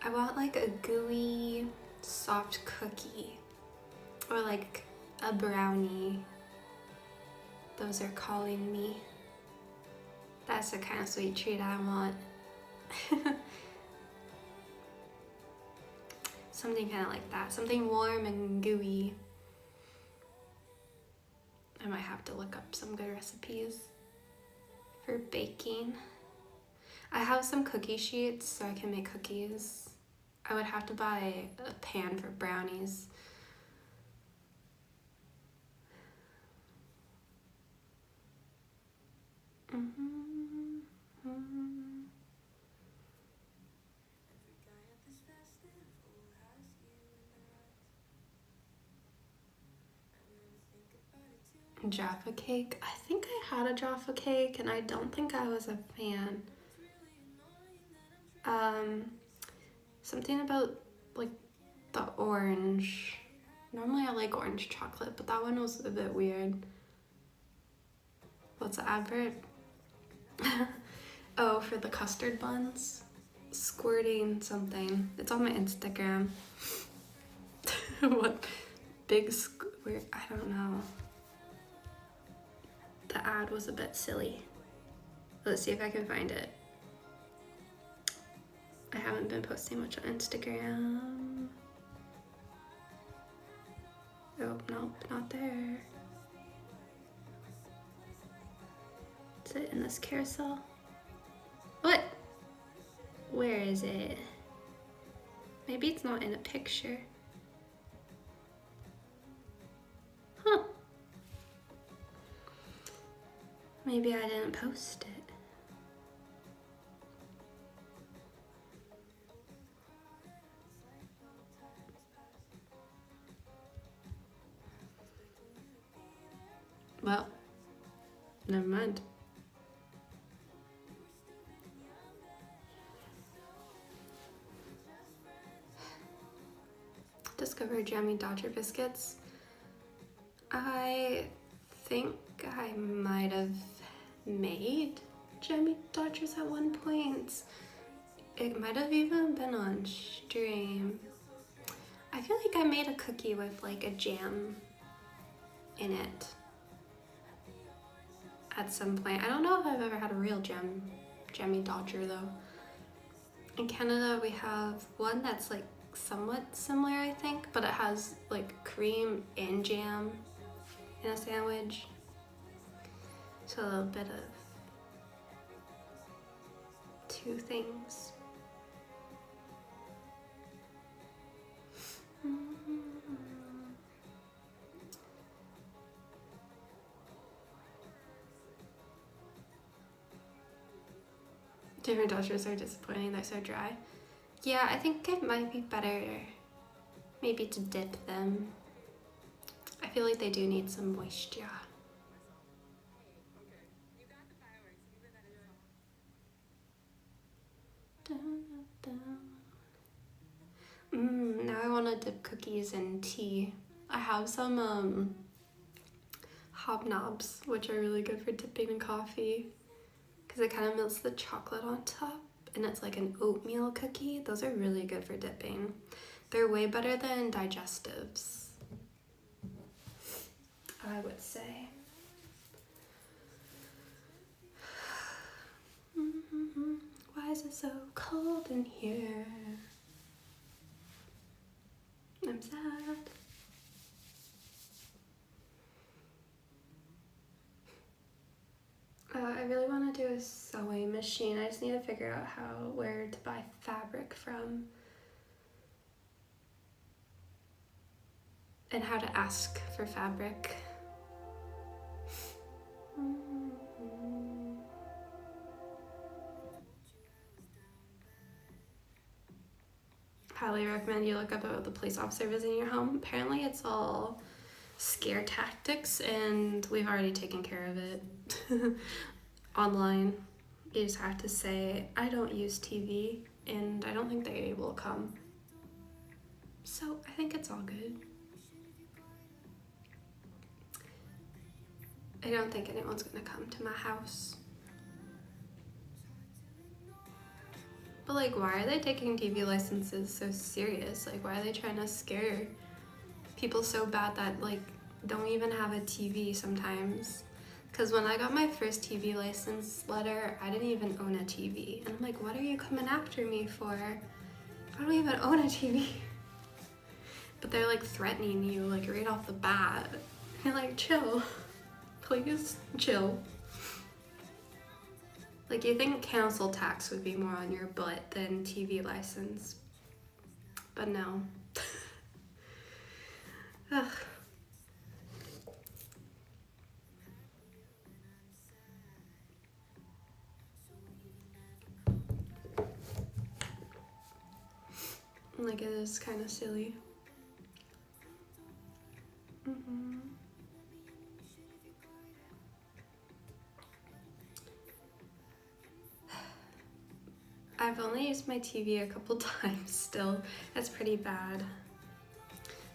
I want like a gooey, soft cookie, or like a brownie. Those are calling me. That's the kind of sweet treat I want. Something kind of like that. Something warm and gooey. I might have to look up some good recipes for baking. I have some cookie sheets so I can make cookies. I would have to buy a pan for brownies. Jaffa cake. I think I had a Jaffa cake and I don't think I was a fan. Something about like the orange. Normally I like orange chocolate, but that one was a bit weird. What's the advert? Oh, for the custard buns? Squirting something. It's on my Instagram. What? Big squirt? I don't know. The ad was a bit silly. Let's see if I can find it. I haven't been posting much on Instagram. Oh, nope, not there. Is it in this carousel? What? Where is it? Maybe it's not in a picture. Maybe I didn't post it. Well, never mind. Discovered Jammy Dodger biscuits. I think I might have made Jammy Dodgers at one point. It might have even been on stream. I feel like I made a cookie with like a jam in it at some point. I don't know if I've ever had a real Jammy Dodger though. In Canada we have one that's like somewhat similar, I think, but it has like cream and jam in a sandwich. So a little bit of two things. Jammy Dodgers are disappointing, they're so dry. Yeah, I think it might be better maybe to dip them. I feel like they do need some moisture. Now I want to dip cookies in tea. I have some hobnobs, which are really good for dipping in coffee because it kind of melts the chocolate on top, and it's like an oatmeal cookie. Those are really good for dipping. They're way better than digestives, I would say. Why is it so cold in here? I'm sad. I really want to do a sewing machine. I just need to figure out where to buy fabric from. And how to ask for fabric. Highly recommend you look up what the police officer is in your home. Apparently it's all scare tactics and we've already taken care of it. Online. You just have to say, I don't use TV, and I don't think they're able to come. So I think it's all good. I don't think anyone's gonna come to my house. But like, why are they taking TV licenses so serious? Like, why are they trying to scare people so bad that like don't even have a TV sometimes? Because when I got my first TV license letter, I didn't even own a TV. And I'm like, what are you coming after me for? I don't even own a TV. But they're like threatening you like right off the bat. You're like, chill. Please chill. Like, you think council tax would be more on your butt than TV license. But no. Ugh. Like, it is kind of silly. I've only used my TV a couple times still. That's pretty bad.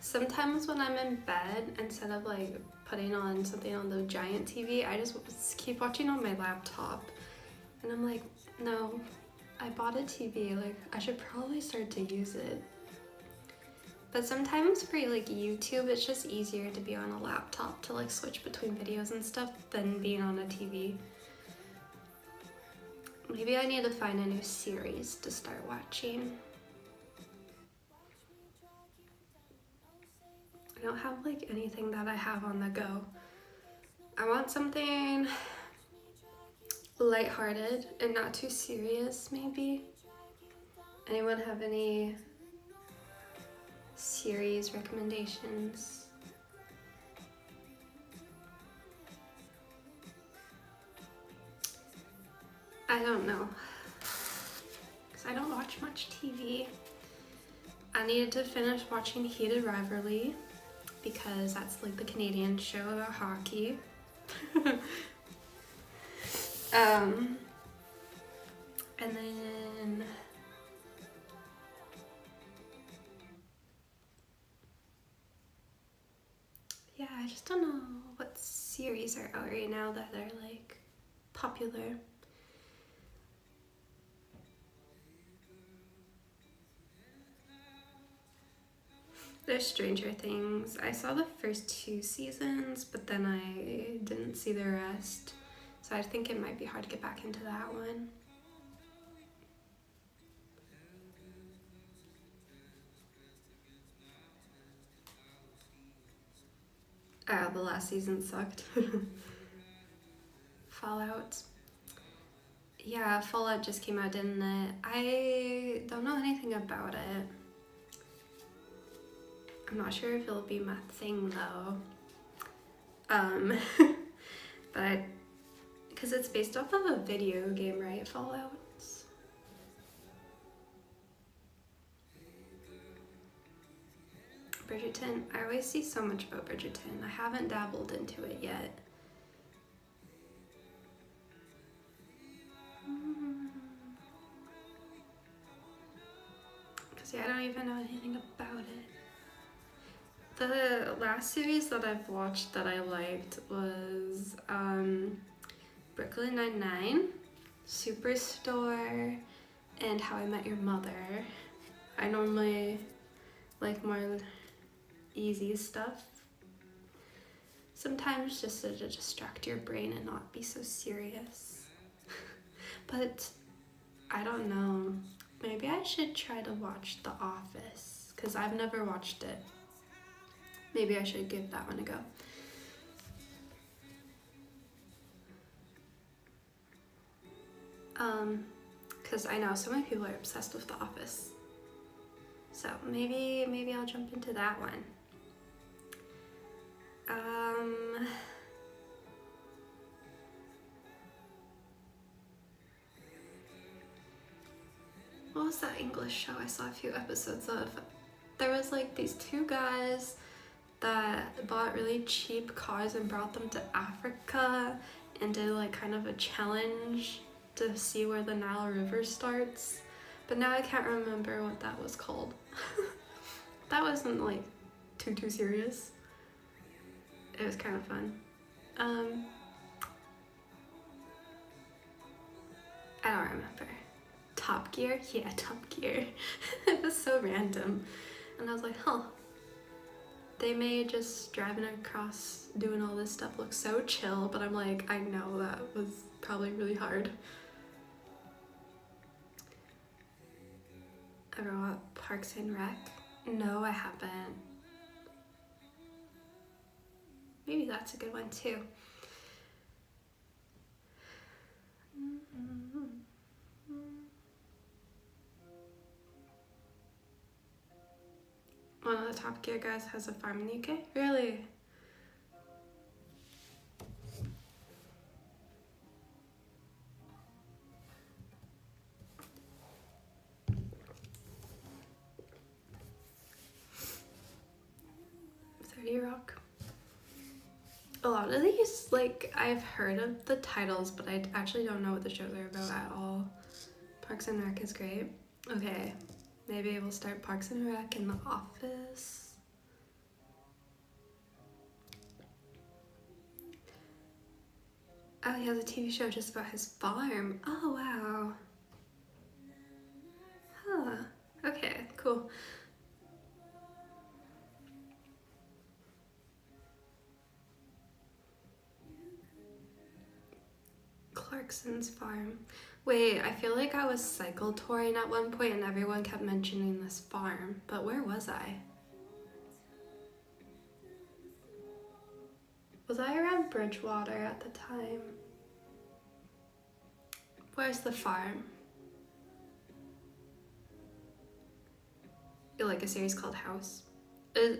Sometimes when I'm in bed, instead of like putting on something on the giant TV, I just keep watching on my laptop. And I'm like, no, I bought a TV, like I should probably start to use it. But sometimes for like YouTube, it's just easier to be on a laptop to like switch between videos and stuff than being on a TV. Maybe I need to find a new series to start watching. I don't have like anything that I have on the go. I want something lighthearted and not too serious, maybe. Anyone have any series recommendations? I don't know. Because I don't watch much TV. I needed to finish watching Heated Rivalry because that's like the Canadian show about hockey. And then yeah, I just don't know what series are out right now that are like popular. There's Stranger Things. I saw the first 2 seasons, but then I didn't see the rest. So I think it might be hard to get back into that one. The last season sucked. Fallout. Yeah, Fallout just came out, didn't it? I don't know anything about it. I'm not sure if it'll be my thing though. But because it's based off of a video game, right? Fallout. Bridgerton. I always see so much about Bridgerton. I haven't dabbled into it yet. Because yeah, I don't even know anything about it. The last series that I've watched that I liked was Brooklyn Nine-Nine, Superstore, and How I Met Your Mother. I normally like more easy stuff. Sometimes just to distract your brain and not be so serious. But I don't know. Maybe I should try to watch The Office because I've never watched it. Maybe I should give that one a go. Because I know so many people are obsessed with The Office. So maybe I'll jump into that one. What was that English show I saw a few episodes of? There was like these 2 guys that bought really cheap cars and brought them to Africa and did like kind of a challenge to see where the Nile River starts. But now I can't remember what that was called. That wasn't like too serious. It was kind of fun. I don't remember. Top Gear? Yeah, Top Gear. It was so random. And I was like, huh. They made just driving across doing all this stuff look so chill, but I'm like, I know that was probably really hard. Ever watched Parks and Rec? No, I haven't. Maybe that's a good one too. One of the Top Gear guys has a farm in the UK? Really? Rock. A lot of these, like, I've heard of the titles, but I actually don't know what the shows are about at all. Parks and Rec is great. Okay, maybe we'll start Parks and Rec in The Office. Oh, he has a TV show just about his farm. Oh, wow. Huh. Okay, cool. Clarkson's farm. Wait, I feel like I was cycle touring at one point and everyone kept mentioning this farm, but where was I? Was I around Bridgewater at the time? Where's the farm? You like a series called House?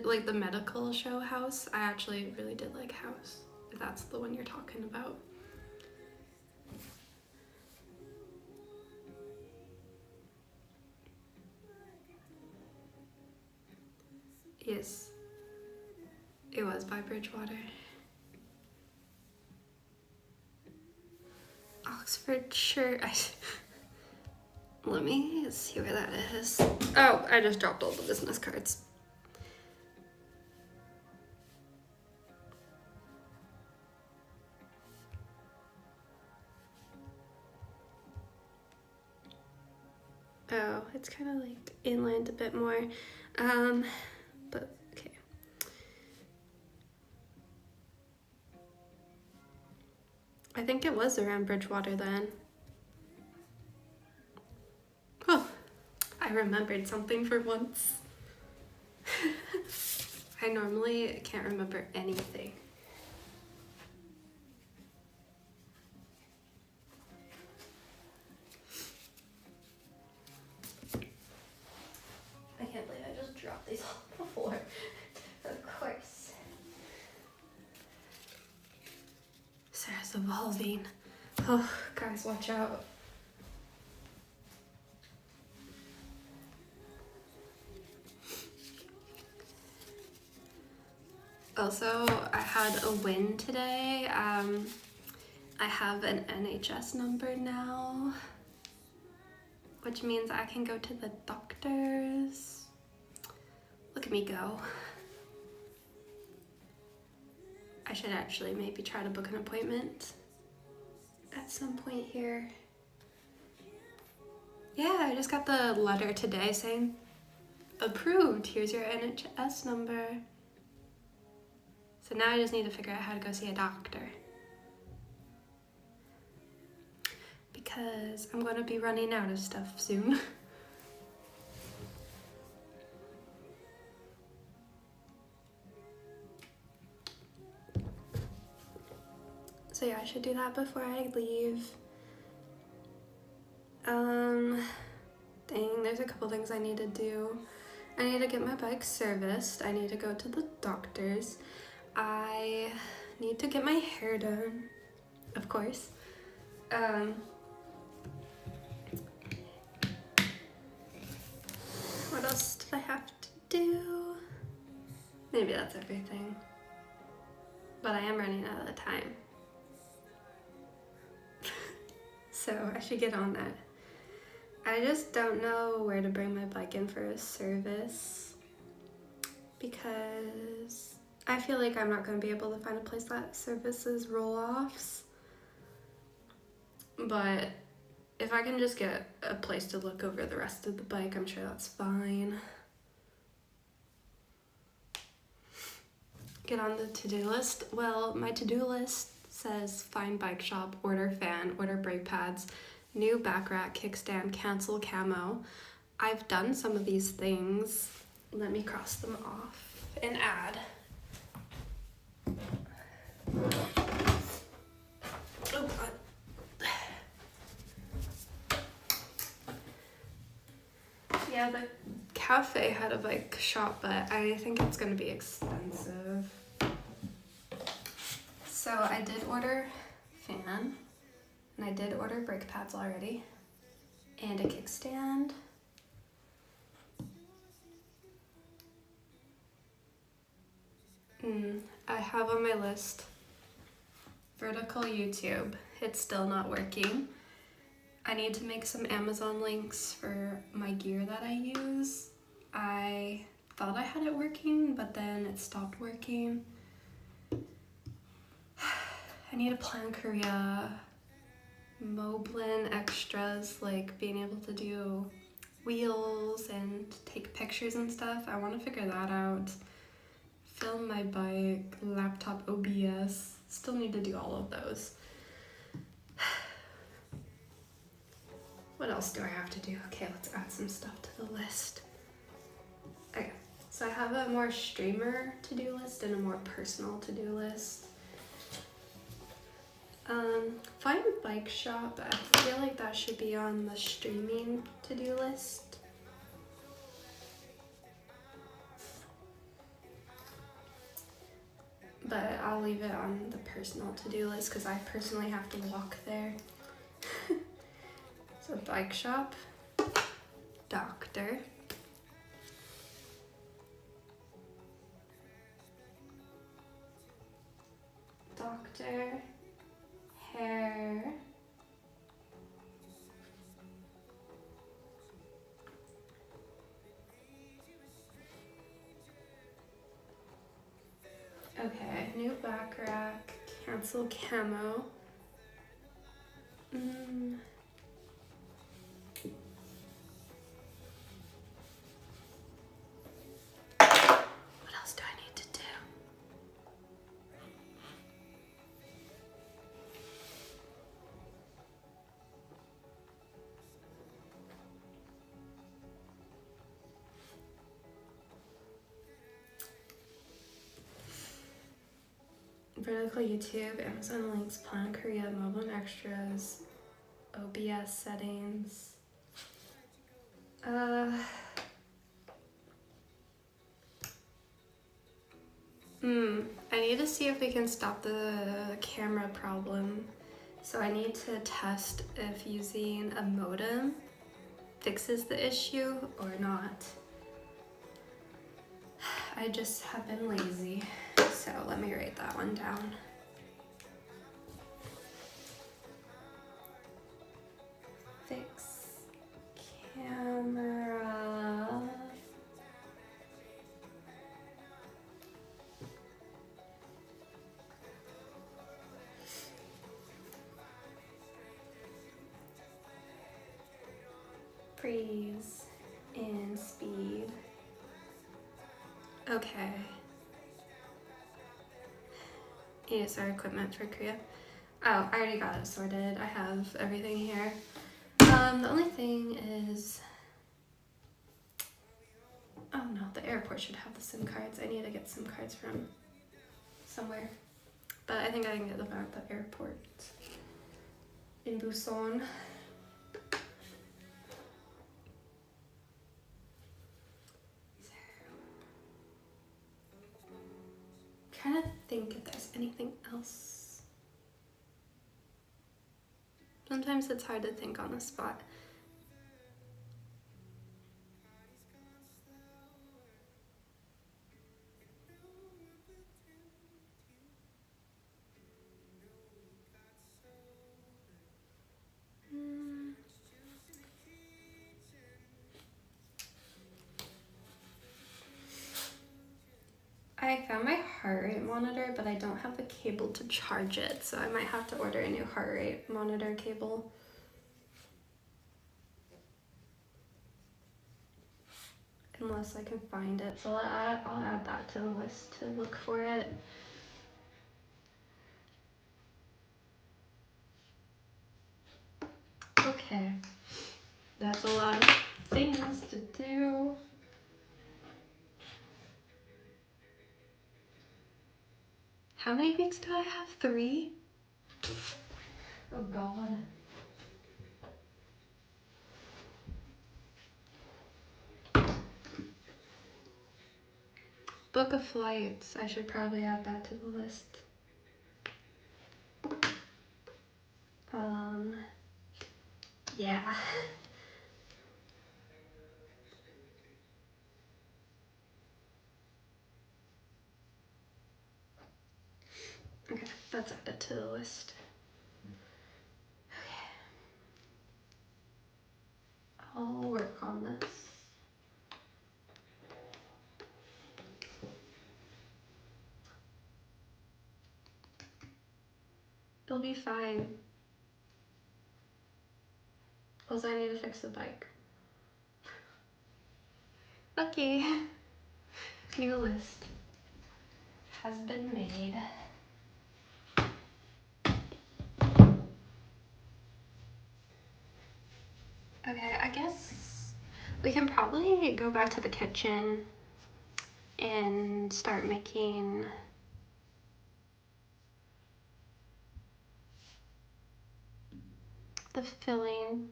Like the medical show House? I actually really did like House, if that's the one you're talking about. It was by Bridgewater. Oxfordshire. Let me see where that is. Oh, I just dropped all the business cards. Oh, it's kind of like inland a bit more. But okay. I think it was around Bridgewater then. Oh, I remembered something for once. I normally can't remember anything. I can't believe I just dropped these all on the floor. Of course. Sarah's evolving. Oh, guys, watch out. Also, I had a win today. I have an NHS number now, which means I can go to the doctors. Look at me go. I should actually maybe try to book an appointment at some point here. Yeah, I just got the letter today saying, approved, here's your NHS number. So now I just need to figure out how to go see a doctor. Because I'm gonna be running out of stuff soon. So yeah, I should do that before I leave. Dang, there's a couple things I need to do. I need to get my bike serviced. I need to go to the doctor's. I need to get my hair done, of course. What else did I have to do? Maybe that's everything. But I am running out of time. So I should get on that. I just don't know where to bring my bike in for a service because I feel like I'm not going to be able to find a place that services roll-offs. But if I can just get a place to look over the rest of the bike, I'm sure that's fine. Get on the to-do list. Well, my to-do list says find bike shop, order fan, order brake pads, new back rack, kickstand, cancel camo. I've done some of these things. Let me cross them off and add. Oh God. Yeah, the cafe had a bike shop, but I think it's gonna be expensive. So I did order fan, and I did order brake pads already, and a kickstand. I have on my list vertical YouTube. It's still not working. I need to make some Amazon links for my gear that I use. I thought I had it working, but then it stopped working. I need to plan Korea, Moblin extras, like being able to do wheels and take pictures and stuff. I want to figure that out. Film my bike, laptop OBS. Still need to do all of those. What else do I have to do? Okay, let's add some stuff to the list. Okay, so I have a more streamer to-do list and a more personal to-do list. Find bike shop. I feel like that should be on the streaming to-do list. But I'll leave it on the personal to-do list because I personally have to walk there. So bike shop, doctor, after hair. Okay, new back rack, cancel camo. What else do I need to do? Vertical YouTube, Amazon links, Plan Korea, mobile and extras, OBS settings. I need to see if we can stop the camera problem. So I need to test if using a modem fixes the issue or not. I just have been lazy, so let me write that one down. Fix camera. Freeze and speed. Okay. Use our equipment for Korea. Oh, I already got it sorted. I have everything here. The only thing is, oh no, the airport should have the SIM cards. I need to get SIM cards from somewhere, but I think I can get them at the airport in Busan. I'm trying to think if there's anything else. Sometimes it's hard to think on the spot. I found my heart rate monitor, but I don't have the cable to charge it, so I might have to order a new heart rate monitor cable. Unless I can find it, so I'll add that to the list to look for it. Okay, that's a lot of things to do. How many weeks do I have? 3? Oh God. Book of flights. I should probably add that to the list. Yeah. Okay, that's added to the list. Okay. I'll work on this. It'll be fine. Also, I need to fix the bike. Okay. New list has been made. Okay, I guess we can probably go back to the kitchen and start making the filling.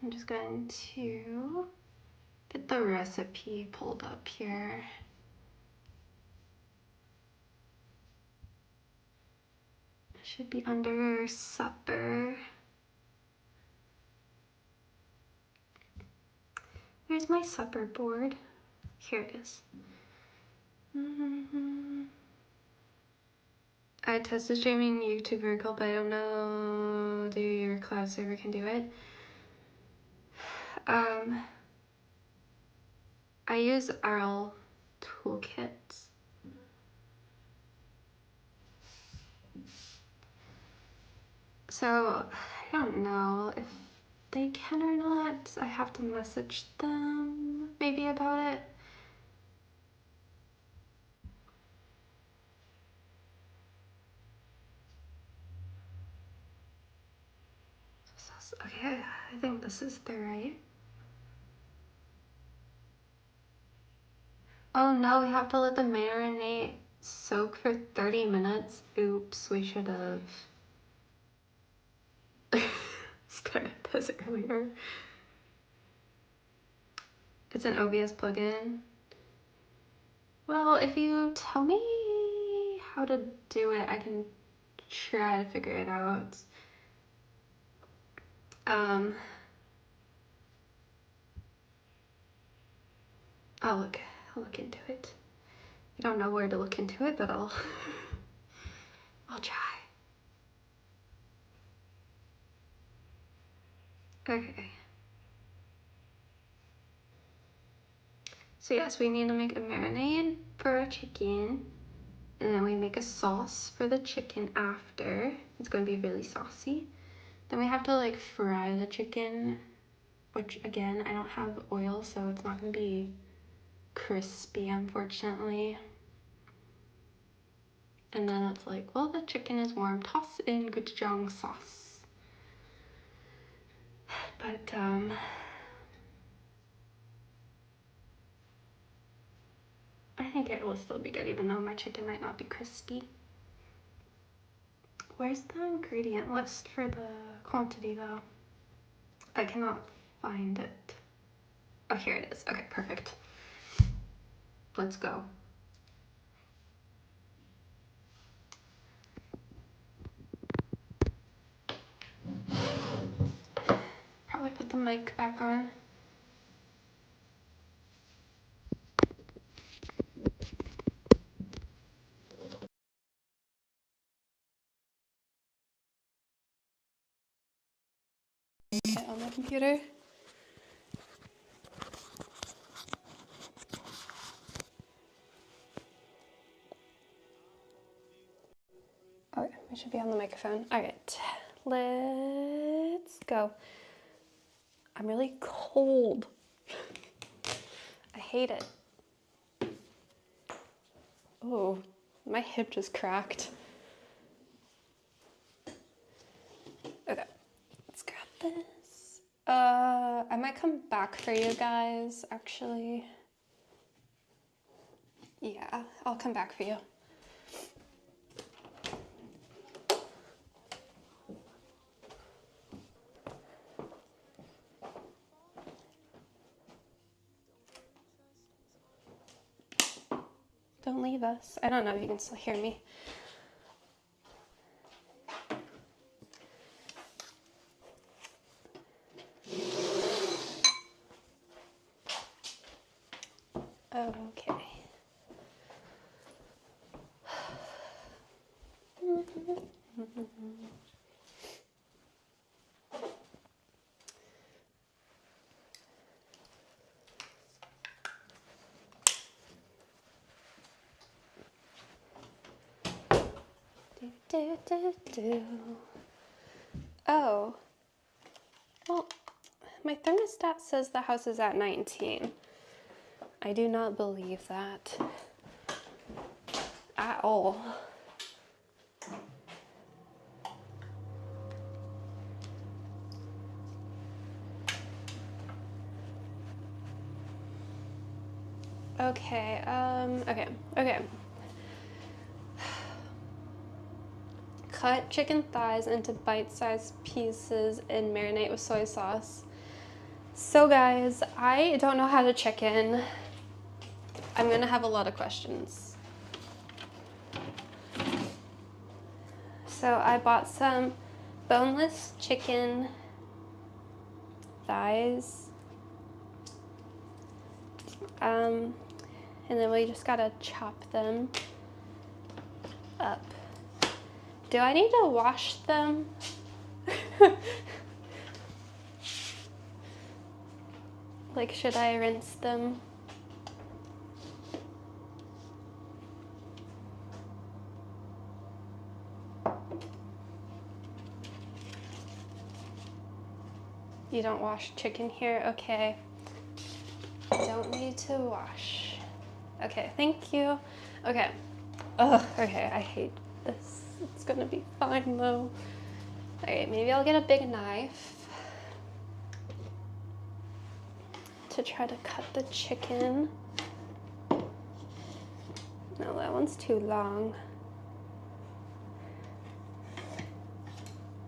I'm just going to get the recipe pulled up here. It should be under supper. Where's my supper board? Here it is. I tested streaming YouTube Miracle, but I don't know do your cloud server can do it. I use RL toolkits. So I don't know if they can or not. I have to message them maybe about it. Okay, I think this is the right. Oh no, we have to let the marinade soak for 30 minutes. Oops, we should have started this earlier. It's an OBS plugin. Well, if you tell me how to do it, I can try to figure it out. I'll look into it. I don't know where to look into it, but I'll try. Okay. So yes, we need to make a marinade for our chicken, and then we make a sauce for the chicken after. It's going to be really saucy. Then we have to like fry the chicken, which again, I don't have oil, so it's not going to be crispy, unfortunately. And then it's like, well, the chicken is warm, toss in gochujang sauce. But I think it will still be good, even though my chicken might not be crispy. Where's the ingredient list for the quantity though? I cannot find it. Oh, here it is. Okay, perfect. Let's go. Probably put the mic back on. Okay, on my computer. Okay, I should be on the microphone. All right, let's go. I'm really cold. I hate it. Oh, my hip just cracked. Okay, let's grab this. I might come back for you guys, actually. Yeah, I'll come back for you. Don't leave us. I don't know if you can still hear me. Okay. Oh. Well, my thermostat says the house is at 19. I do not believe that at all. Okay, okay. Cut chicken thighs into bite-sized pieces and marinate with soy sauce. So guys, I don't know how to chicken. I'm gonna have a lot of questions. So I bought some boneless chicken thighs. And then we just gotta chop them up. Do I need to wash them? Like, should I rinse them? You don't wash chicken here? Okay. Don't need to wash. Okay, thank you. Okay. Ugh, okay, I hate this. It's gonna be fine though. Alright, maybe I'll get a big knife to try to cut the chicken. No, that one's too long.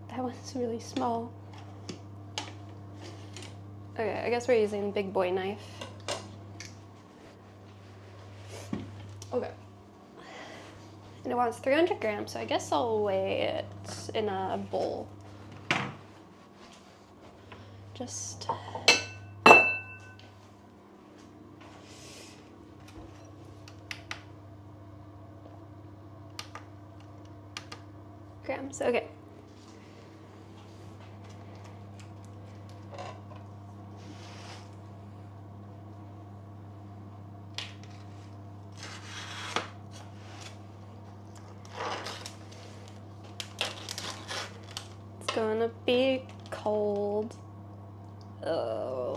That one's really small. Okay, I guess we're using big boy knife. Okay. And it wants 300 grams, so I guess I'll weigh it in a bowl. Just... grams, okay. It's gonna be cold. Oh.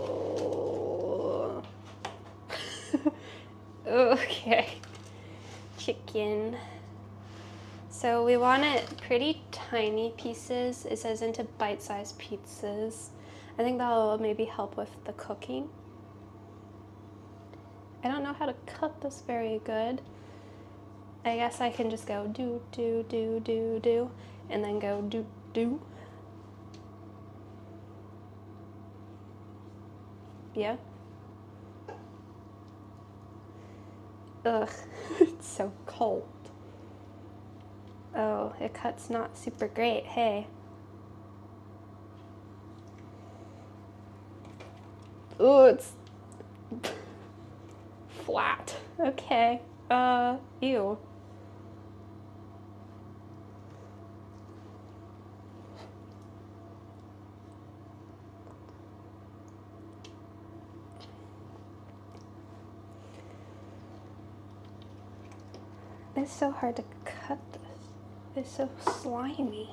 Okay. Chicken. So we want it pretty tiny pieces. It says into bite-sized pizzas. I think that'll maybe help with the cooking. I don't know how to cut this very good. I guess I can just go do, do, do, do, do, and then go do, do. Yeah. Ugh, it's so cold. Oh, it cuts not super great, hey. Ooh, it's flat. Okay. Ew. It's so hard to cut this. It's so slimy.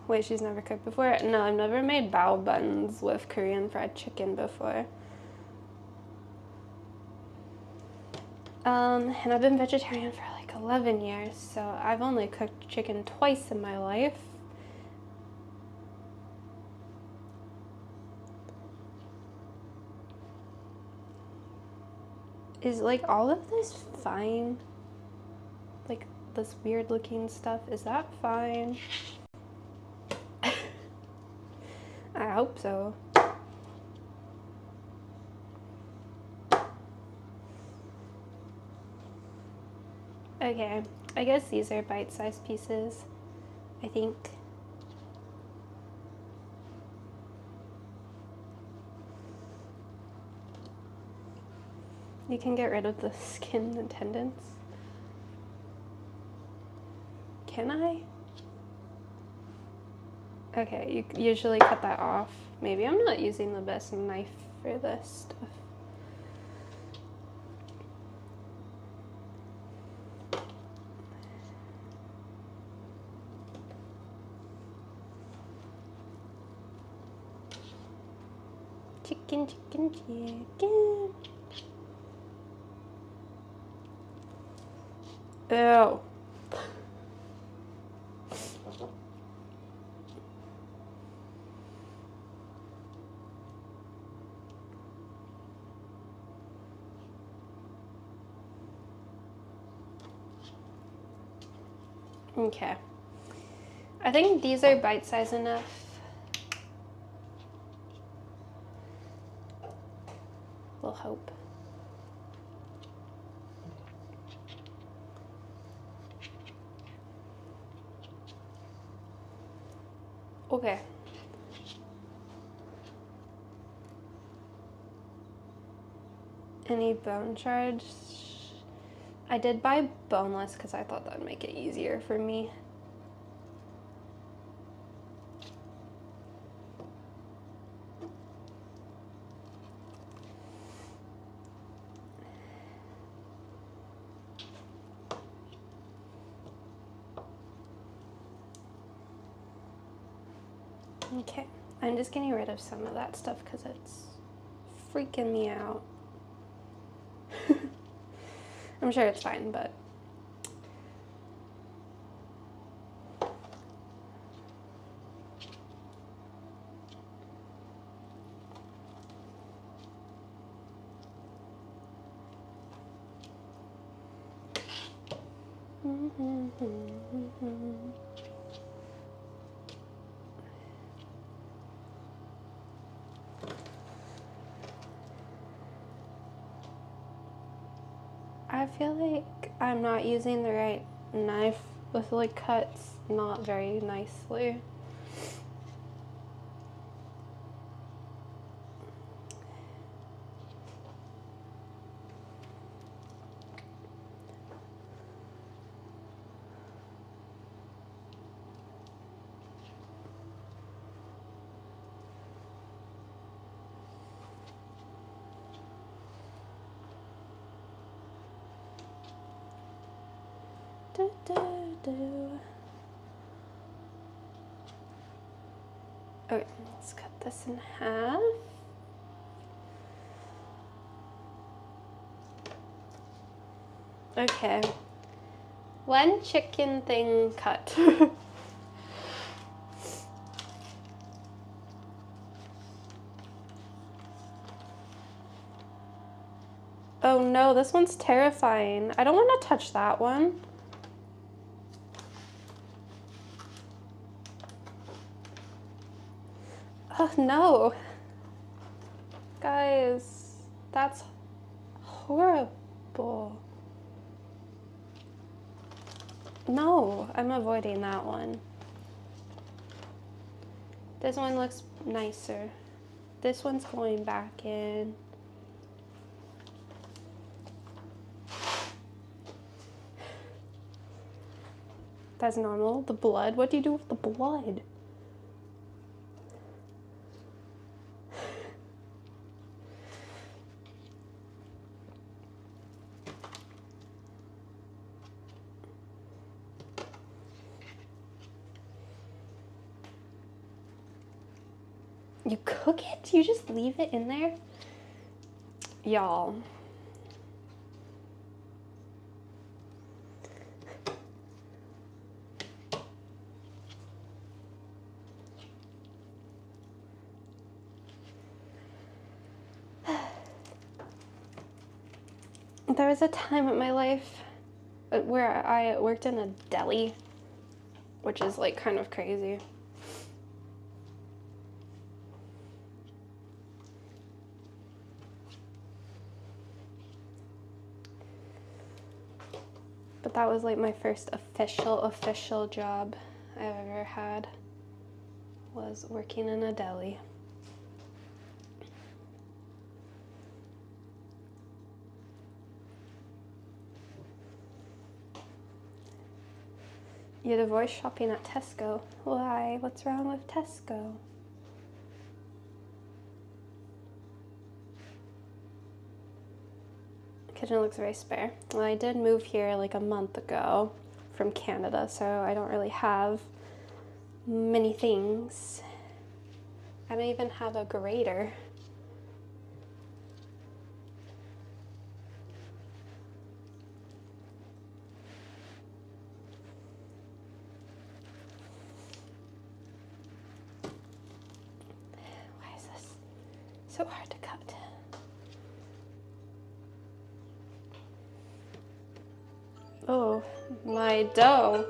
Wait, she's never cooked before? No, I've never made bao buns with Korean fried chicken before. And I've been vegetarian for like 11 years, so I've only cooked chicken twice in my life. Is like all of this fine? Like this weird looking stuff, is that fine? I hope so. Okay, I guess these are bite-sized pieces, I think. You can get rid of the skin and tendons. Can I? Okay, you usually cut that off. Maybe I'm not using the best knife for this stuff. Chicken, chicken, chicken. Ew. Okay. I think these are bite-sized enough. We'll hope. Okay. Any bone shards? I did buy boneless because I thought that would make it easier for me. Okay, I'm just getting rid of some of that stuff because it's freaking me out. I'm sure it's fine, but I feel like I'm not using the right knife. This like cuts not very nicely. Do, do, do. Okay, let's cut this in half. Okay, one chicken thing cut. Oh no, this one's terrifying. I don't want to touch that one. Oh no. Guys, that's horrible. No, I'm avoiding that one. This one looks nicer. This one's going back in. That's normal. The blood, what do you do with the blood? You cook it? You just leave it in there? Y'all. There was a time in my life where I worked in a deli, which is like kind of crazy. But that was like my first official job I've ever had, was working in a deli. You'd avoid shopping at Tesco. Why? What's wrong with Tesco? Kitchen looks very spare. Well, I did move here like a month ago from Canada, so I don't really have many things. I don't even have a grater. Why is this so hard to cut? Oh, my dough.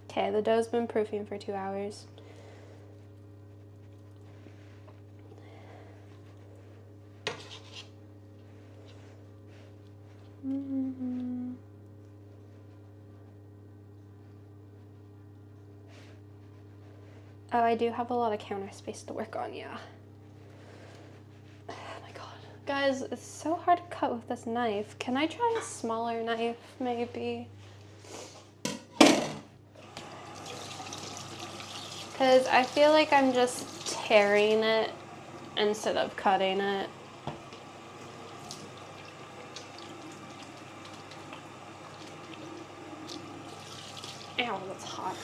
Okay, the dough's been proofing for 2 hours. Mm-hmm. Oh, I do have a lot of counter space to work on, yeah. Oh my god. Guys, it's so hard to cut with this knife. Can I try a smaller knife, maybe? Because I feel like I'm just tearing it instead of cutting it. Ow, that's hot.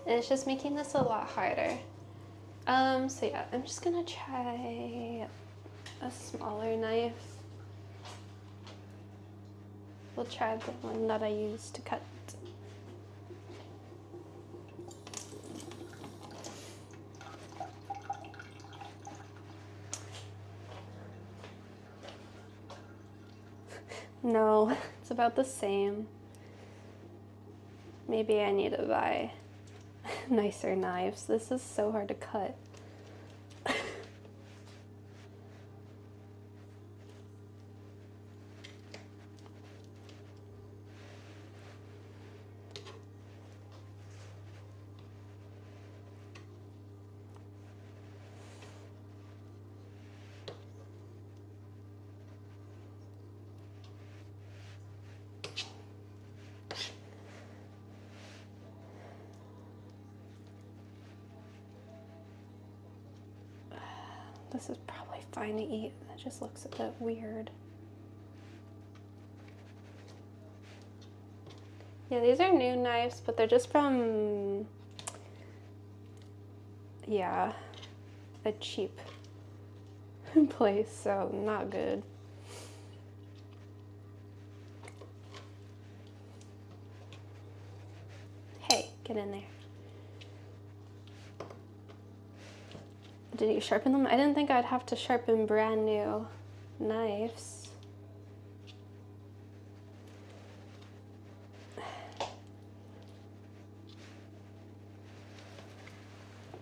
And it's just making this a lot harder. So yeah, I'm just gonna try a smaller knife. We'll try the one that I use to cut. No, it's about the same. Maybe I need to buy nicer knives. This is so hard to cut. This is probably fine to eat. It just looks a bit weird. Yeah, these are new knives, but they're just from, yeah, a cheap place, so not good. Hey, get in there. Did you sharpen them? I didn't think I'd have to sharpen brand new knives.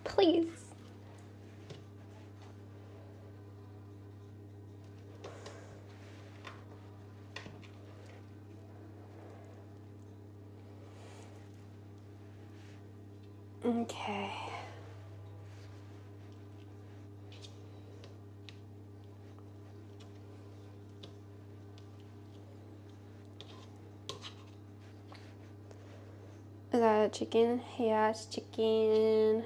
Please. Okay. Is that chicken? Yeah, it's chicken.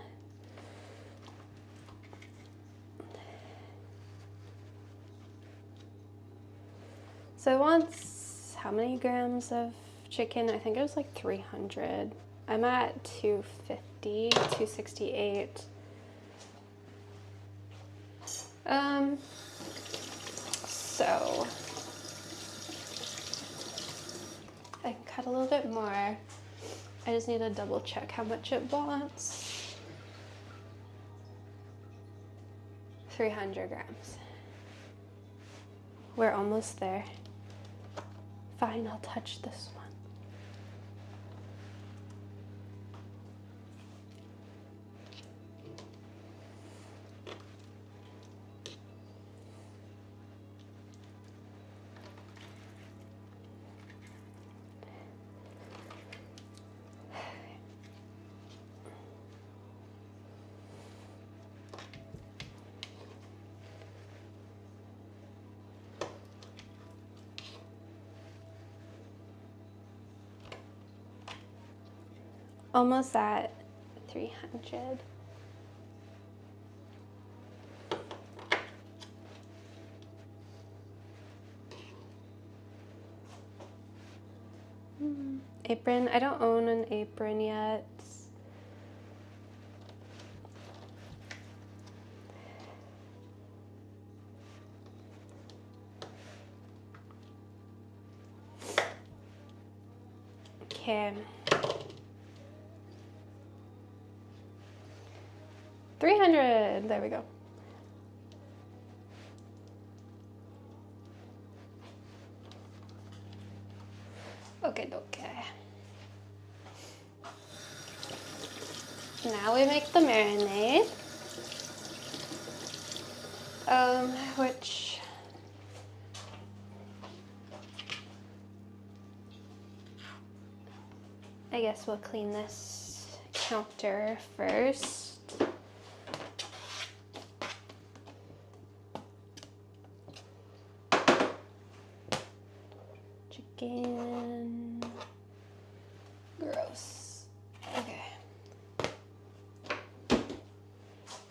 So it wants how many grams of chicken? I think it was like 300. I'm at 250, 268. So I can cut a little bit more. I just need to double check how much it wants. 300 grams. We're almost there. Fine, I'll touch this one. Almost at 300. Apron. I don't own an apron yet. Okay. 300. There we go. Okay. Now we make the marinade. Which I guess we'll clean this counter first. Chicken. Gross. Okay.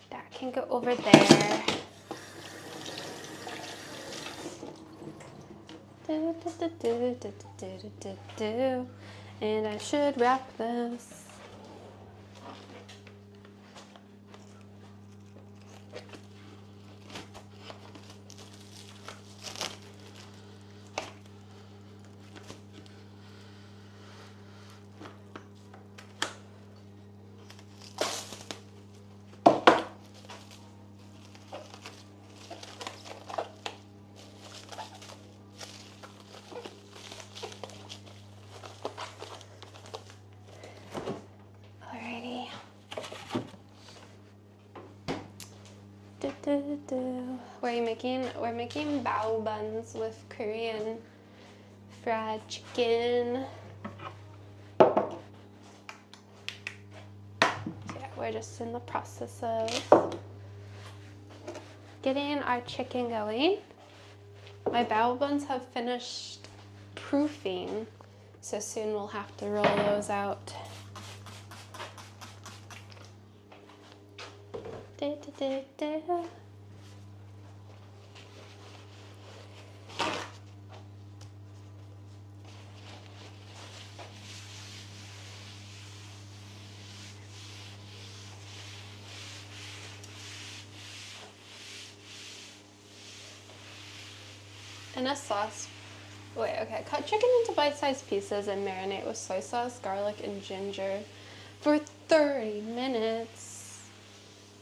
That can go over there. And I should wrap this. We're making bao buns with Korean fried chicken. So yeah, we're just in the process of getting our chicken going. My bao buns have finished proofing, so soon we'll have to roll those out. And a sauce. Wait, okay. Cut chicken into bite-sized pieces and marinate with soy sauce, garlic, and ginger for 30 minutes.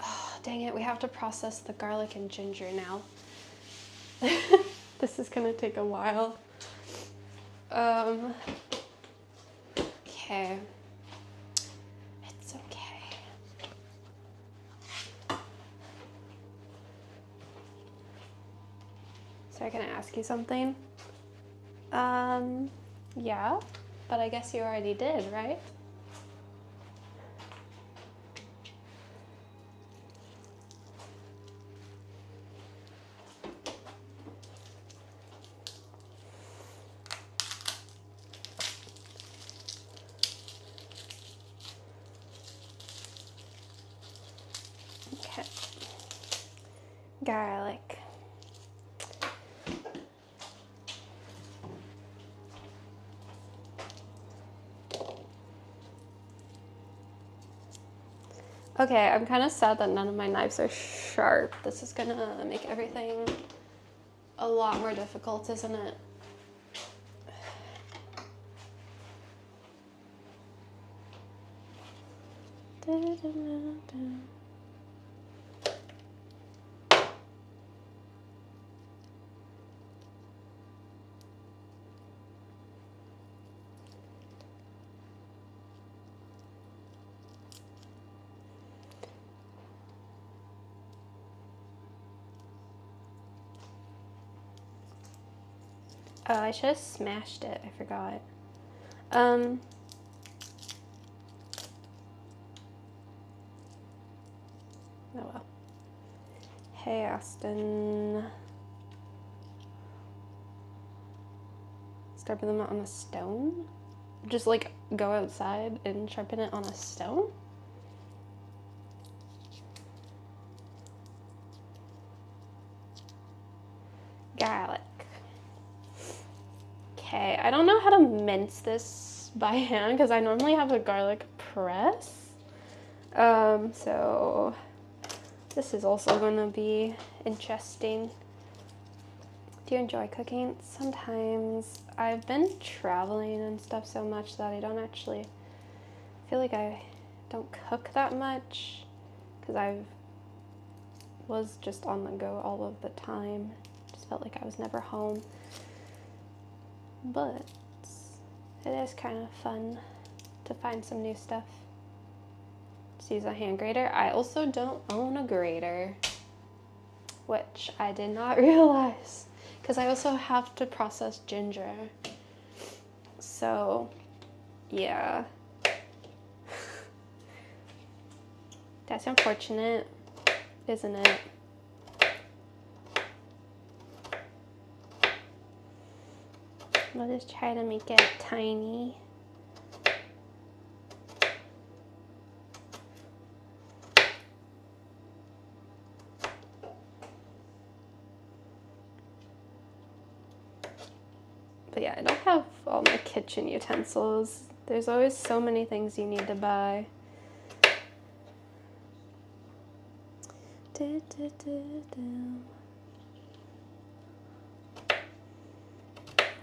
Oh, dang it. We have to process the garlic and ginger now. This is gonna take a while. Okay. It's okay. So can I ask you something? Yeah, but I guess you already did, right? Okay. Garlic. Okay, I'm kind of sad that none of my knives are sharp. This is gonna make everything a lot more difficult, isn't it? Oh, I should have smashed it. I forgot. Oh well. Hey, Austin. Sharpen them on a stone? Just like go outside and sharpen it on a stone? Garlic. Okay, I don't know how to mince this by hand because I normally have a garlic press. So this is also gonna be interesting. Do you enjoy cooking? Sometimes. I've been traveling and stuff so much that I don't actually feel like I don't cook that much because I was just on the go all of the time. Just felt like I was never home. But it is kind of fun to find some new stuff. Just use a hand grater. I also don't own a grater. which I did not realize, because I also have to process ginger. So, yeah. That's unfortunate, isn't it? I'll just try to make it tiny. But yeah, I don't have all my kitchen utensils. There's always so many things you need to buy.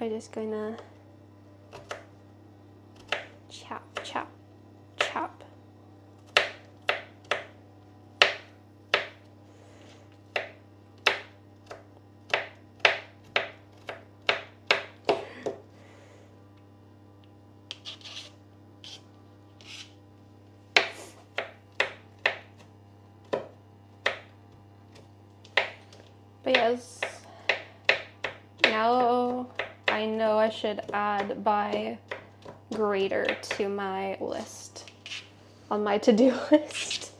I'm just gonna chop, chop, chop. But yes, now I know I should add by grater to my list, on my to-do list.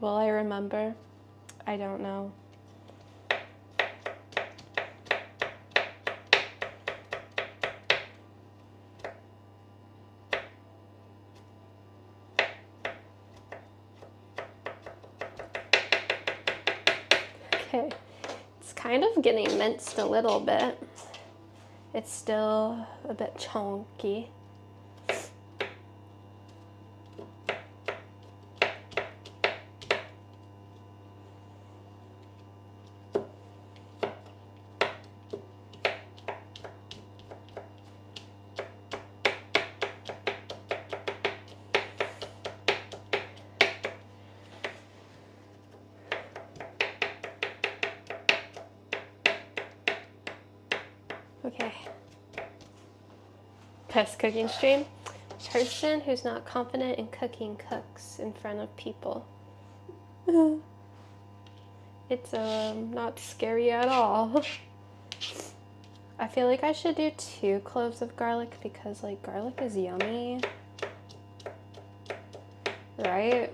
Will I remember? I don't know. Okay, it's kind of getting minced a little bit. It's still a bit chunky. Okay. Test cooking stream. Person who's not confident in cooking cooks in front of people. It's not scary at all. I feel like I should do 2 cloves of garlic because like garlic is yummy. Right?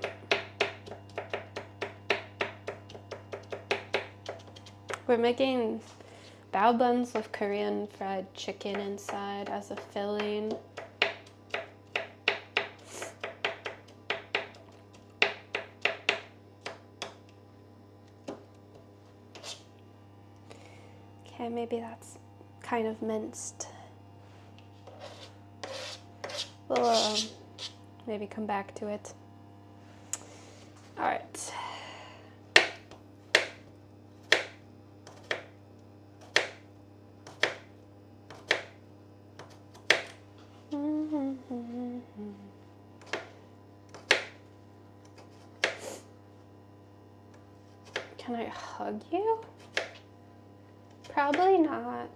We're making bao buns with Korean fried chicken inside as a filling. Okay, maybe that's kind of minced. We'll maybe come back to it. All right. Can I hug you? Probably not.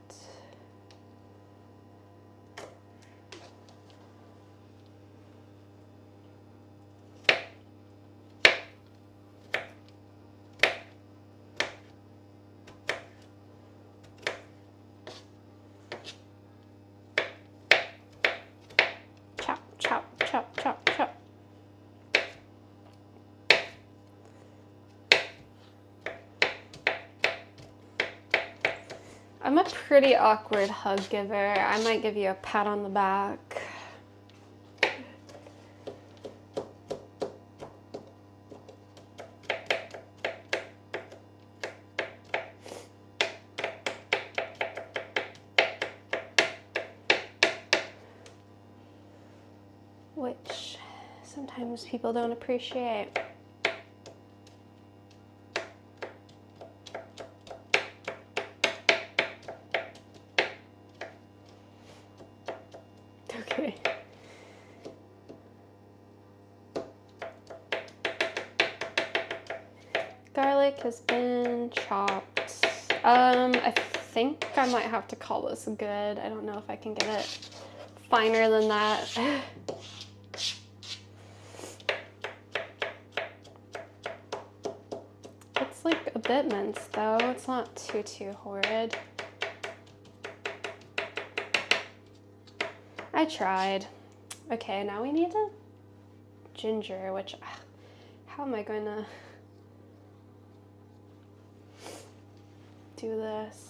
Chop, chop, chop, chop, chop. I'm a pretty awkward hug giver. I might give you a pat on the back. Which sometimes people don't appreciate. Okay. Garlic has been chopped. I think I might have to call this good. I don't know if I can get it finer than that. bit minced though. It's not too horrid. I tried. Okay, now we need a ginger, which, how am I going to do this?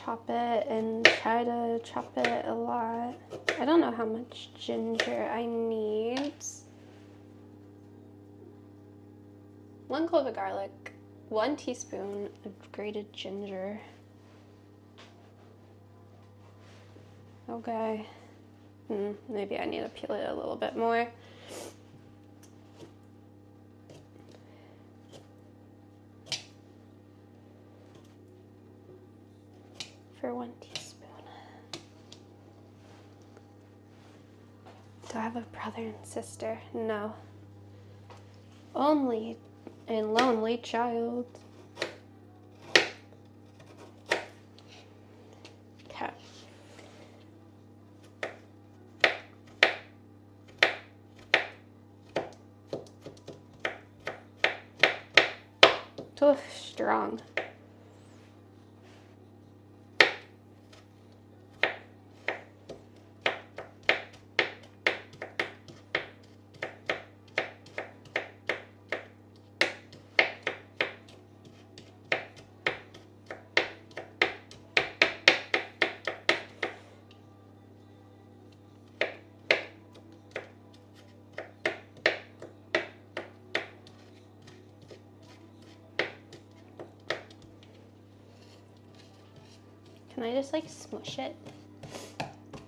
Chop it and try to chop it a lot. I don't know how much ginger I need. 1 clove of garlic, 1 teaspoon of grated ginger. Okay. Maybe I need to peel it a little bit more. For 1 teaspoon. Do I have a brother and sister? No. Only a lonely child. Okay. So strong. Can I just like smush it?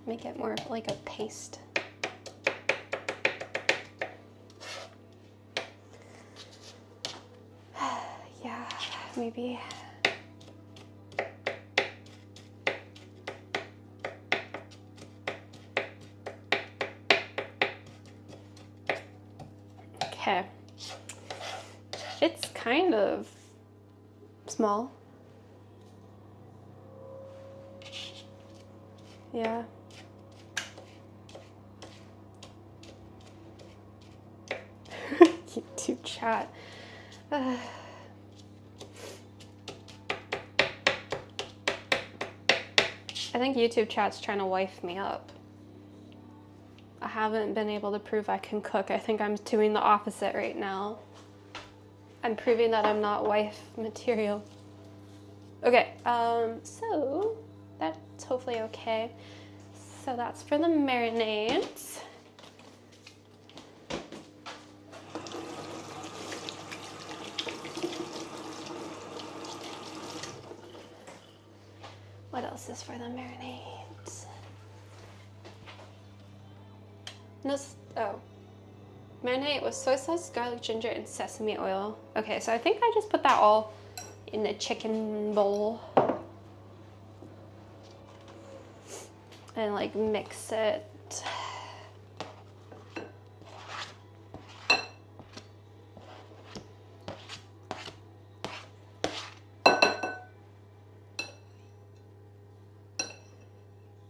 Make it more like a paste. Yeah, maybe. Okay. It's kind of small. Yeah. YouTube chat. I think YouTube chat's trying to wife me up. I haven't been able to prove I can cook. I think I'm doing the opposite right now. I'm proving that I'm not wife material. Okay, so that's hopefully okay. So that's for the marinades. What else is for the marinades? Marinade with soy sauce, garlic, ginger, and sesame oil. Okay, so I think I just put that all in the chicken bowl and like mix it.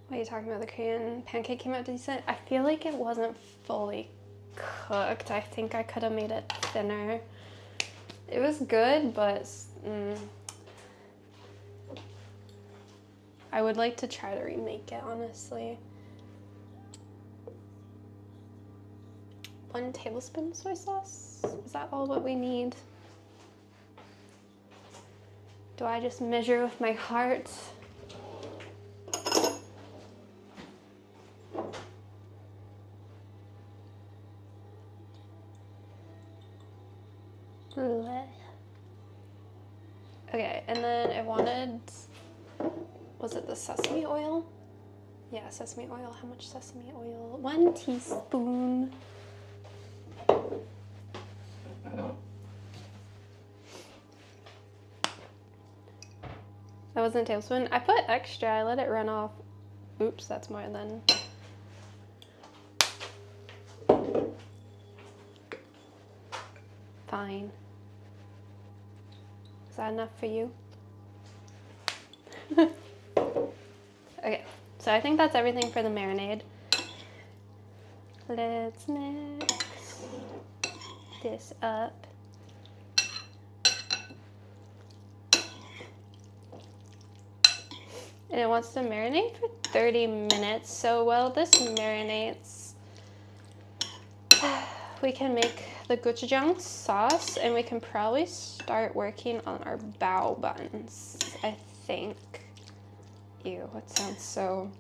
What are you talking about? The Korean pancake came out decent. I feel like it wasn't fully cooked. I think I could have made it thinner. It was good, but I would like to try to remake it, honestly. 1 tablespoon soy sauce. Is that all what we need? Do I just measure with my heart? Okay, and then I wanted, was it the sesame oil? Yeah, sesame oil. How much sesame oil? 1 teaspoon. That wasn't a tablespoon. I put extra, I let it run off. Oops, that's more than. Fine. Is that enough for you? Okay, so I think that's everything for the marinade. Let's mix this up. And it wants to marinate for 30 minutes. So while this marinates, we can make the gochujang sauce, and we can probably start working on our bao buns, I think. Ew, it sounds so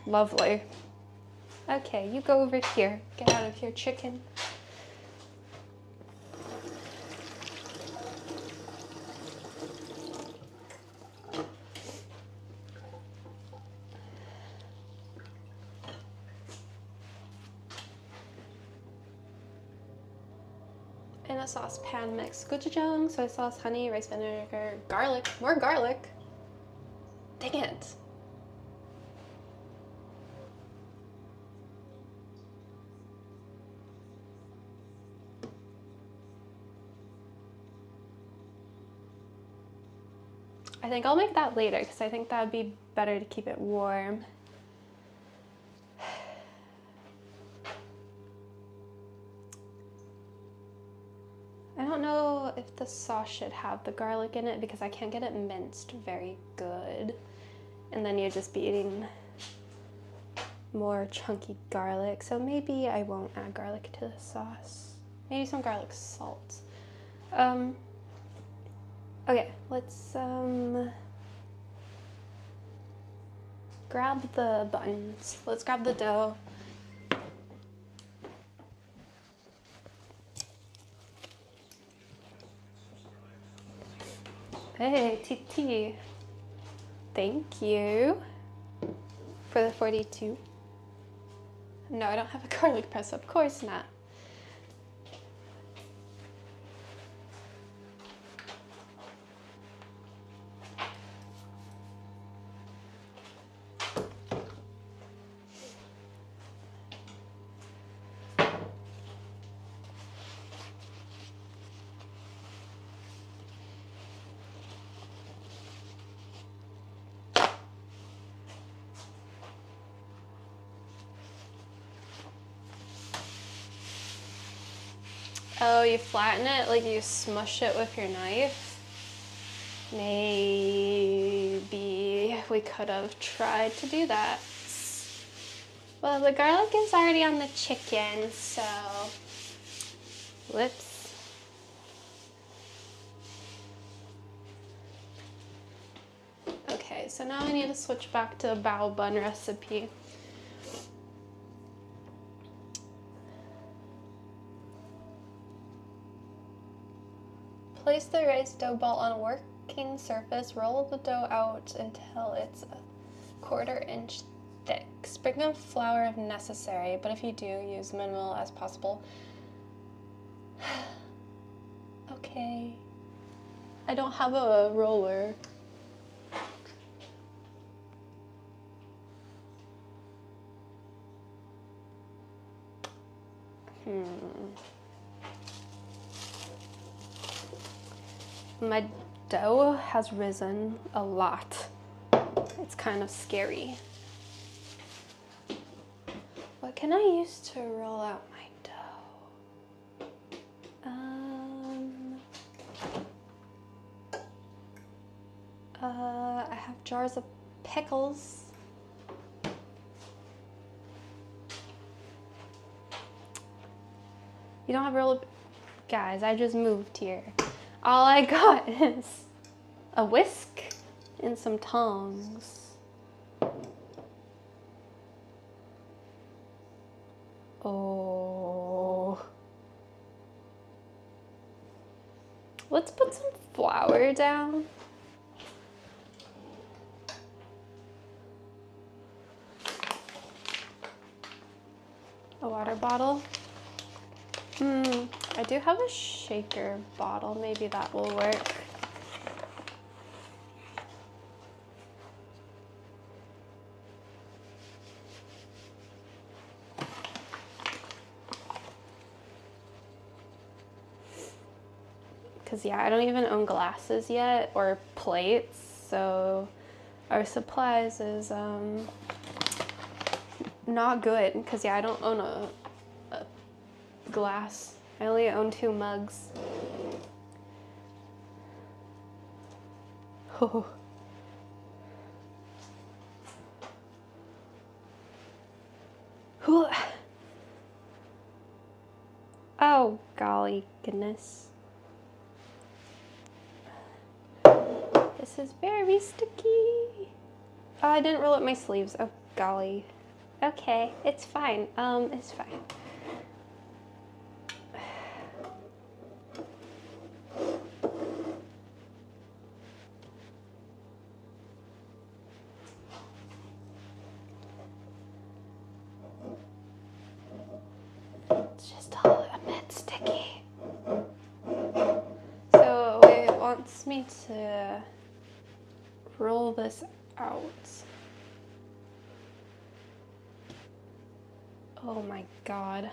lovely. Okay, you go over here. Get out of here, chicken. In a saucepan, mix gochujang, soy sauce, honey, rice vinegar, garlic, more garlic. Dang it. I think I'll make that later because I think that would be better to keep it warm. I don't know if the sauce should have the garlic in it because I can't get it minced very good. And then you'd just be eating more chunky garlic. So maybe I won't add garlic to the sauce. Maybe some garlic salt. Okay, let's grab the buns. Let's grab the dough. Hey, TT. Thank you for the 42. No, I don't have a garlic press, of course not. Oh, you flatten it, like you smush it with your knife? Maybe we could have tried to do that. Well, the garlic is already on the chicken, so whoops. Okay, so now I need to switch back to the bao bun recipe. Place the raised dough ball on a working surface, roll the dough out until it's a 1/4 inch thick. Sprinkle flour if necessary, but if you do, use minimal as possible. Okay. I don't have a roller. My dough has risen a lot. It's kind of scary. What can I use to roll out my dough? I have jars of pickles. You don't have a roll? Guys, I just moved here. All I got is a whisk and some tongs. Oh. Let's put some flour down. A water bottle. I do have a shaker bottle. Maybe that will work. Because, yeah, I don't even own glasses yet or plates, so our supplies is not good. Because, yeah, I don't own a glass. I only own 2 mugs. Oh. Oh, golly goodness. This is very sticky. Oh, I didn't roll up my sleeves. Oh, golly. Okay, it's fine. It's fine. It's just a bit sticky. So it wants me to roll this out. Oh my god.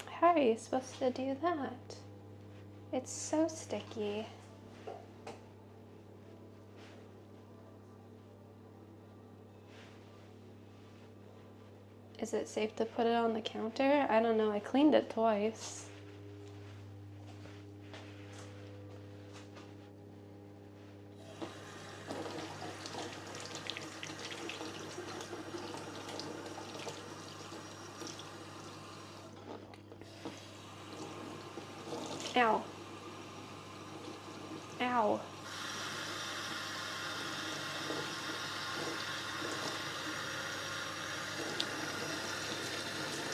How are you supposed to do that? It's so sticky. Is it safe to put it on the counter? I don't know, I cleaned it twice. Ow. Ow.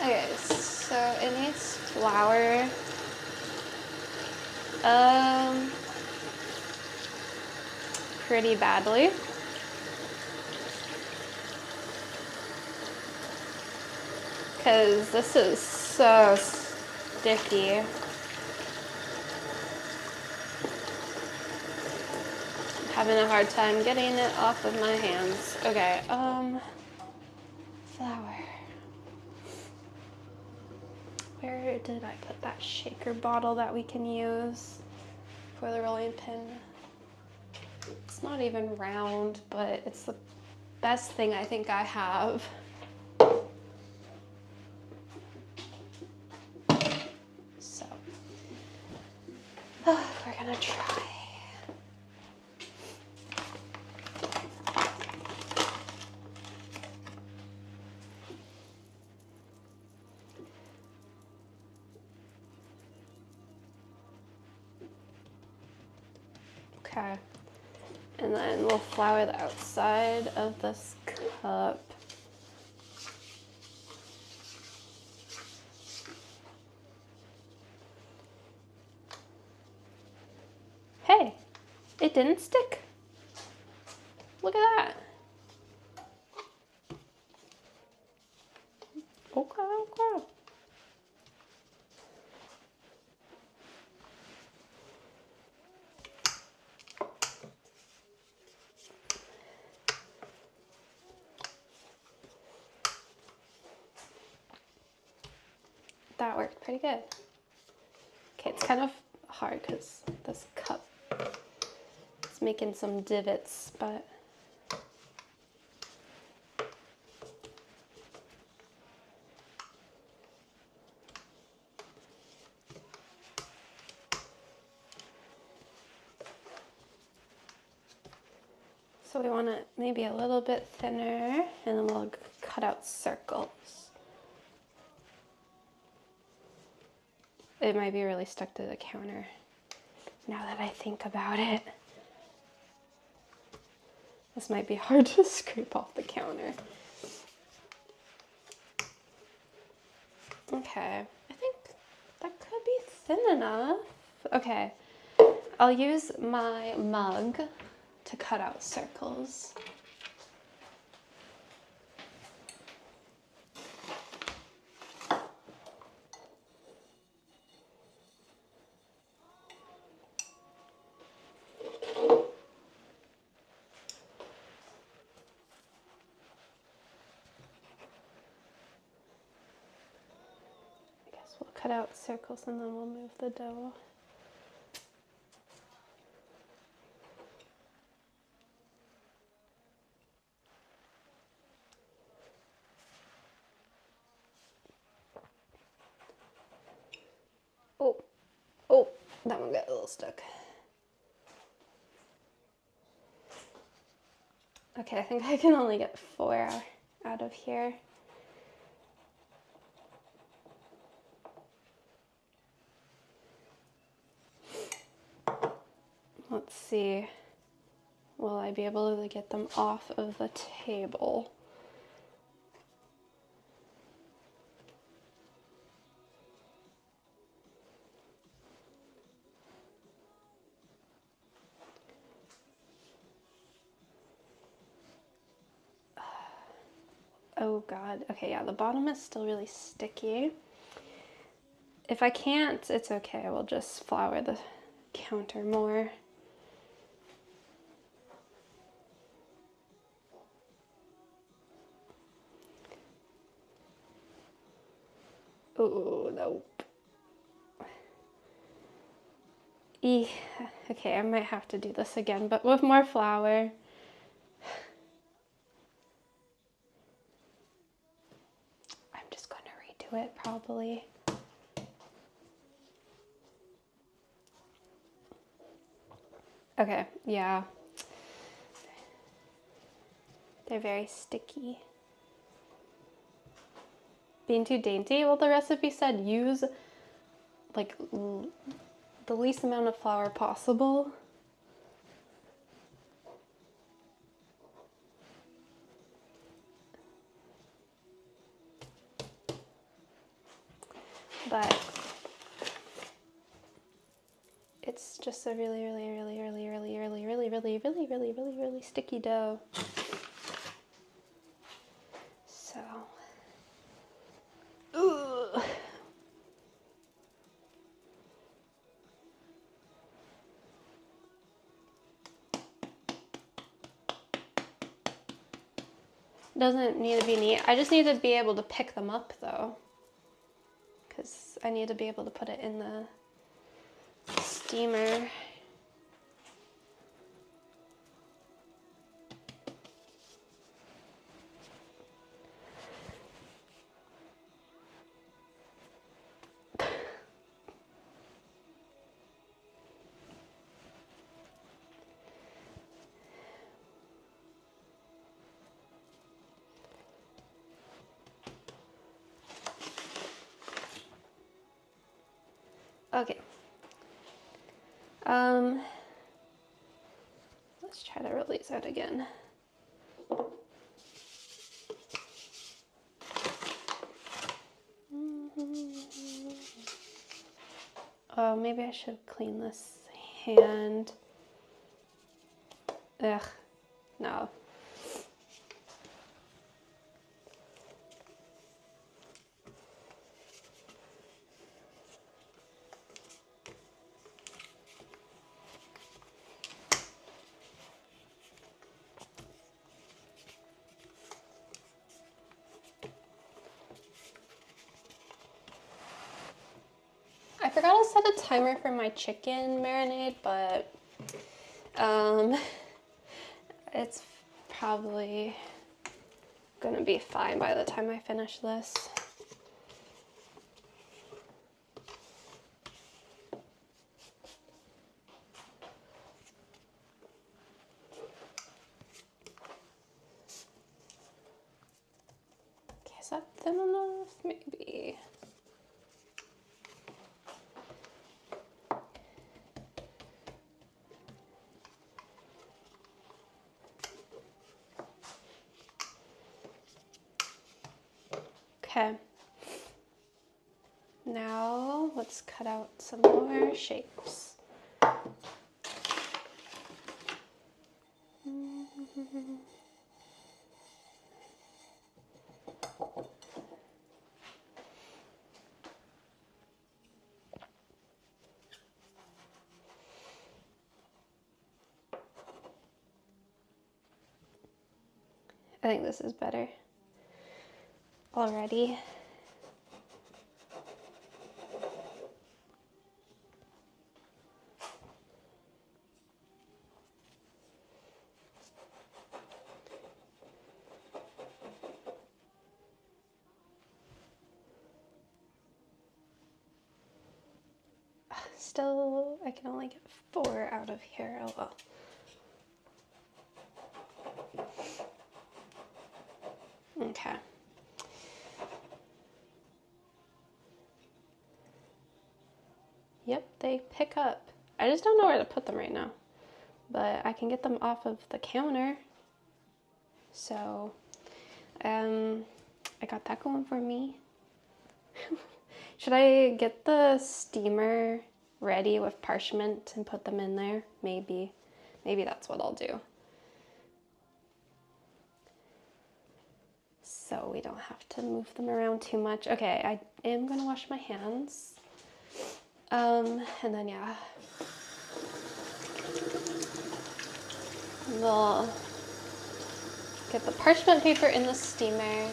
Okay, so it needs flour. Pretty badly. Because this is so sticky. Having a hard time getting it off of my hands. Okay, flour. Where did I put that shaker bottle that we can use for the rolling pin? It's not even round, but it's the best thing I think I have. So, we're gonna try. Okay, and then we'll flour the outside of this cup. Hey, it didn't stick. Look at that. Okay, okay. That worked pretty good. Okay, it's kind of hard because this cup is making some divots, but so we want it maybe a little bit thinner, and then we'll cut out circles. It might be really stuck to the counter now that I think about it. This might be hard to scrape off the counter. Okay, I think that could be thin enough. Okay, I'll use my mug to cut out circles. cut out circles and then we'll move the dough. Oh, that one got a little stuck. Okay, I think I can only get 4 out of here. Let's see. Will I be able to get them off of the table? Oh God, okay, yeah, the bottom is still really sticky. If I can't, it's okay, we'll just flour the counter more. Oh, nope. Okay, I might have to do this again, but with more flour. I'm just going to redo it, probably. Okay, yeah. They're very sticky. Being too dainty? Well, the recipe said use like the least amount of flour possible. But it's just a really sticky dough. So, ooh. Doesn't need to be neat. I just need to be able to pick them up though, because I need to be able to put it in the steamer. Okay. Let's try to release that again. Oh, maybe I should clean this hand. Ugh, no. I forgot to set a timer for my chicken marinade, but it's probably gonna be fine by the time I finish this. Okay, is that thin enough? Maybe. Okay. Now let's cut out some more shapes. I think this is better already. Still, I can only get 4 out of here. Oh well. Okay. Yep, they pick up. I just don't know where to put them right now. But I can get them off of the counter. So, I got that going for me. Should I get the steamer ready with parchment and put them in there? Maybe. Maybe that's what I'll do. So we don't have to move them around too much. Okay, I am gonna wash my hands. And then yeah. We'll get the parchment paper in the steamer.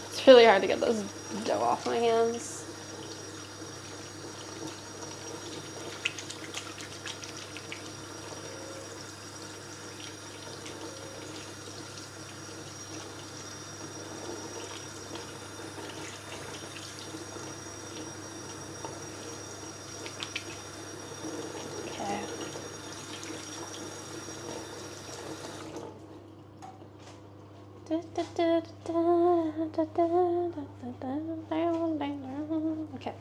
It's really hard to get this dough off my hands. Okay.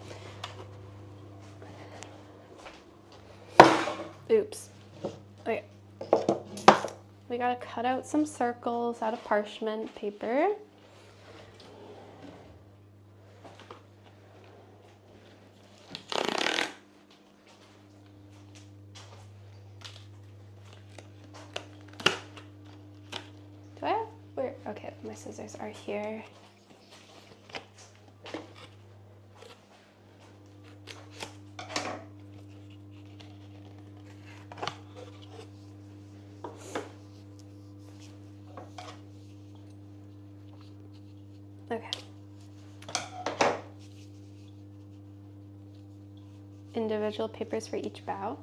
Oops. Okay. We gotta cut out some circles out of parchment paper. Do I have where? Okay, my scissors are here. Okay. Individual papers for each bow.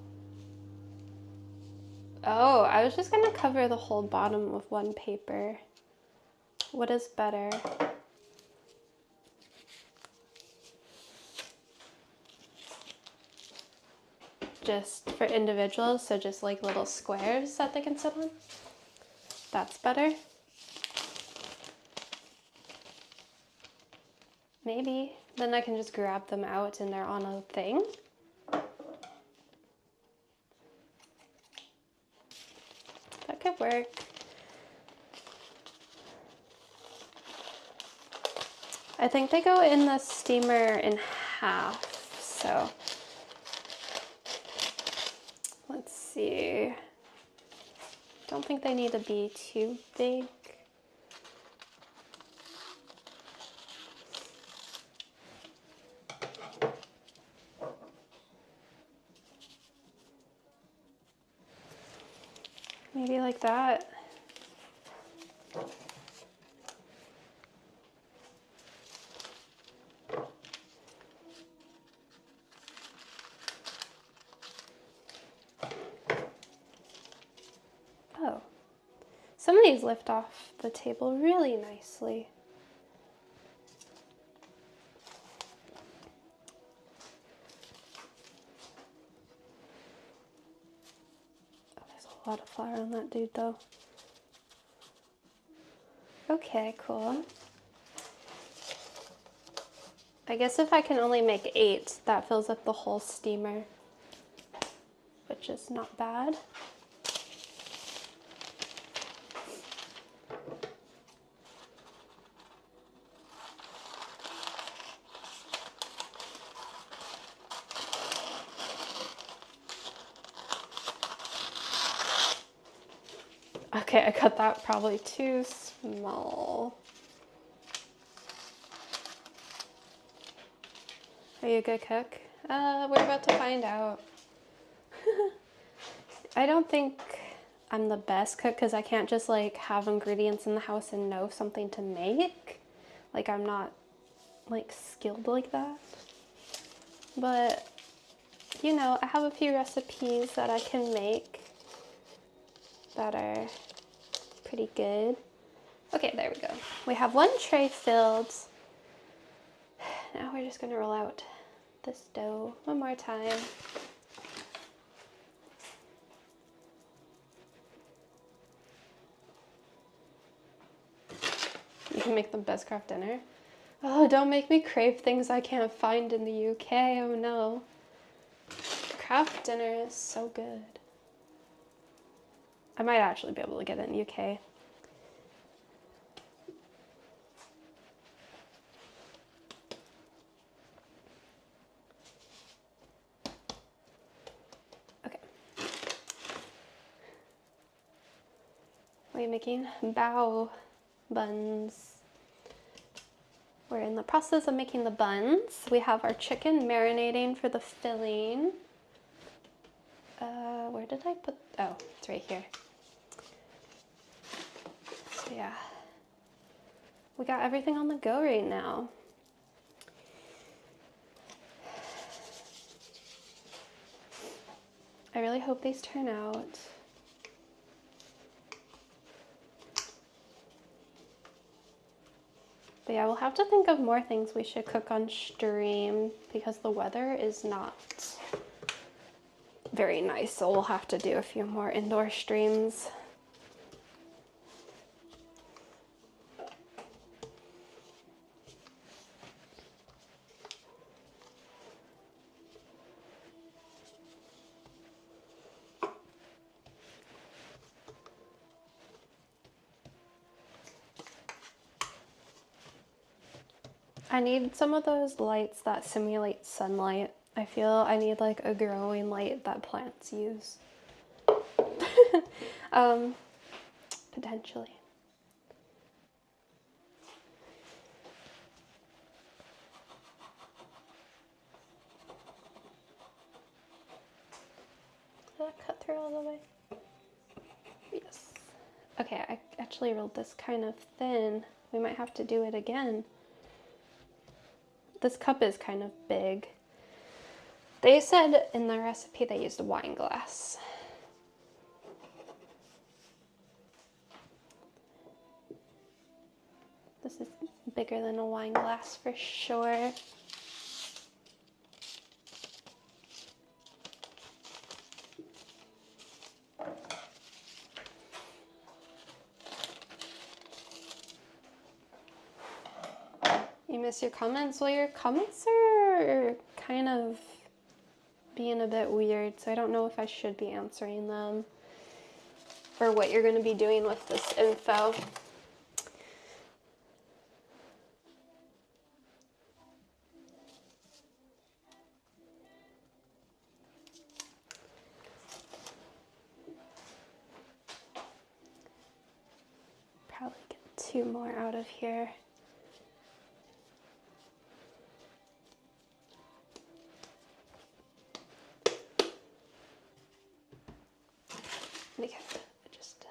Oh, I was just gonna cover the whole bottom with one paper. What is better? Just for individuals, so just like little squares that they can sit on? That's better? Maybe. Then I can just grab them out and they're on a thing. That could work. I think they go in the steamer in half, so let's see. Don't think they need to be too big. Maybe like that. Oh, some of these lift off the table really nicely. Oh, there's a lot of flour on that dude though. Okay, cool. I guess if I can only make 8, that fills up the whole steamer, which is not bad. Okay, I cut that probably too small. Are you a good cook? We're about to find out. I don't think I'm the best cook because I can't just like have ingredients in the house and know something to make. Like I'm not like skilled like that. But you know, I have a few recipes that I can make that are pretty good. Okay, there we go. We have one tray filled. Now we're just gonna roll out this dough one more time. You can make the best craft dinner. Oh, don't make me crave things I can't find in the UK, oh no. Craft dinner is so good. I might actually be able to get it in the UK. Okay. We're making bao buns. We're in the process of making the buns. We have our chicken marinating for the filling. Where did I put, oh, it's right here. So yeah, we got everything on the go right now. I really hope these turn out. But yeah, we'll have to think of more things we should cook on stream because the weather is not very nice, so we'll have to do a few more indoor streams. I need some of those lights that simulate sunlight. I feel I need like a growing light that plants use. Potentially. Did that cut through all the way? Yes. Okay, I actually rolled this kind of thin. We might have to do it again. This cup is kind of big. They said in the recipe they used a wine glass. This is bigger than a wine glass for sure. You miss your comments? Well, your comments are kind of being a bit weird, so I don't know if I should be answering them or what you're going to be doing with this info. Probably get 2 more out of here. Okay, just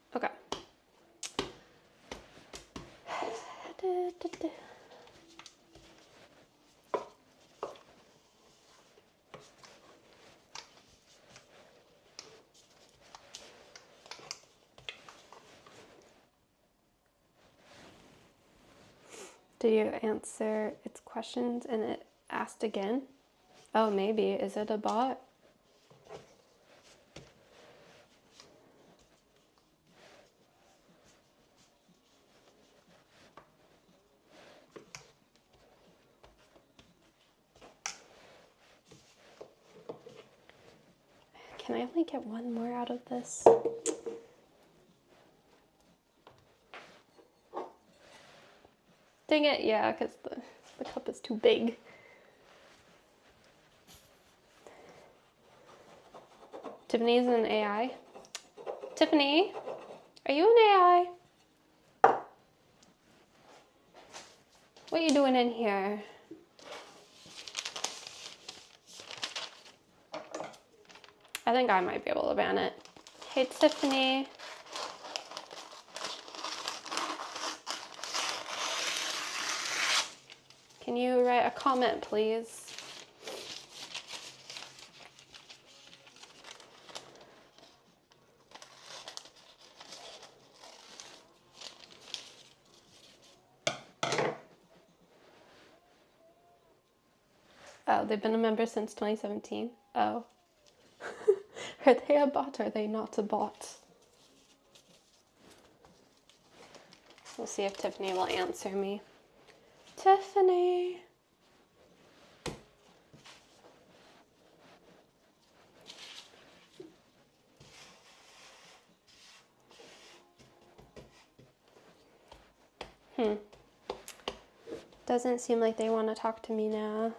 okay. Did you answer its questions and it asked again? Oh, maybe. Is it a bot? Can I only get 1 more out of this? Dang it, yeah, because the cup is too big. Tiffany's an AI. Tiffany, are you an AI? What are you doing in here? I think I might be able to ban it. Hey, Tiffany. Can you write a comment, please? Wow, they've been a member since 2017. Oh. Are they a bot or are they not a bot? We'll see if Tiffany will answer me. Tiffany! Doesn't seem like they want to talk to me now.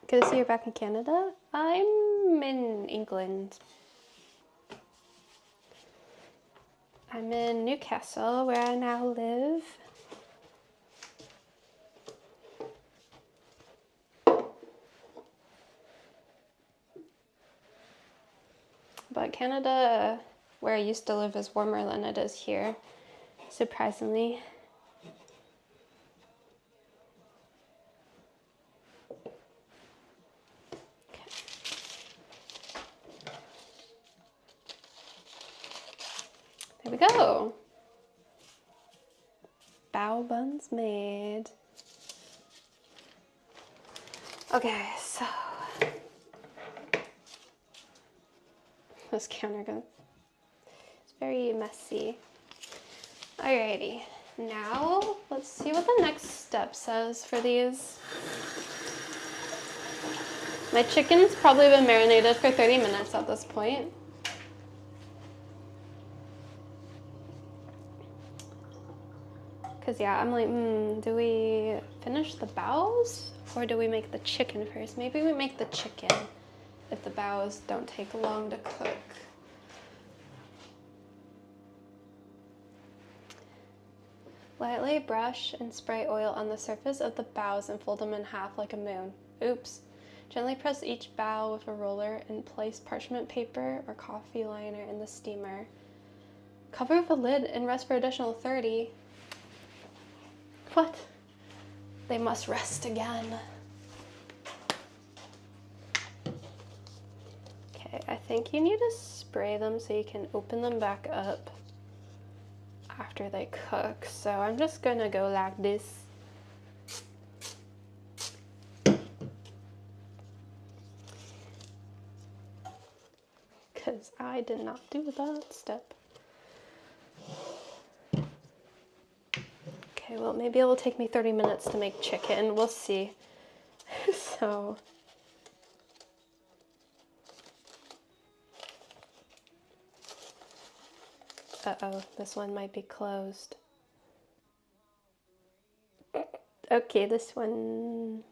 Good to see you're back in Canada. I'm in England. I'm in Newcastle, where I now live. But Canada, where I used to live, is warmer than it is here, surprisingly. There we go. Bao Buns made. Okay, so this counter goes. It's very messy. Alrighty, now let's see what the next step says for these. My chicken's probably been marinated for 30 minutes at this point. Cause yeah, I'm like, do we finish the baos or do we make the chicken first? Maybe we make the chicken if the baos don't take long to cook. Lightly brush and spray oil on the surface of the baos and fold them in half like a moon. Oops. Gently press each bao with a roller and place parchment paper or coffee liner in the steamer. Cover with a lid and rest for additional 30. What? They must rest again. Okay, I think you need to spray them so you can open them back up after they cook. So I'm just gonna go like this. Because I did not do that step. Okay, well, maybe it'll take me 30 minutes to make chicken. We'll see. So, uh-oh, this one might be closed. Okay, this one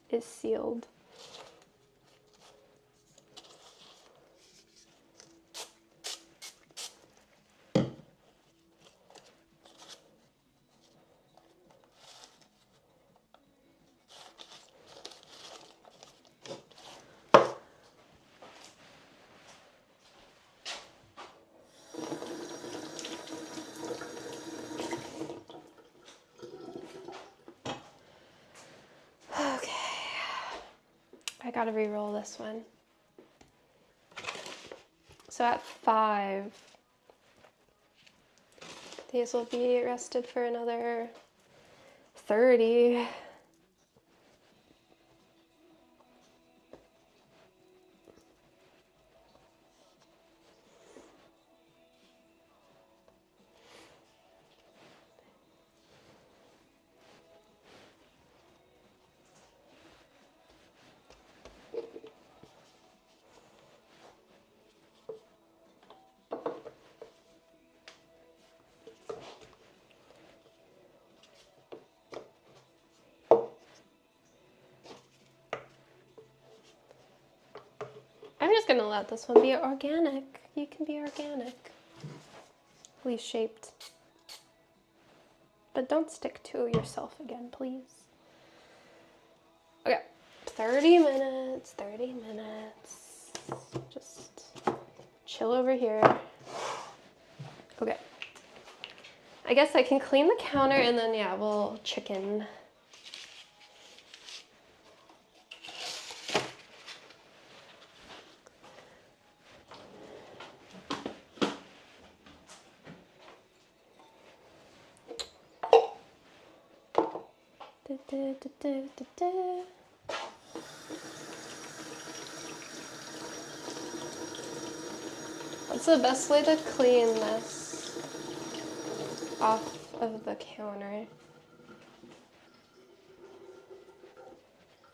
is sealed. I gotta re-roll this one. So at 5, these will be rested for another 30. I'm just gonna let this one be organic. You can be organic. Leaf shaped. But don't stick to yourself again, please. Okay, 30 minutes, 30 minutes. just chill over here. Okay. I guess I can clean the counter and then, yeah, we'll chicken. What's the best way to clean this off of the counter?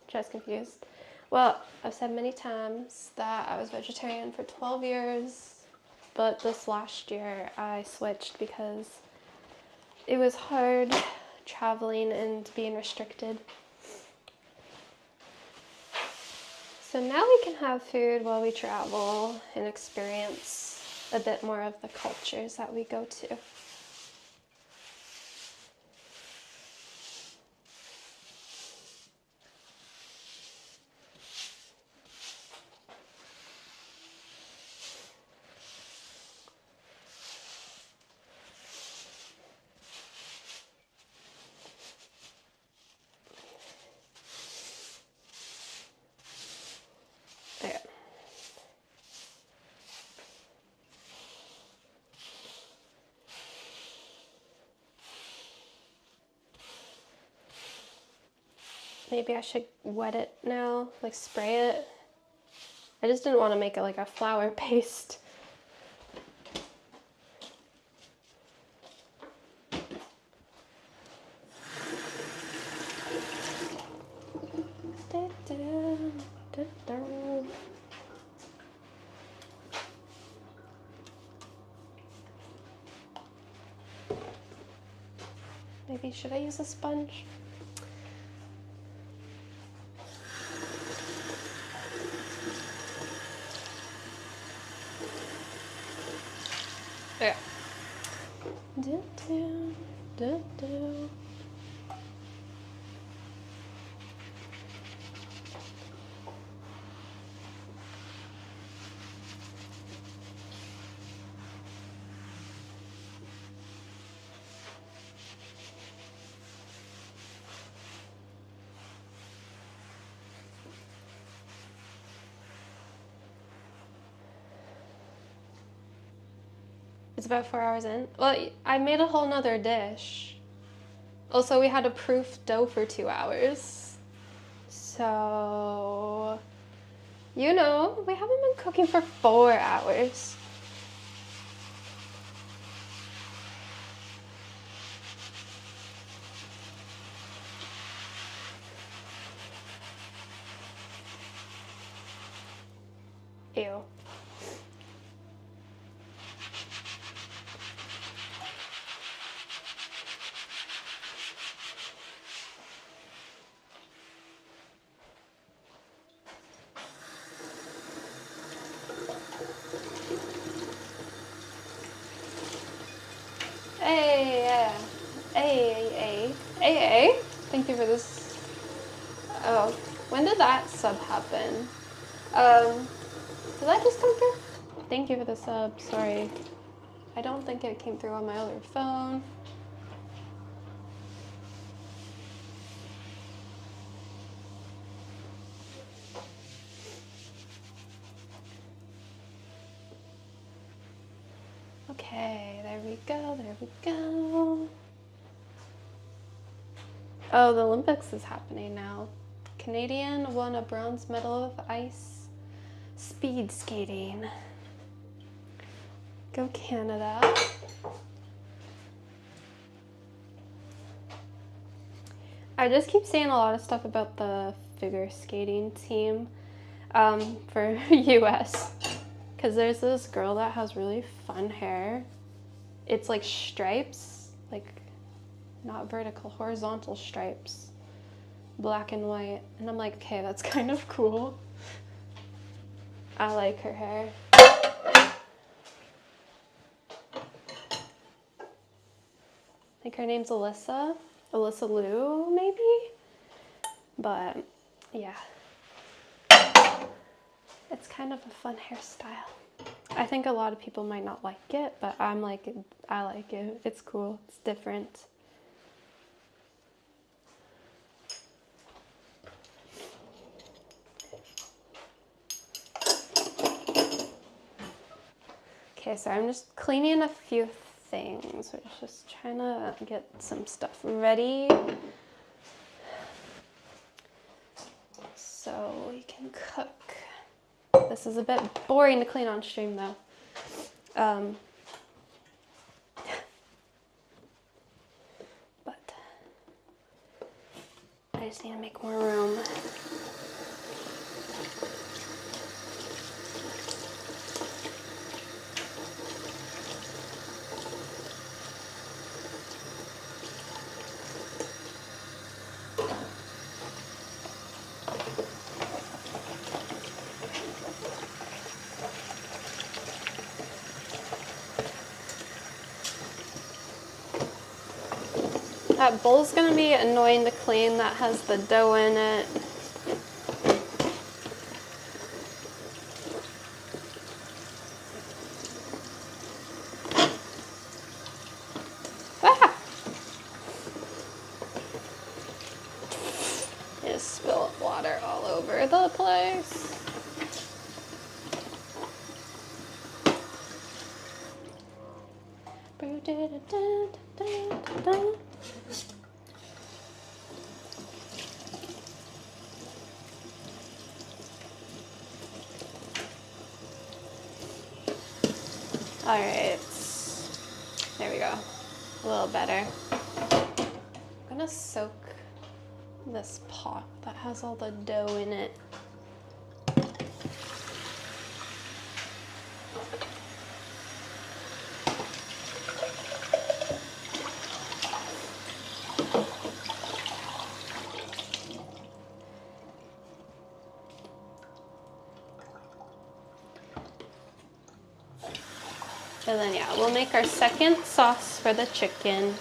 Just confused. Well, I've said many times that I was vegetarian for 12 years, but this last year I switched because it was hard traveling and being restricted. So now we can have food while we travel and experience a bit more of the cultures that we go to. There. Maybe I should wet it now, like spray it. I just didn't want to make it like a flour paste. Maybe should I use a sponge? Yeah. It's about 4 hours in. Well, I made a whole nother dish. Also, we had to proof dough for 2 hours. So, you know, we haven't been cooking for 4 hours. Ew. Hey. Thank you for this. Oh, when did that sub happen? Did that just come through? Thank you for the sub. Sorry. I don't think it came through on my other phone. Okay, there we go. Oh, the Olympics is happening now. Canadian won a bronze medal of ice speed skating. Go Canada. I just keep saying a lot of stuff about the figure skating team for US. Because there's this girl that has really fun hair. It's like stripes, like not vertical, horizontal stripes, black and white. And I'm like, okay, that's kind of cool. I like her hair. I think her name's Alyssa Lou, maybe? But, yeah. It's kind of a fun hairstyle. I think a lot of people might not like it, but I like it. It's cool. It's different. Okay, so I'm just cleaning a few things. We're just trying to get some stuff ready so we can cook. This is a bit boring to clean on stream though. But I just need to make more room. That bowl's gonna be annoying to clean. That has the dough in it. Ah! Just spilled water all over the place. All right, there we go, a little better. I'm gonna soak this pot that has all the dough in it. And then yeah, we'll make our second sauce for the chicken.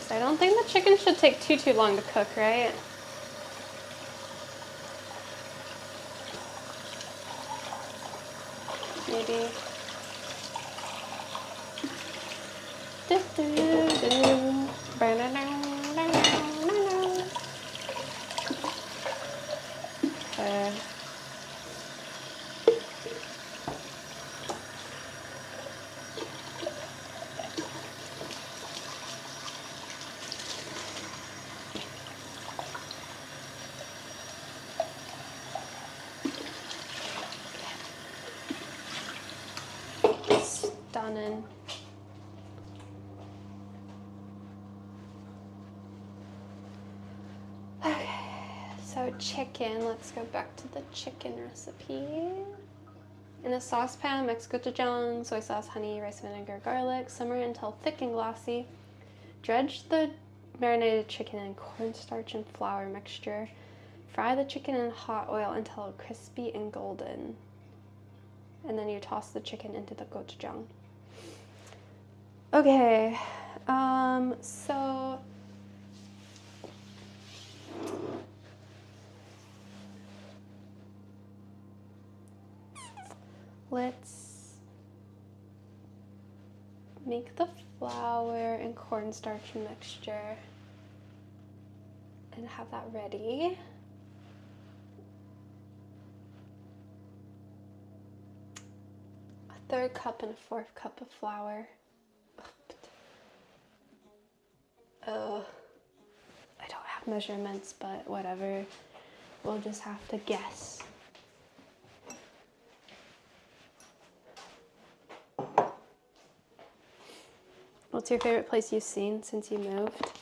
So I don't think the chicken should take too long to cook, right? Maybe. Okay. Stunning. Okay, so chicken, let's go back to the chicken recipe. In a saucepan, mix gochujang, soy sauce, honey, rice vinegar, garlic, simmer until thick and glossy. Dredge the marinated chicken in cornstarch and flour mixture. Fry the chicken in hot oil until crispy and golden. And then you toss the chicken into the gochujang. Okay, so let's make the flour and cornstarch mixture and have that ready. A 1/3 cup and a 1/4 cup of flour. Oh, I don't have measurements, but whatever. We'll just have to guess. What's your favorite place you've seen since you moved?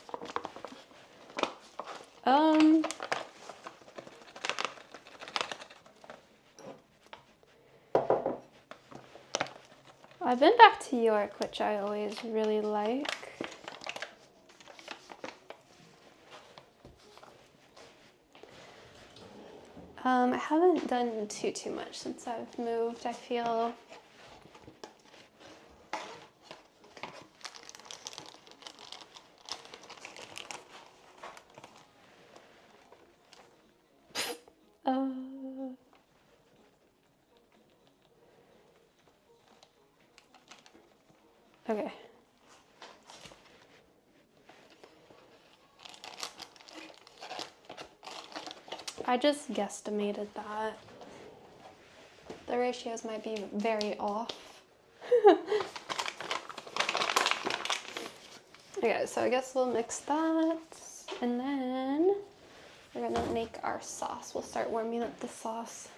I've been back to York, which I always really like. I haven't done too much since I've moved, I feel. Okay. I just guesstimated that. The ratios might be very off. Okay, so I guess we'll mix that, and then we're gonna make our sauce. We'll start warming up the sauce.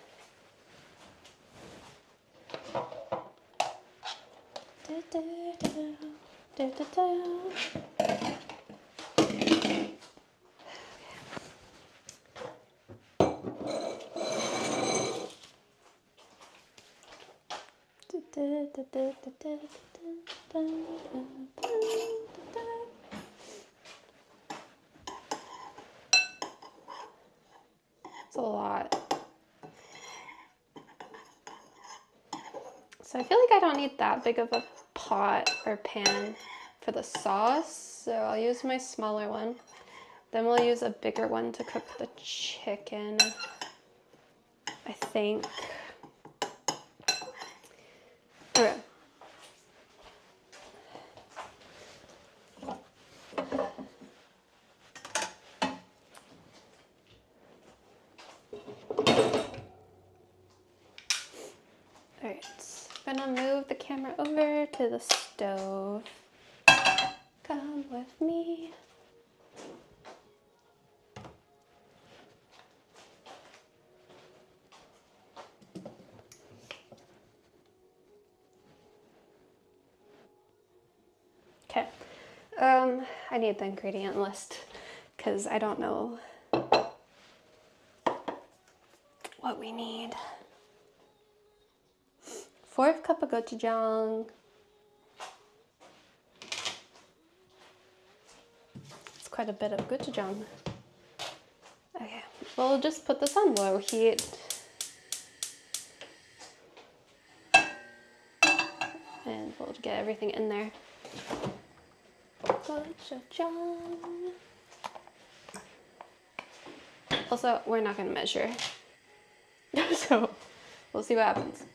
It's a lot. So I feel like I don't need that big of a pot or pan for the sauce, so I'll use my smaller one. Then we'll use a bigger one to cook the chicken, I think. Okay. Alright, I'm gonna move the camera over to the stove. Come with me. Okay, I need the ingredient list because I don't know what we need. 1/4 cup of gochujang. It's quite a bit of gochujang. Okay, we'll just put this on low heat. And we'll get everything in there. Gochujang. Also, we're not gonna measure. So, we'll see what happens.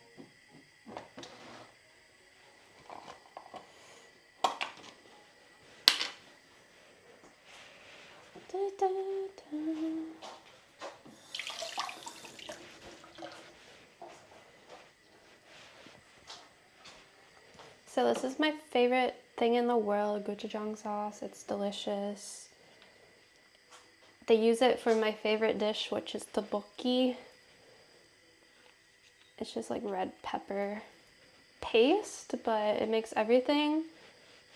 So this is my favorite thing in the world, gochujang sauce. It's delicious. They use it for my favorite dish, which is tteokbokki. It's just like red pepper paste, but it makes everything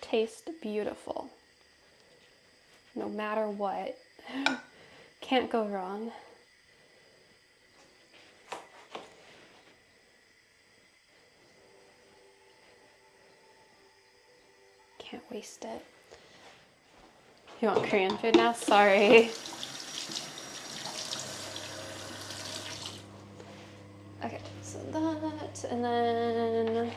taste beautiful. No matter what. Can't go wrong. Can't waste it. You want Korean food now? Sorry. Okay, so that, and then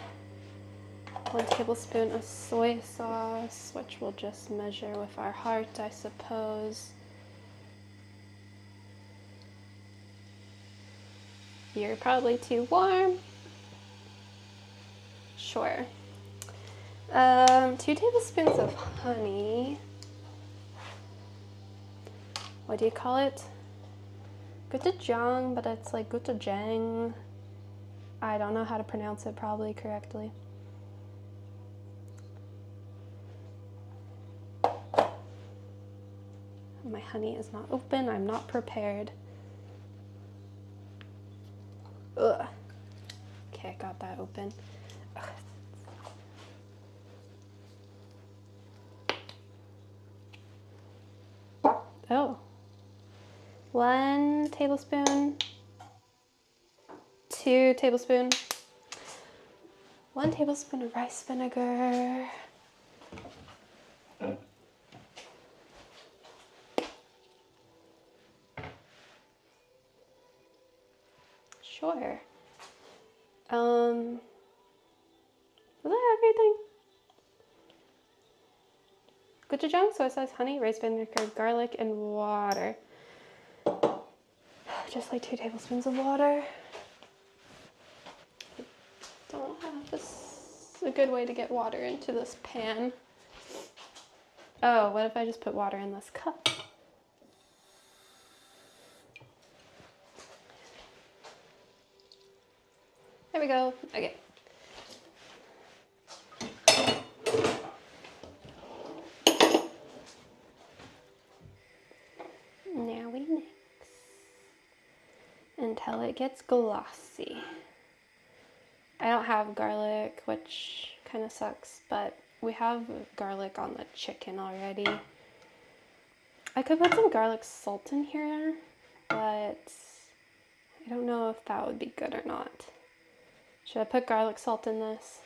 1 tablespoon of soy sauce, which we'll just measure with our heart, I suppose. You're probably too warm. Sure. 2 tablespoons of honey. What do you call it? Gochujang, but it's like gochujang. I don't know how to pronounce it probably correctly. My honey is not open. I'm not prepared. Ugh. Okay, I got that open. Ugh. Oh. 1 tablespoon. 2 tablespoons. 1 tablespoon of rice vinegar. Sure. Is that everything? Gochujang, soy sauce, honey, rice vinegar, garlic, and water. Just like 2 tablespoons of water. Don't have this. It's a good way to get water into this pan. Oh, what if I just put water in this cup? There we go. Okay. Now we mix until it gets glossy. I don't have garlic, which kind of sucks, but we have garlic on the chicken already. I could put some garlic salt in here, but I don't know if that would be good or not. Should I put garlic salt in this?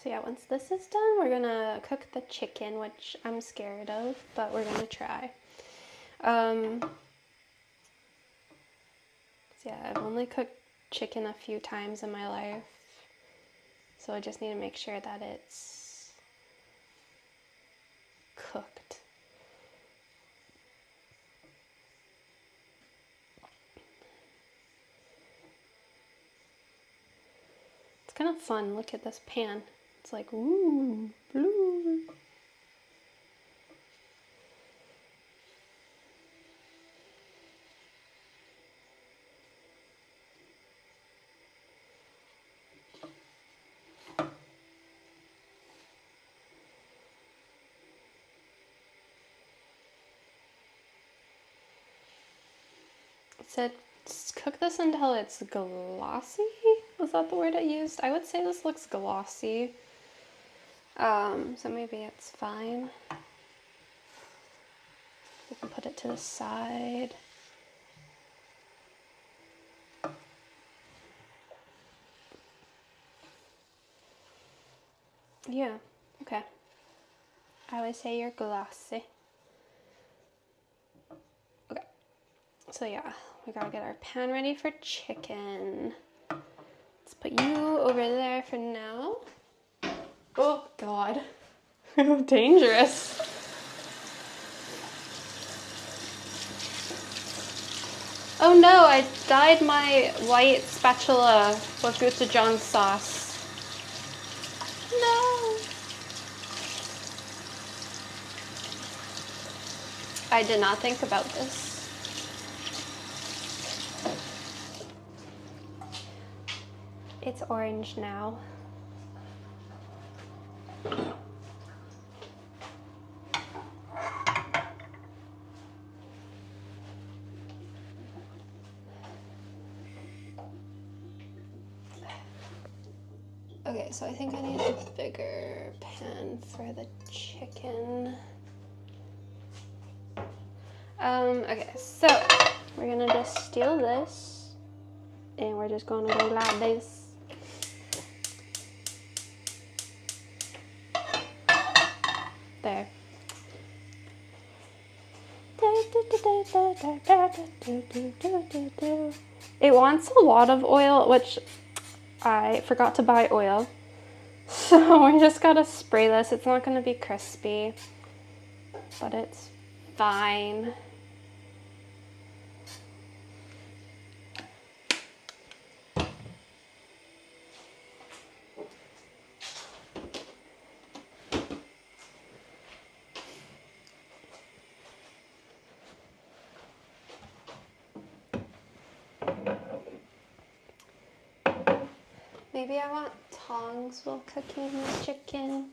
So yeah, once this is done, we're gonna cook the chicken, which I'm scared of, but we're gonna try. So yeah, I've only cooked chicken a few times in my life, so I just need to make sure that it's cooked. It's kind of fun. Look at this pan. It's like, ooh, blue. It said cook this until it's glossy. Was that the word I used? I would say this looks glossy. So maybe it's fine. We can put it to the side. Yeah, okay. I would say you're glossy. Okay, so yeah, we gotta get our pan ready for chicken. Let's put you over there for now. Oh God, dangerous. Oh no, I dyed my white spatula with gochujang sauce. No. I did not think about this. It's orange now. Okay, so I think I need a bigger pan for the chicken. Okay, so we're gonna just steal this and we're just gonna go like this. There. It wants a lot of oil, which I forgot to buy oil. So we just gotta spray this. It's not gonna be crispy, but it's fine. Maybe I want tongs while cooking the chicken.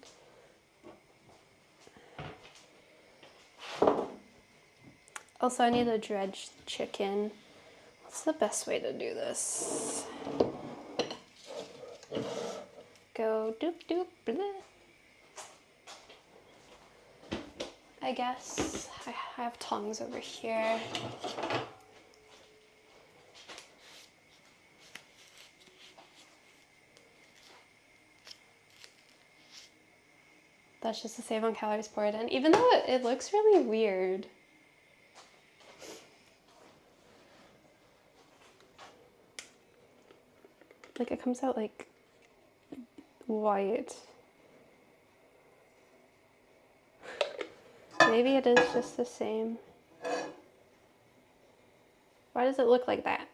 Also, I need to dredge chicken. What's the best way to do this? Go doop doop bleh. I guess I have tongs over here. That's just to save on calories, pour it in. Even though it looks really weird. Like it comes out like white. Maybe it is just the same. Why does it look like that?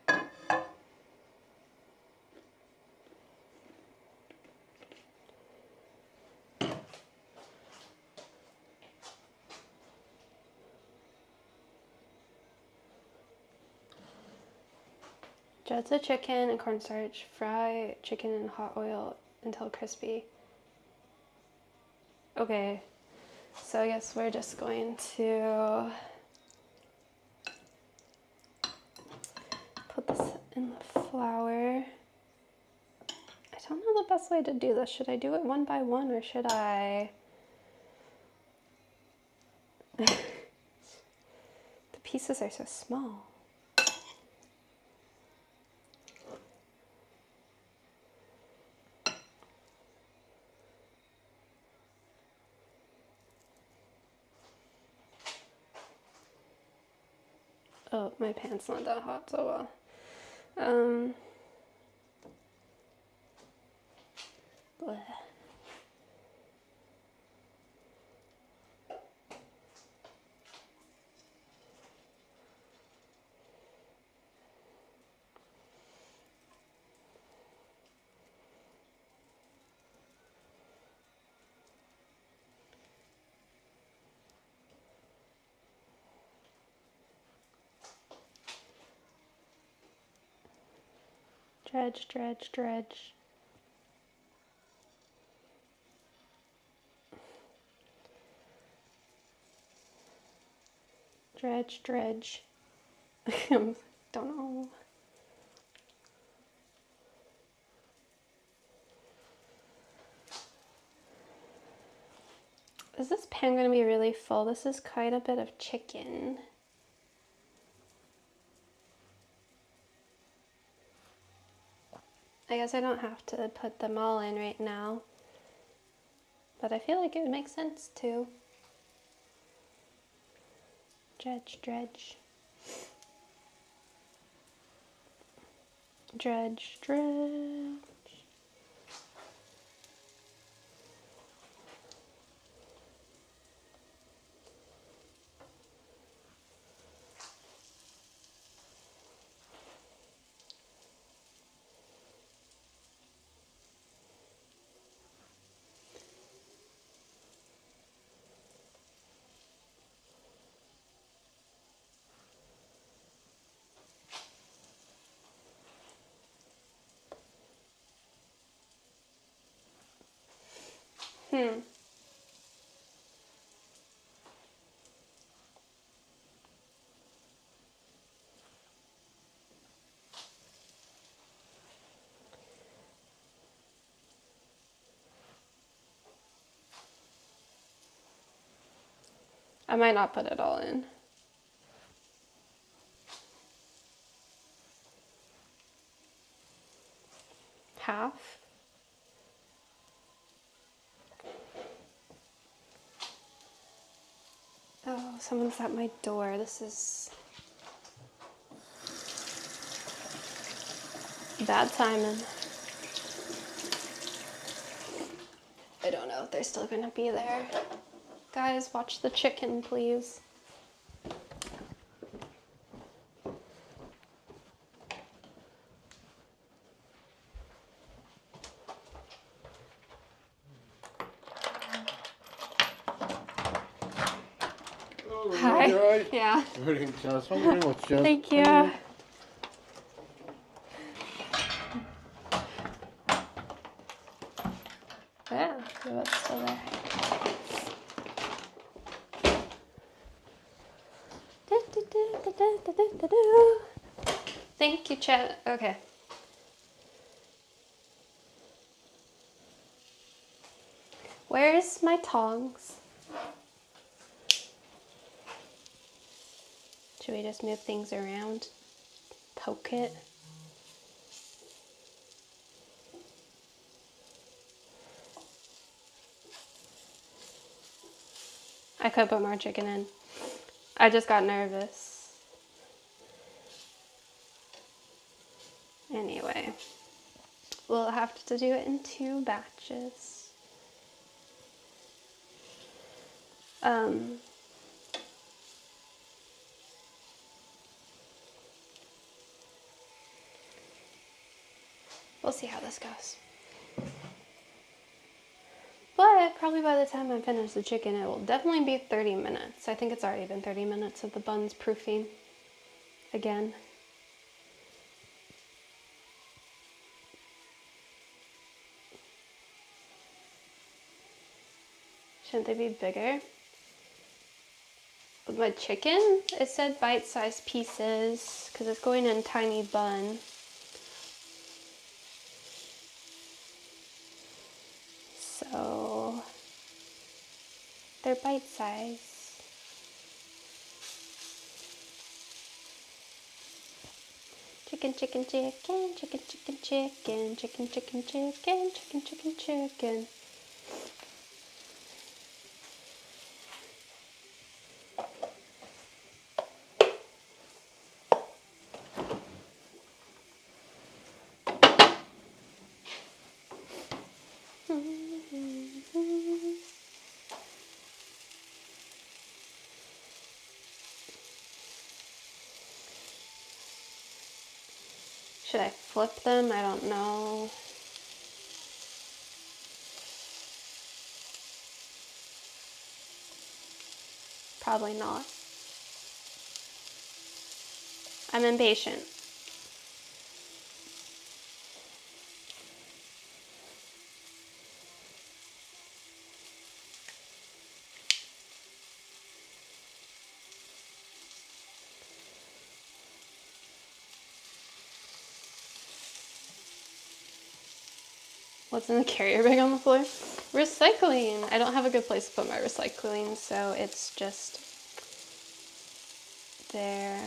Judge the chicken and cornstarch. Fry chicken in hot oil until crispy. Okay, so I guess we're just going to put this in the flour. I don't know the best way to do this. Should I do it one by one or should I? The pieces are so small. Oh, my pan's not that hot, so well. Bleh. Dredge, dredge, dredge. Dredge, dredge. Don't know. Is this pan going to be really full? This is quite a bit of chicken. I guess I don't have to put them all in right now, but I feel like it would make sense to. Dredge, dredge. Dredge, dredge. I might not put it all in. Half. Oh, someone's at my door. This is bad timing. I don't know if they're still gonna be there. Guys, watch the chicken, please. Oh, Hi. you all right? Yeah. Very Jess. Thank you very much, Jess. Thank you. Yeah, that's still there. Thank you, chat. Okay. Where's my tongs? Should we just move things around? Poke it? I could put more chicken in. I just got nervous. Anyway, we'll have to do it in 2 batches. We'll see how this goes. But probably by the time I finish the chicken, it will definitely be 30 minutes. I think it's already been 30 minutes of the buns proofing again. Shouldn't they be bigger? With my chicken, it said bite-sized pieces because it's going in tiny bun. So they're bite-sized. Chicken, chicken, chicken, chicken, chicken, chicken, chicken, chicken, chicken, chicken, chicken, chicken. Should I flip them? I don't know. Probably not. I'm impatient. What's in the carrier bag on the floor? Recycling. I don't have a good place to put my recycling, so it's just there.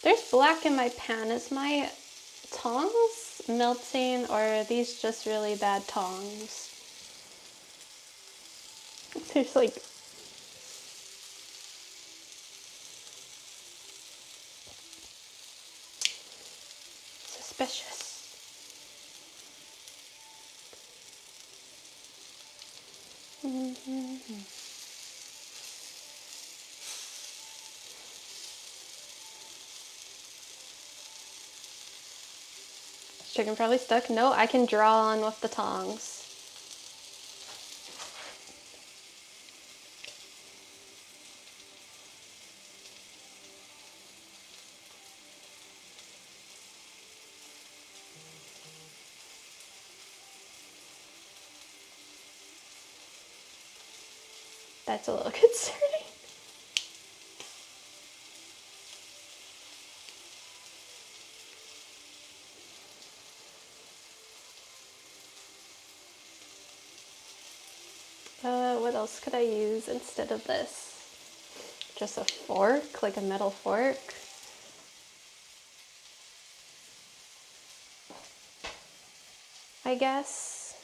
There's black in my pan. Is my tongs melting, or are these just really bad tongs? There's like suspicious. Chicken probably stuck. No, I can draw on with the tongs. That's a little concerning. What else could I use instead of this? Just a fork, like a metal fork. I guess.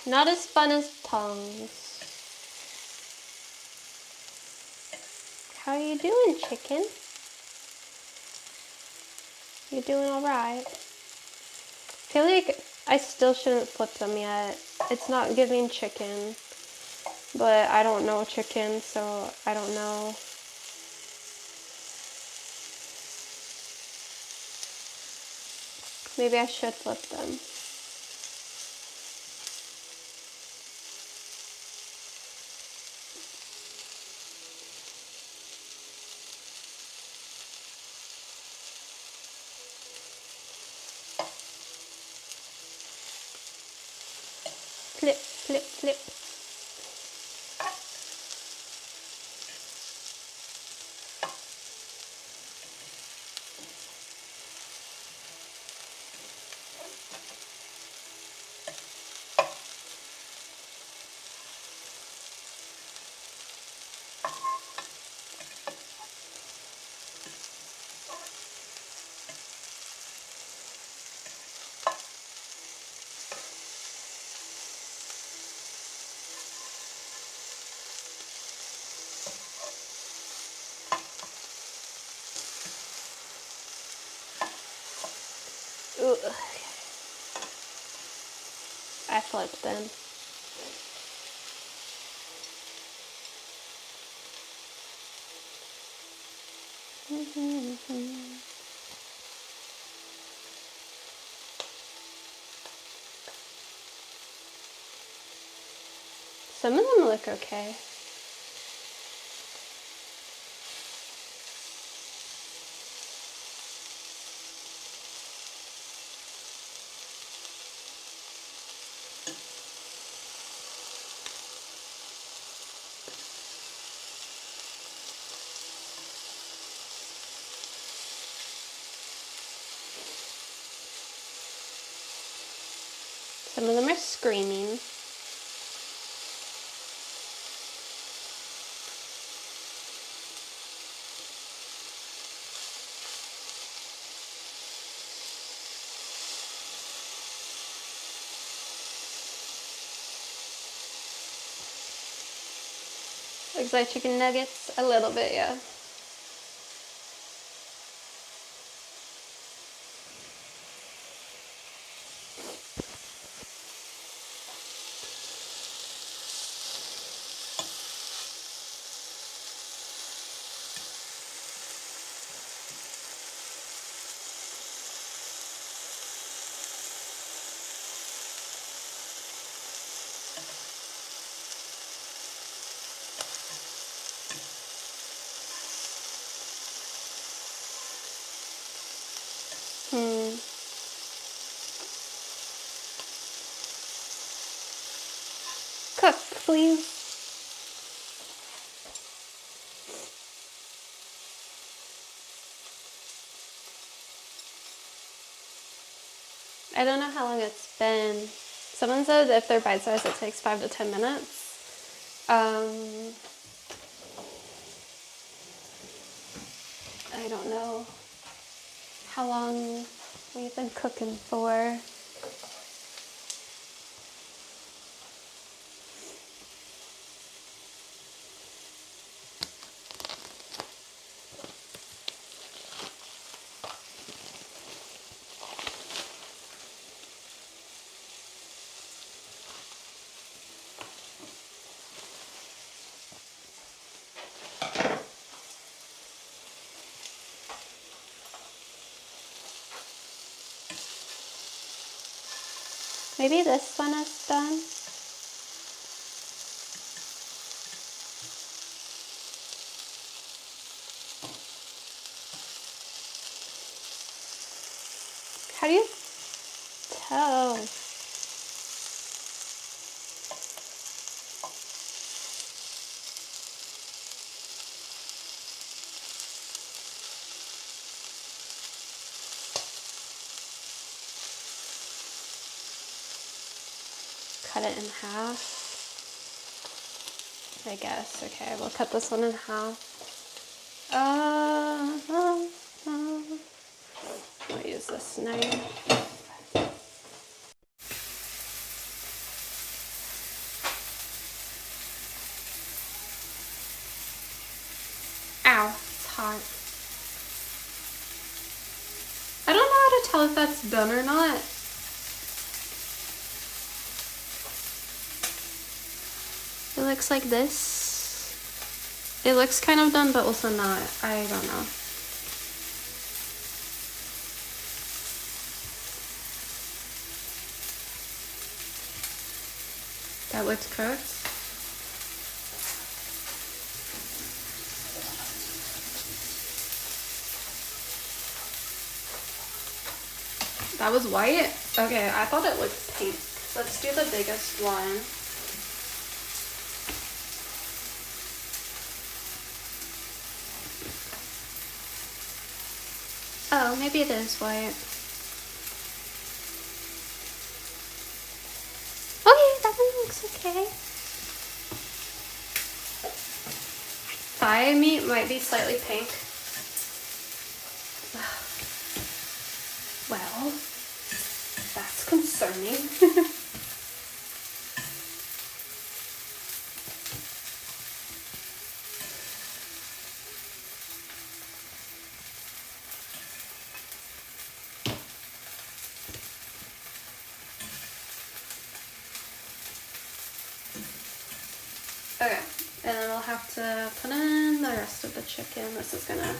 Not as fun as tongs. How are you doing, chicken? You doing all right? I feel like I still shouldn't flip them yet. It's not giving chicken, but I don't know chicken, so I don't know. Maybe I should flip them. Flip, flip, flip. I flipped then. Some of them look okay. Some of them are screaming. Looks like chicken nuggets, a little bit, yeah. Cook, please. I don't know how long it's been. Someone said if they're bite size, it takes 5 to 10 minutes. I don't know how long we've been cooking for. Maybe this one is done. How do you tell? Cut it in half, I guess. Okay, we'll cut this one in half. I'll use this knife. Ow, it's hot. I don't know how to tell if that's done or not. It looks like this. It looks kind of done, but also not. I don't know. That looks cooked. That was white? Okay, I thought it looked pink. Let's do the biggest one. Oh, maybe it is white. Okay, that one looks okay. Thigh meat might be slightly pink. Well, that's concerning. Okay, and then we'll have to put in the rest of the chicken. This is gonna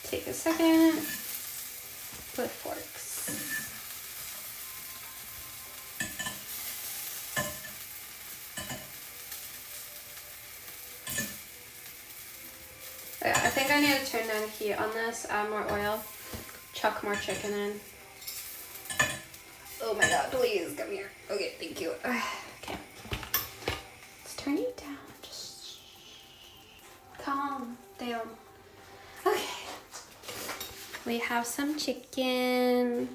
take a second with forks. Okay, I think I need to turn down the heat on this, add more oil, chuck more chicken in. Oh my god, please come here. Okay, thank you. Okay. Let's turn it down. Just calm down. Okay. We have some chicken.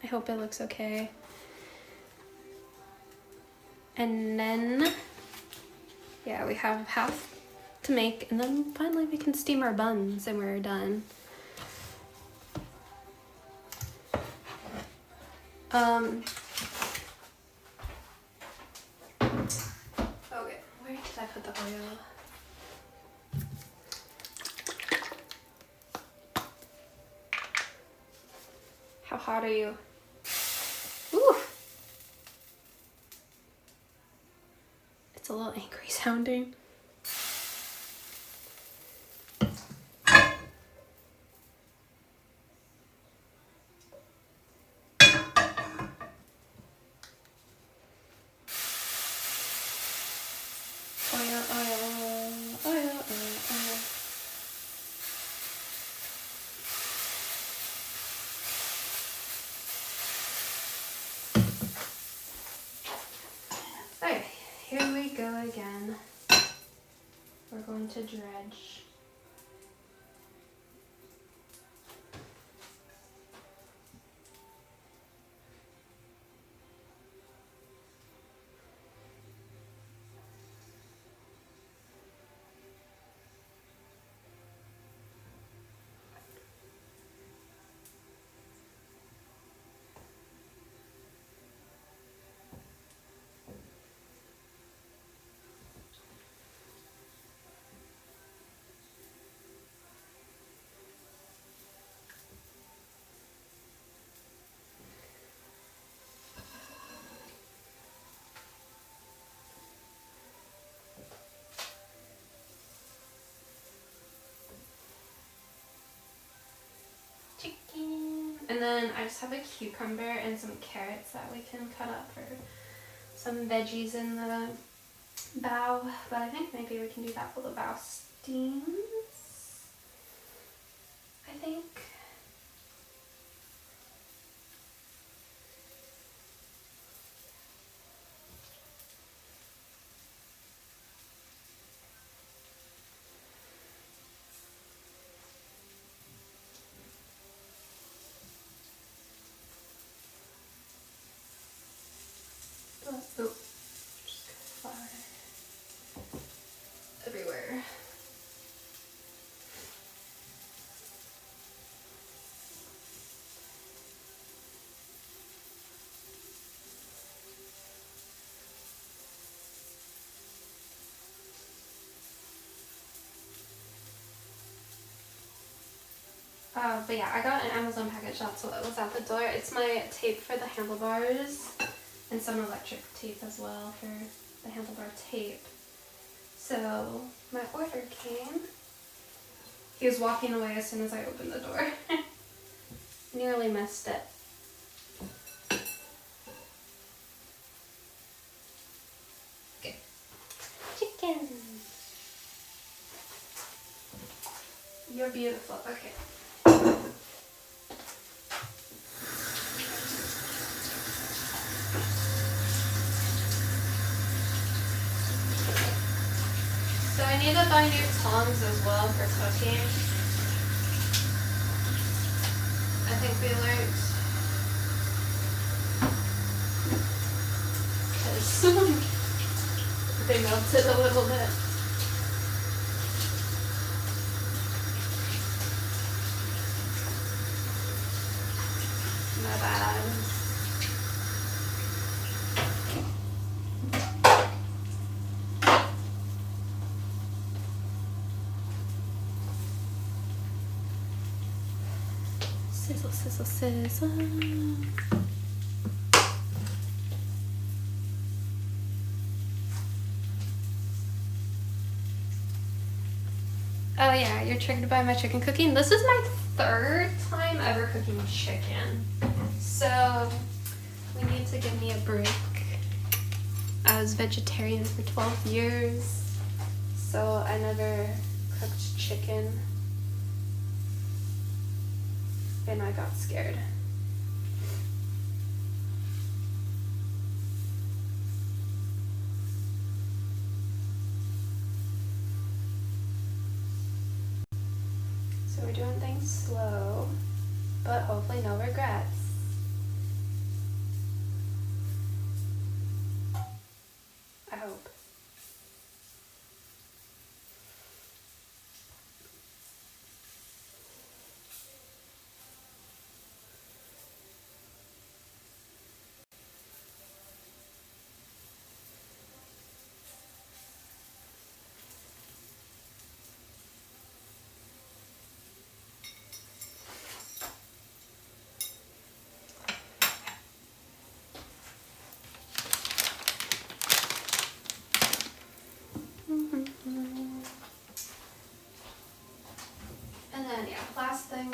I hope it looks okay. And then, yeah, we have half to make, and then finally we can steam our buns and we're done. Okay, where did I put the oil? How hot are you? Ooh! It's a little angry sounding. Oil. Okay, here we go again. We're going to dredge. Chicken. And then I just have a cucumber and some carrots that we can cut up for some veggies in the bao. But I think maybe we can do that while the bao steams. I think. Oh, just flour everywhere. But yeah, I got an Amazon package, that's what was at the door. It's my tape for the handlebars and some electric tape as well for the handlebar tape. So my order came. He was walking away as soon as I opened the door. Nearly missed it. Okay. Chicken. You're beautiful. Okay. So I need to buy new tongs as well for cooking. I think we learned. Because they melted a little bit. My bad. Sizzle, sizzle, sizzle. Oh yeah, you're triggered by my chicken cooking. This is my third time ever cooking chicken. So we need to give me a break. I was vegetarian for 12 years, so I never cooked chicken, and I got scared. So we're doing things slow, but hopefully no regrets. I hope. And then, yeah, last thing,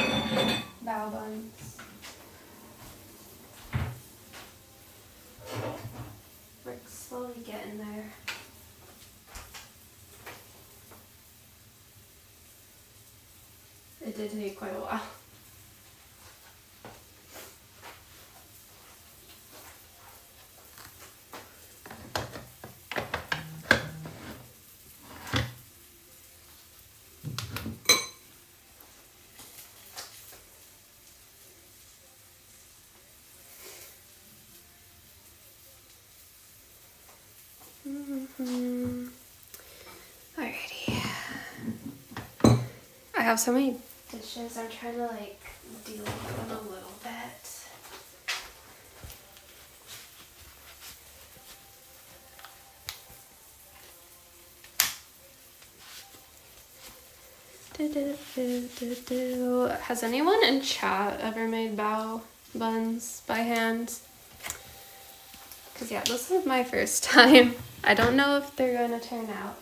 Bao Buns. We're slowly getting there. It did take quite a while. Alrighty. I have so many dishes. I'm trying to like deal with them a little bit. Has anyone in chat ever made bao buns by hand? Because yeah, this is my first time. I don't know if they're going to turn out.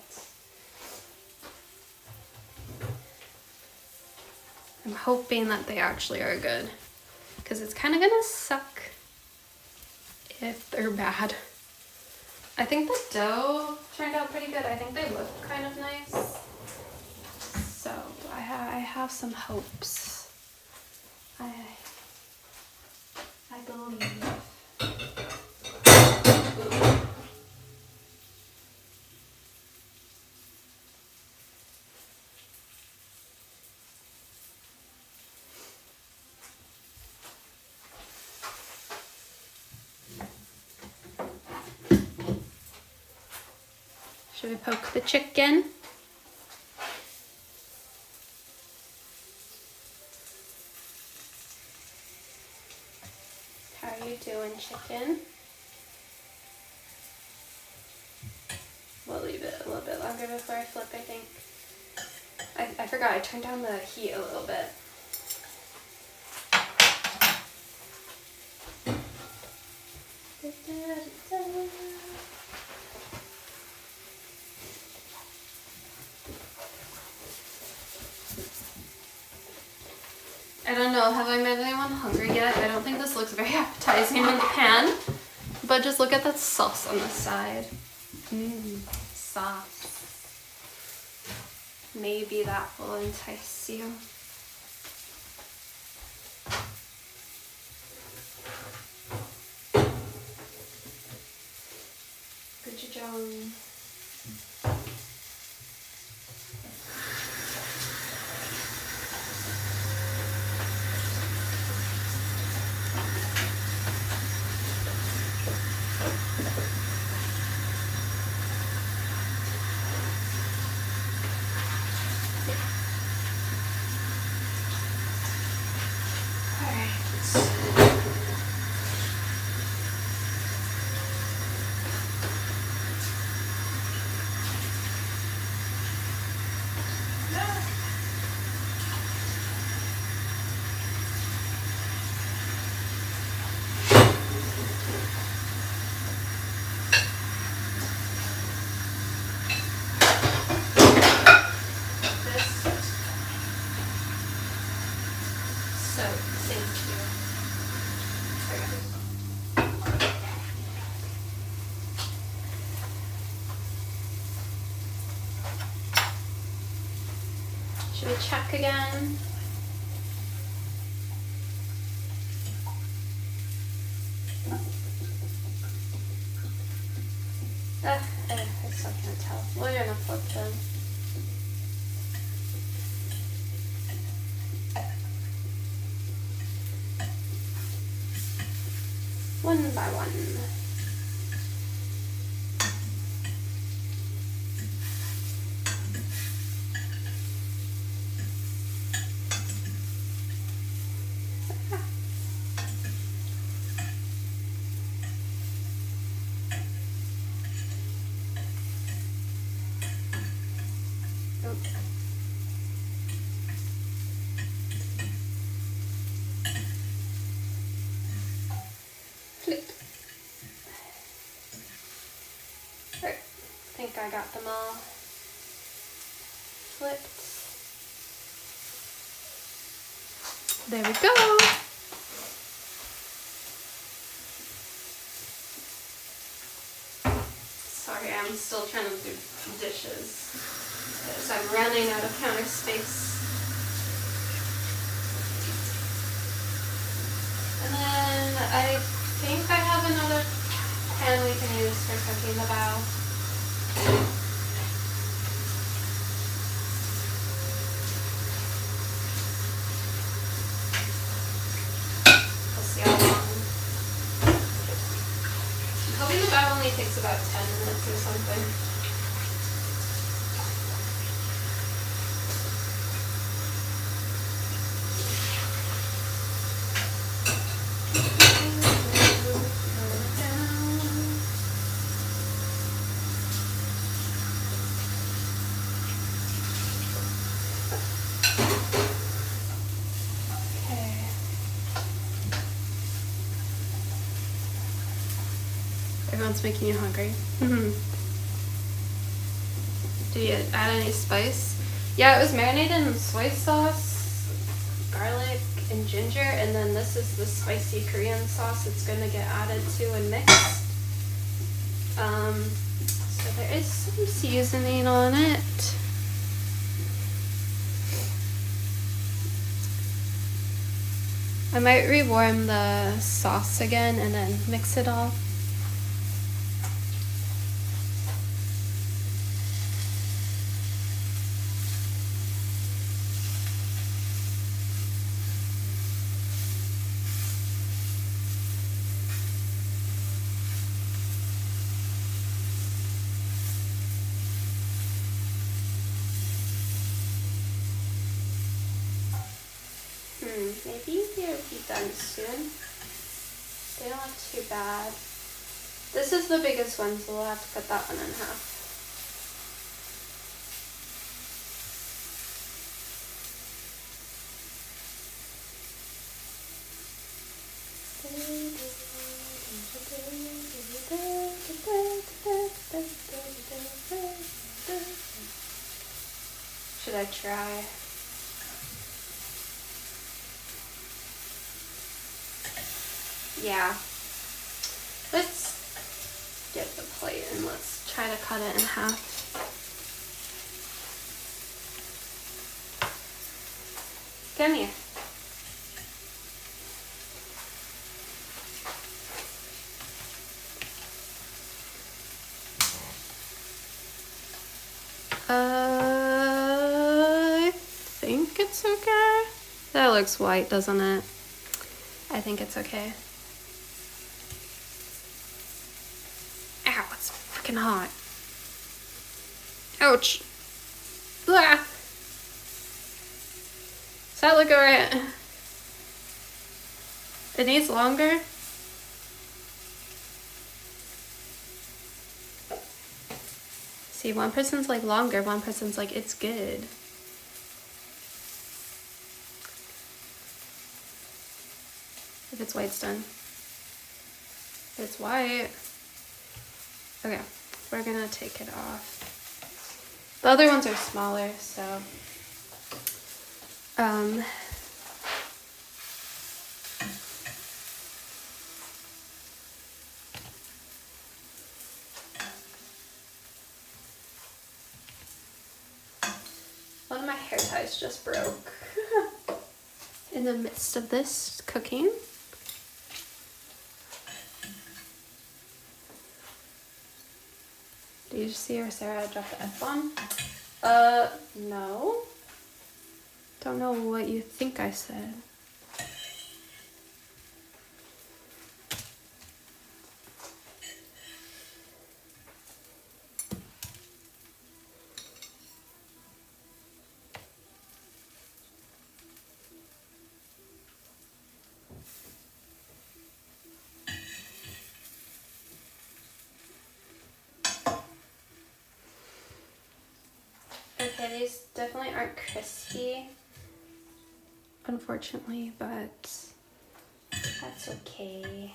I'm hoping that they actually are good. Because it's kind of going to suck if they're bad. I think the dough turned out pretty good. I think they look kind of nice. So I have some hopes. I believe. Should we poke the chicken? How are you doing, chicken? We'll leave it a little bit longer before I flip, I think. I forgot, I turned down the heat a little bit. I don't know, have I made anyone hungry yet? I don't think this looks very appetizing in the pan, but just look at that sauce on the side. Sauce. Maybe that will entice you. Good job. Should we check again? I still can't tell. We're gonna flip them. One by one. Flip. Right. I think I got them all flipped. There we go. Sorry, I'm still trying to do dishes because I'm running out of counter space. And then I think I have another pan we can use for cooking the bao. We'll see how long. I'm hoping the bao only takes about 10 minutes or something. Everyone's making you hungry. Did you add any spice? Yeah, it was marinated in soy sauce, garlic, and ginger, and then this is the spicy Korean sauce it's gonna get added to and mixed. So there is some seasoning on it. I might rewarm the sauce again and then mix it all. Maybe they'll be done soon. They don't look too bad. This is the biggest one, so we'll have to cut that one in half. Should I try? Yeah. Let's get the plate and let's try to cut it in half. Come here. I think it's okay. That looks white, doesn't it? I think it's okay. Ow, it's freaking hot. Ouch. Blah. Does that look alright? It needs longer? See, one person's like longer, one person's like it's good. If it's white, it's done. If it's white. Okay, we're gonna take it off. The other ones are smaller, so one my hair ties just broke. In the midst of this cooking. Did you see or Sarah dropped the F-bomb? No. Don't know what you think I said. Okay, these definitely aren't crispy, unfortunately, but that's okay.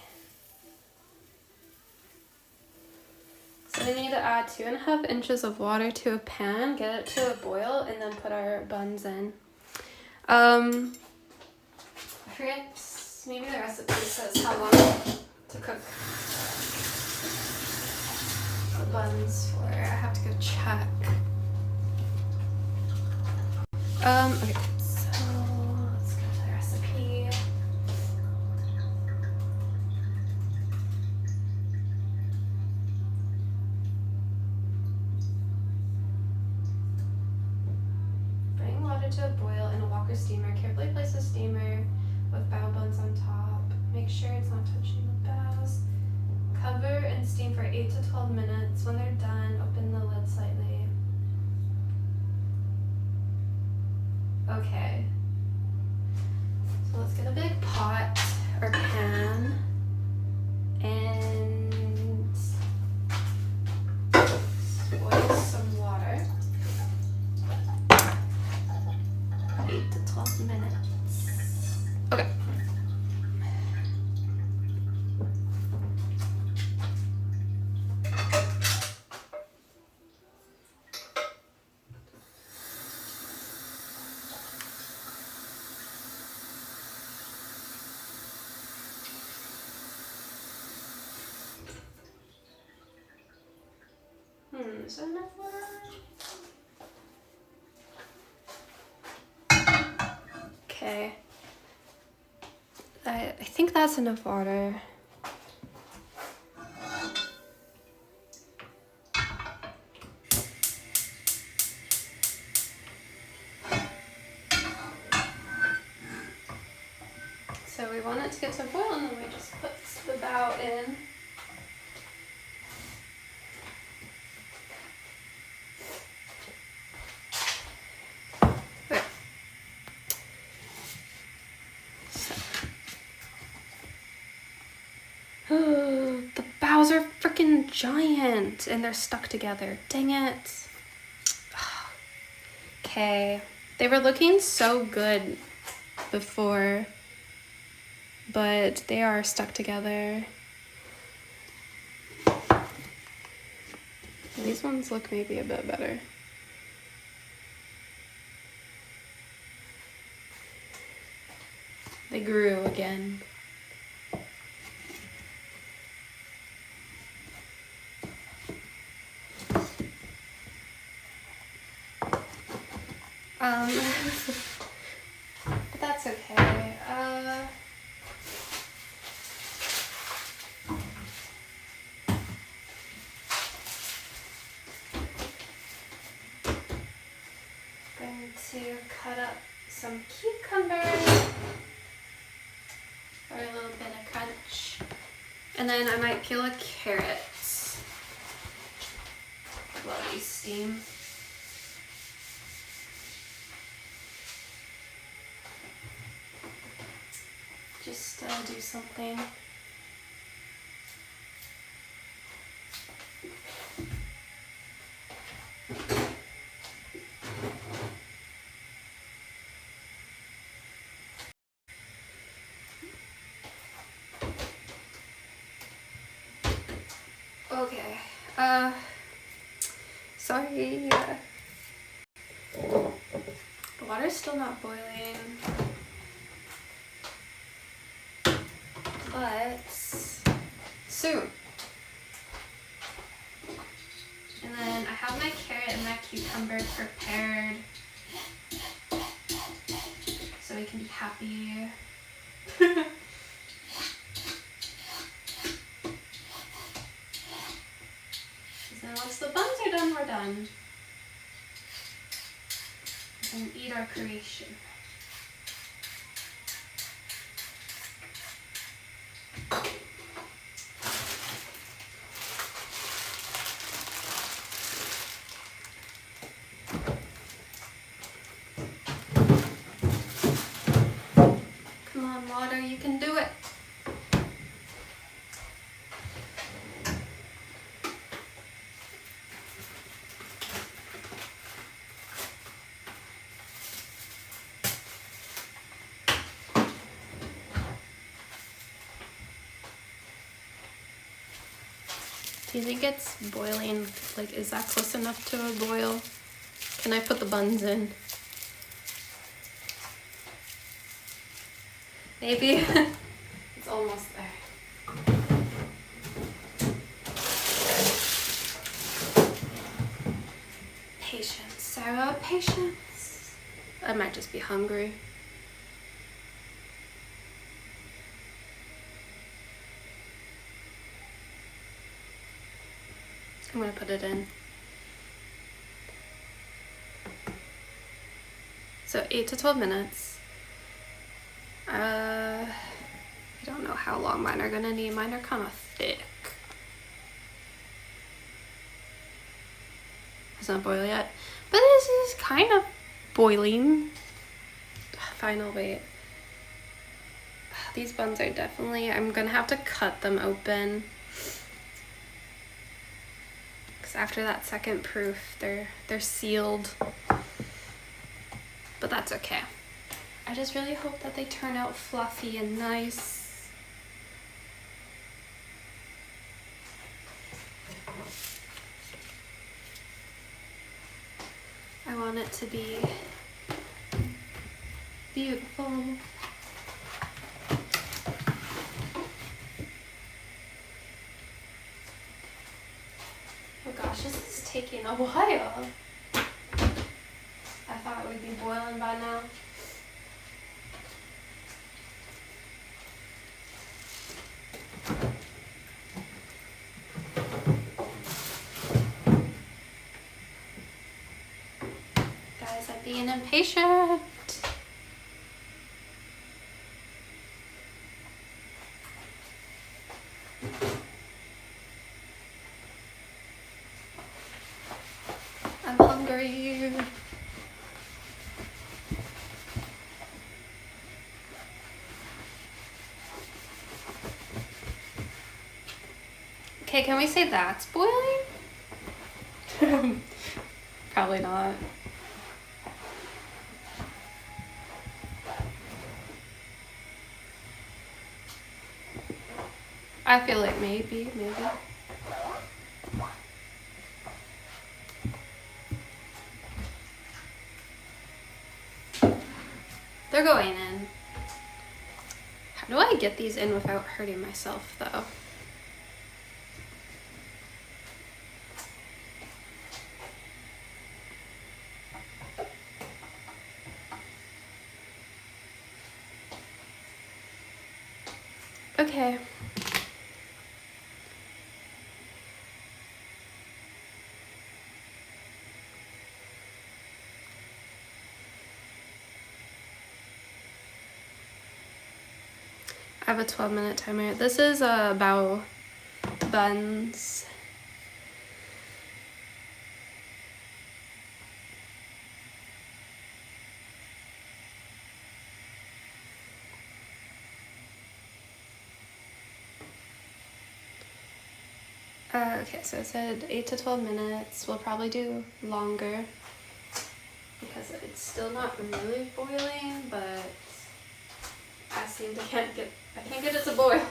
So we need to add 2.5 inches of water to a pan, get it to a boil, and then put our buns in. I forget, maybe the recipe says how long to cook the buns for. I have to go check. Okay, so let's go to the recipe. Bring water to a boil in a Walker steamer. Carefully place a steamer with bao buns on top. Make sure it's not touching the baos. Cover and steam for 8 to 12 minutes. When they're done, open the lid slightly. Okay. So let's get a big pot or pan and boil some water. 8 to 12 minutes. Okay. Is that enough water? Okay. I think that's enough water. So we want it to get to boil and then we just put the bao in. The baos are freaking giant and they're stuck together. Dang it. Okay. They were looking so good before, but they are stuck together. These ones look maybe a bit better. They grew again. But that's okay. Going to cut up some cucumbers for a little bit of crunch. And then I might peel a carrot while these steam. Just do something. Okay, sorry. The water's still not boiling. But soon. And then I have my carrot and my cucumber prepared. happy. So once the buns are done, we're done. And eat our creation. Come on, water, you can do it. Do you think it's boiling? Like, is that close enough to a boil? Can I put the buns in? Maybe. It's almost there. Patience, Sarah, patience. I might just be hungry. I'm gonna put it in. So 8 to 12 minutes. I don't know how long mine are gonna need. Mine are kind of thick. It's not boiled yet, but this is kind of boiling. Final wait. These buns are definitely, I'm gonna have to cut them open. After that second proof, they're sealed, but that's okay. I just really hope that they turn out fluffy and nice. I want it to be beautiful. Oh gosh, this is taking a while. I thought it would be boiling by now. Guys, I'm being impatient. I'm hungry. Okay, can we say that's boiling? Probably not. I feel like maybe. They're going in. How do I get these in without hurting myself, though? Okay. I have a 12-minute timer. This is Bao Buns. Okay, so I said 8 to 12 minutes. We'll probably do longer because it's still not really boiling, but I can't get it to boil.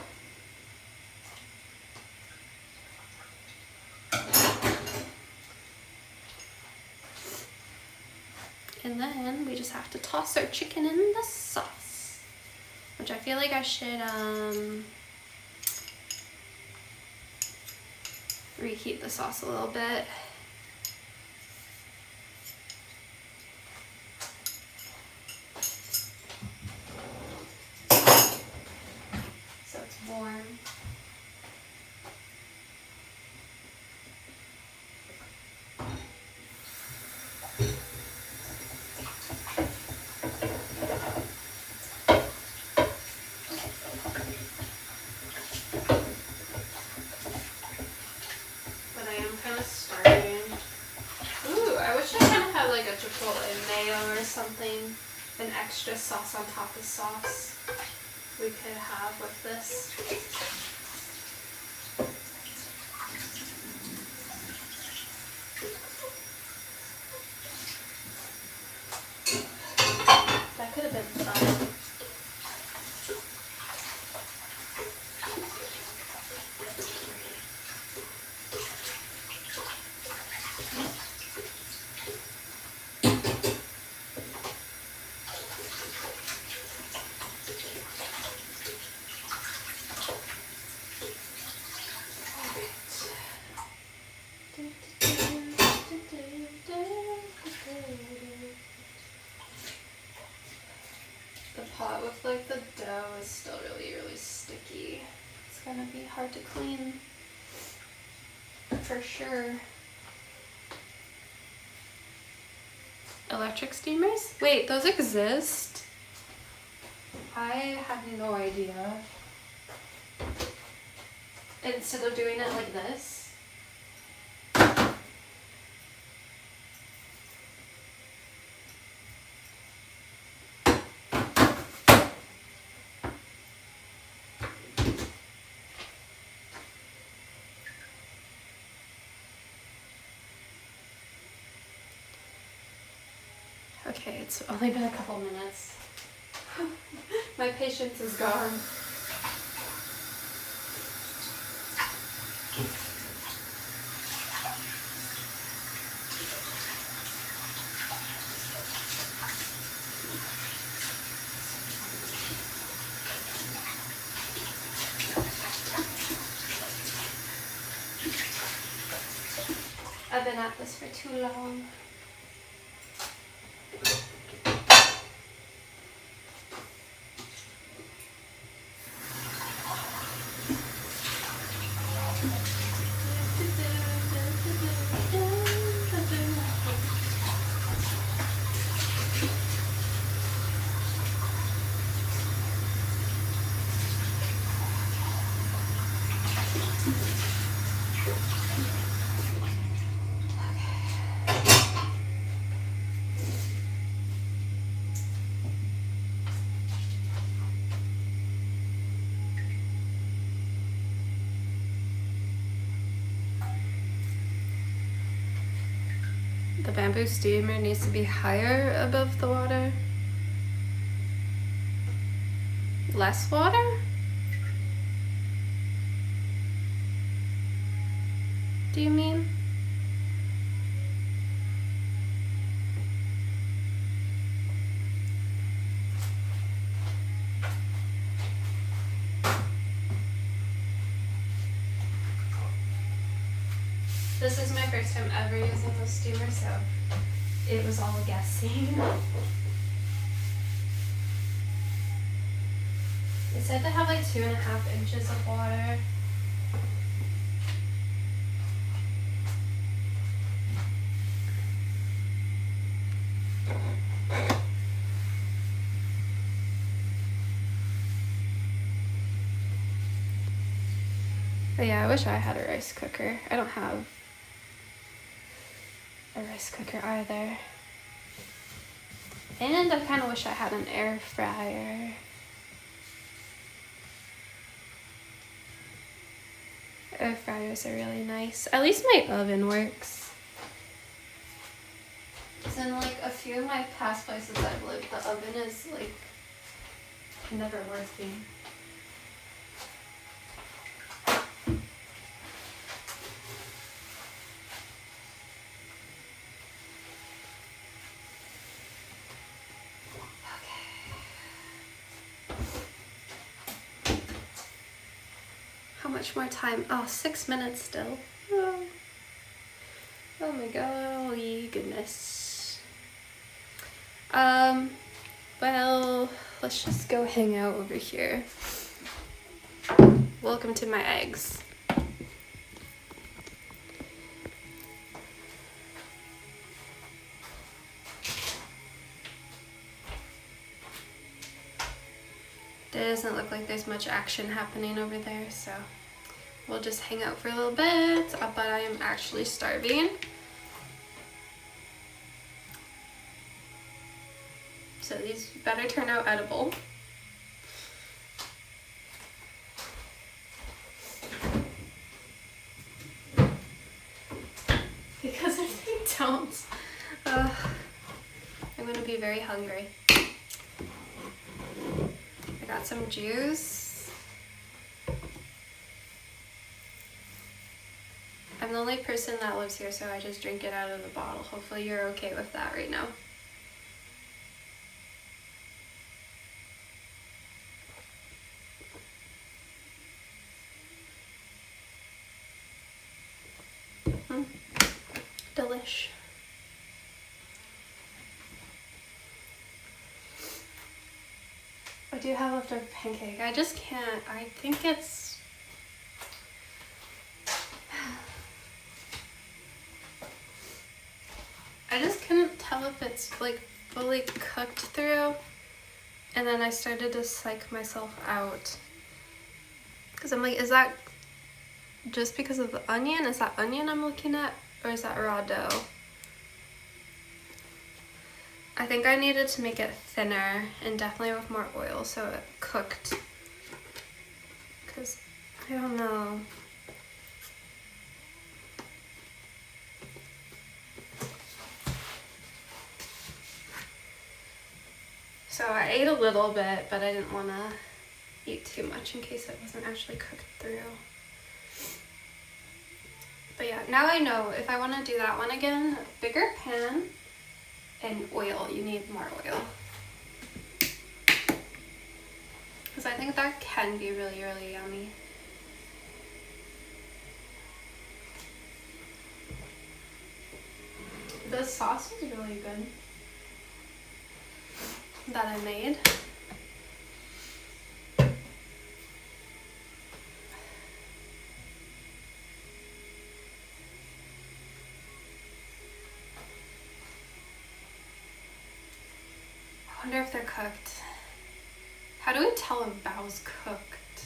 And then we just have to toss our chicken in the sauce, which I feel like I should reheat the sauce a little bit. Chipotle mayo or something, an extra sauce on top of sauce we could have with this. That could have been fun. The pot with like the dough is still really sticky. It's gonna be hard to clean for sure. Electric steamers? Wait, those exist? I had no idea. Instead of doing it like this. Okay, it's only been a couple minutes. My patience is gone. I've been at this for too long. The bamboo steamer needs to be higher above the water. Less water? Do you mean? This is my first time ever using the steamer, so it was all guessing. It said to have like 2.5 inches of water. But yeah, I wish I had a rice cooker. I don't have a rice cooker either. And I kind of wish I had an air fryer. Air fryers are really nice. At least my oven works. Because in like a few of my past places I've lived, the oven is like never working. How much more time? Oh, 6 minutes still. Oh, oh my golly goodness. Well, let's just go hang out over here. Welcome to my eggs. It doesn't look like there's much action happening over there, so we'll just hang out for a little bit, but I am actually starving. so these better turn out edible. Because if they don't, I'm gonna be very hungry. I got some juice. I'm the only person that lives here, so I just drink it out of the bottle. Hopefully you're okay with that right now. Delish. I do have leftover pancake. I just can't. I think it's... I just couldn't tell if it's like fully cooked through, and then I started to psych myself out. Because I'm like, is that just because of the onion? Is that onion I'm looking at? Or is that raw dough? I think I needed to make it thinner and definitely with more oil so it cooked. Because I don't know. So I ate a little bit, but I didn't want to eat too much in case it wasn't actually cooked through. But yeah, now I know if I want to do that one again, bigger pan and oil. You need more oil. Because I think that can be really, really yummy. The sauce is really good that I made. I wonder if they're cooked. How do we tell if bao's cooked?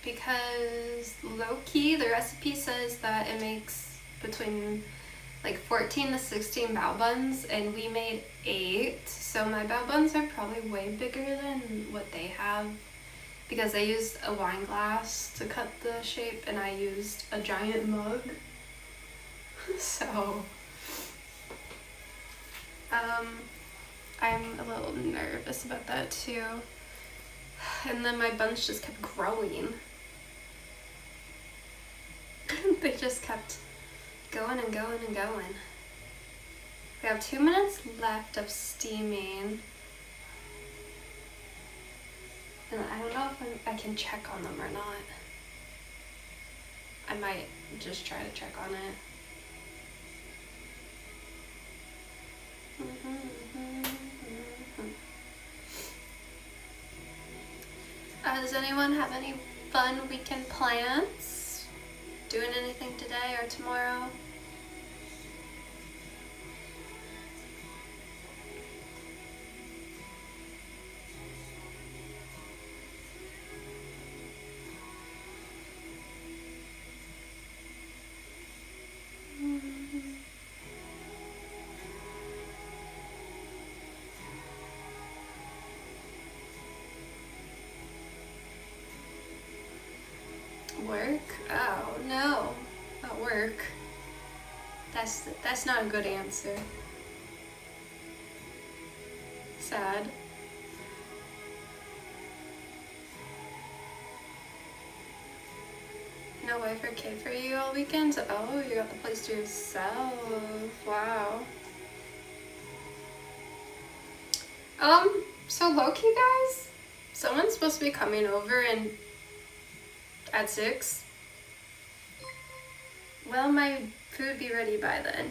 Because low-key, the recipe says that it makes between like 14 to 16 bao buns, and we made 8. So my bao buns are probably way bigger than what they have because they used a wine glass to cut the shape and I used a giant mug. So I'm a little nervous about that too. And then my buns just kept growing. They just kept going and going and going. We have 2 minutes left of steaming. And I don't know if I can check on them or not. I might just try to check on it. Does anyone have any fun weekend plans? Doing anything today or tomorrow? Work? Oh no, not work. That's not a good answer. Sad. No wife or kid for you all weekend? Oh, you got the place to yourself. Wow. So low-key guys, someone's supposed to be coming over and at 6. Will my food be ready by then?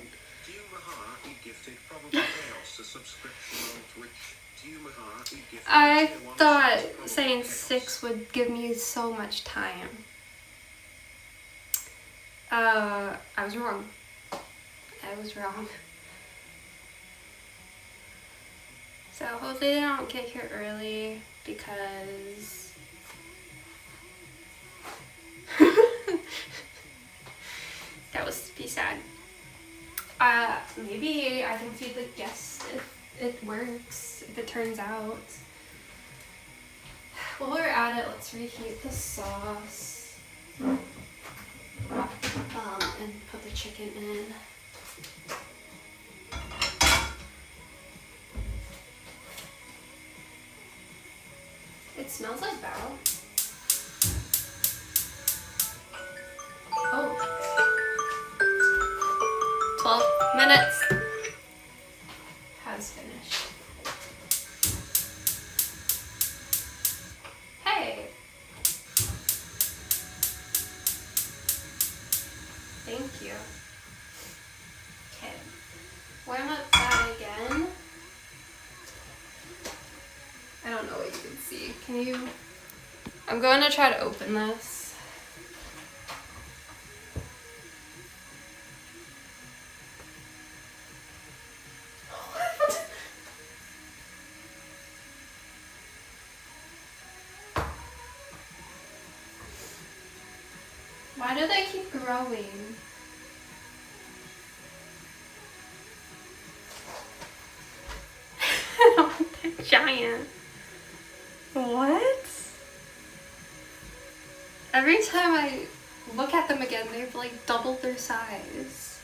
I thought saying 6 would give me so much time. I was wrong. I was wrong. So hopefully they don't get here early. because that was be sad. Maybe I can feed the guests if it works, if it turns out. While we're at it, let's reheat the sauce. And put the chicken in. It smells like bao. Oh. 12 minutes. Has finished. Hey. Thank you. Okay. Warm up that again. I don't know what you can see. Can you? I'm going to try to open this. Why do they keep growing? They're giant. What? Every time I look at them again, they've like doubled their size.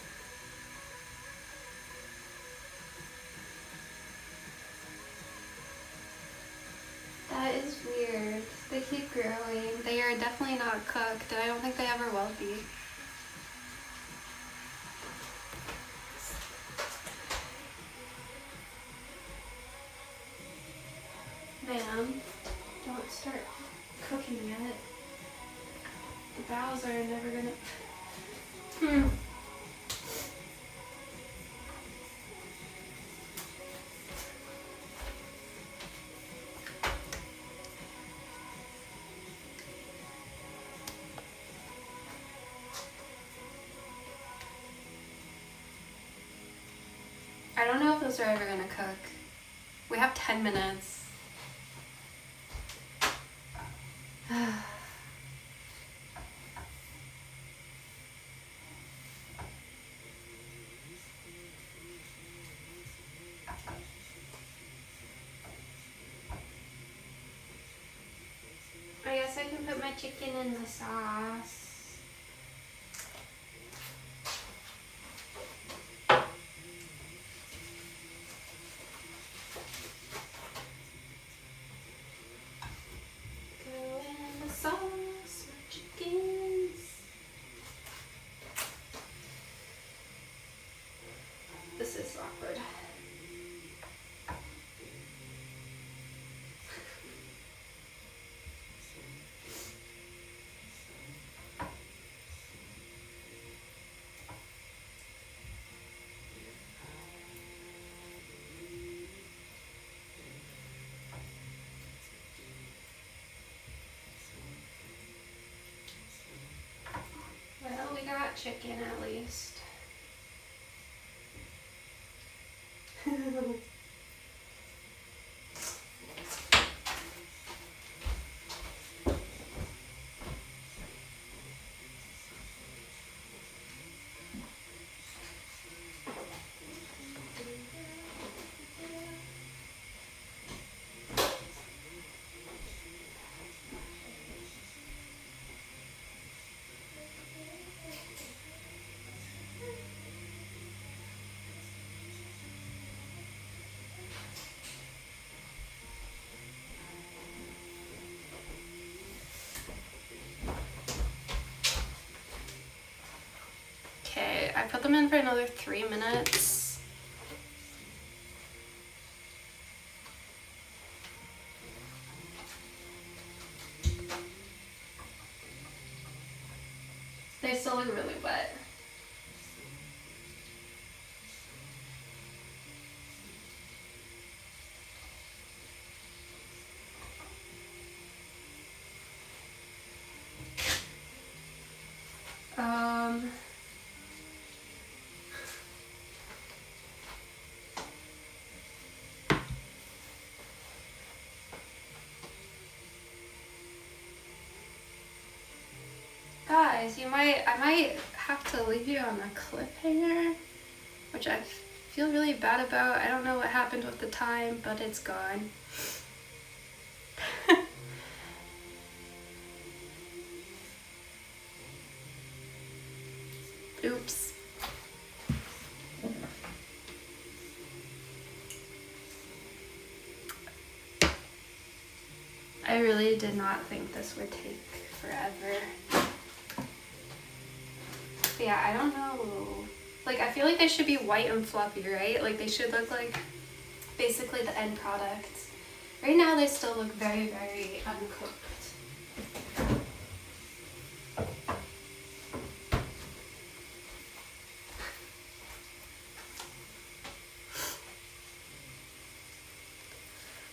That is weird. They keep growing. They are definitely not cooked, and I don't think they ever will be. Ma'am, don't start cooking yet. The bows are never gonna... I don't know if those are ever gonna cook. We have 10 minutes. I guess I can put my chicken in the sauce. Go in the sauce, my chickens. This is awkward. Well, we got chicken at least. Okay, I put them in for another 3 minutes. They still look really wet. guys, I might have to leave you on a cliffhanger, which I feel really bad about. I don't know what happened with the time, but it's gone. Oops. I really did not think this would take forever. But yeah, I don't know. Like, I feel like they should be white and fluffy, right? Like, they should look like basically the end product. Right now, they still look very, very uncooked.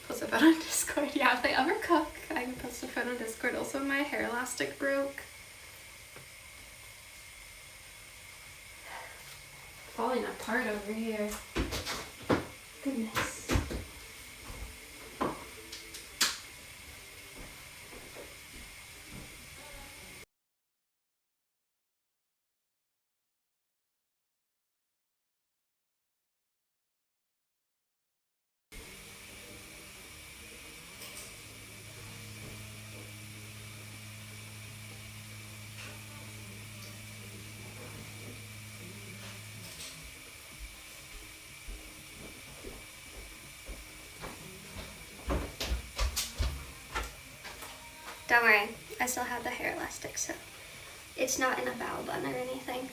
Post a photo on Discord. Yeah, if they ever cook, I can post a photo on Discord. Also, my hair elastic broke. Falling apart over here. Goodness. Don't worry, I still have the hair elastic, so it's not in a bao bun or anything.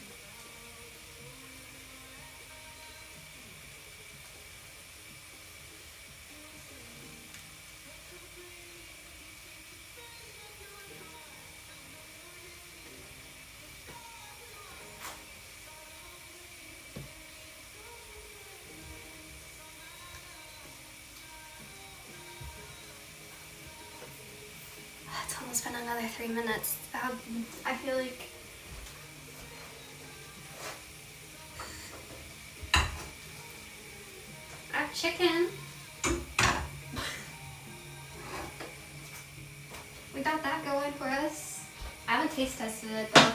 It's almost been another 3 minutes. I feel like I have chicken. We got that going for us. I haven't taste tested it though.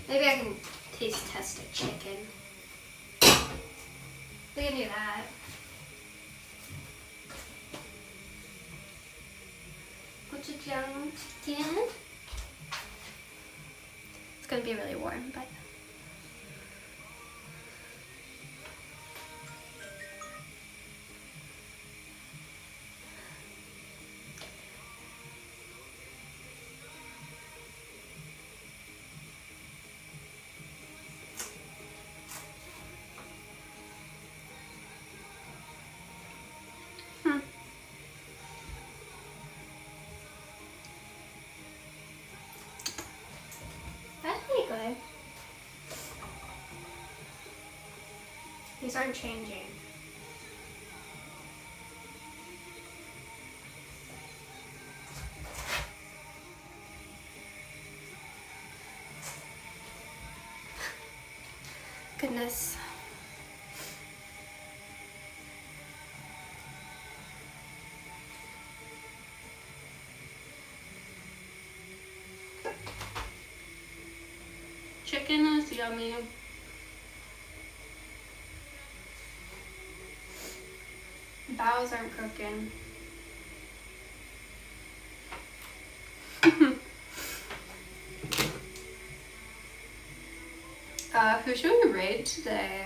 Maybe I can taste test a chicken. We can do that. Gochujang chicken. It's gonna be really warm, but that's pretty good. These aren't changing. Goodness. Chicken is yummy. Baos aren't cooking. Who should we raid today?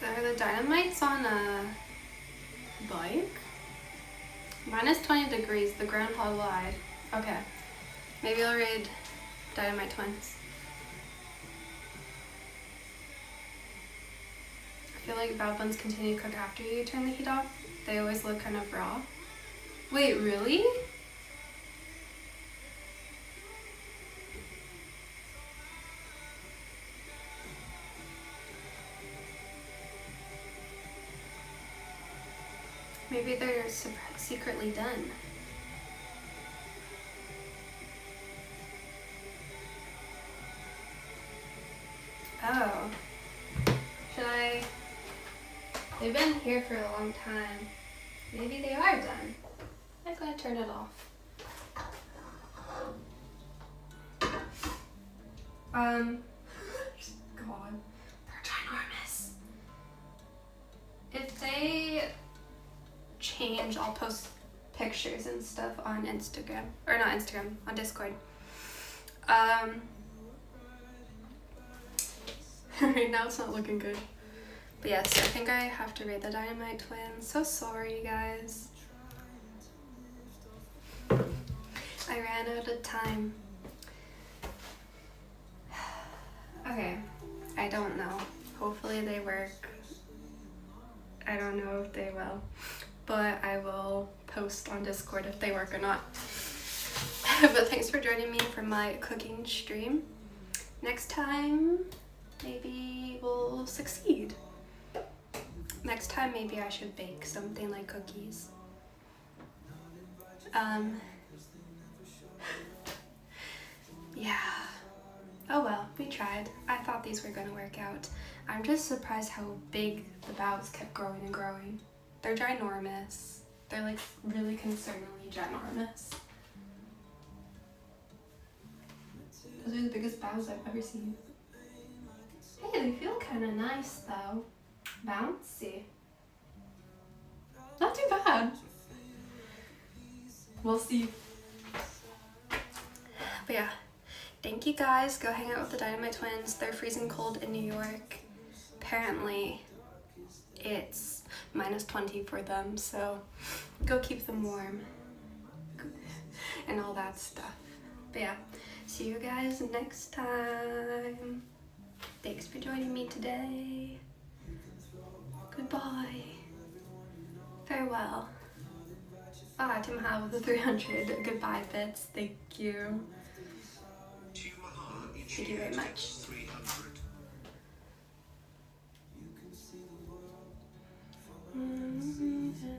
Are the dynamites on a bike? Minus 20 degrees, the groundhog lied. Okay, maybe I'll raid Dynamite Twins. I feel like Bao Buns continue to cook after you turn the heat off. They always look kind of raw. Wait, really? Maybe they're secretly done. They've been here for a long time. Maybe they are done. I'm gonna turn it off. God, they're ginormous. If they change, I'll post pictures and stuff on Instagram, or not Instagram, on Discord. Right now it's not looking good. But yes, I think I have to rate the Dynamite Twins. So sorry, you guys. I ran out of time. Okay, I don't know. Hopefully they work. I don't know if they will, but I will post on Discord if they work or not. But thanks for joining me for my cooking stream. Next time, maybe we'll succeed. Next time, maybe I should bake something like cookies. Yeah. Oh well, we tried. I thought these were gonna work out. I'm just surprised how big the baos kept growing and growing. They're ginormous. They're like really concerningly ginormous. Those are the biggest baos I've ever seen. Hey, they feel kind of nice though. Bouncy. Not too bad. We'll see. But yeah, thank you guys. Go hang out with the Dynamite Twins. They're freezing cold in New York. Apparently, it's -20 for them, so go keep them warm and all that stuff. But yeah, see you guys next time. Thanks for joining me today. Goodbye. Farewell. Ah, Tim Howe with the 300 goodbye bits. Thank you. Thank you very much.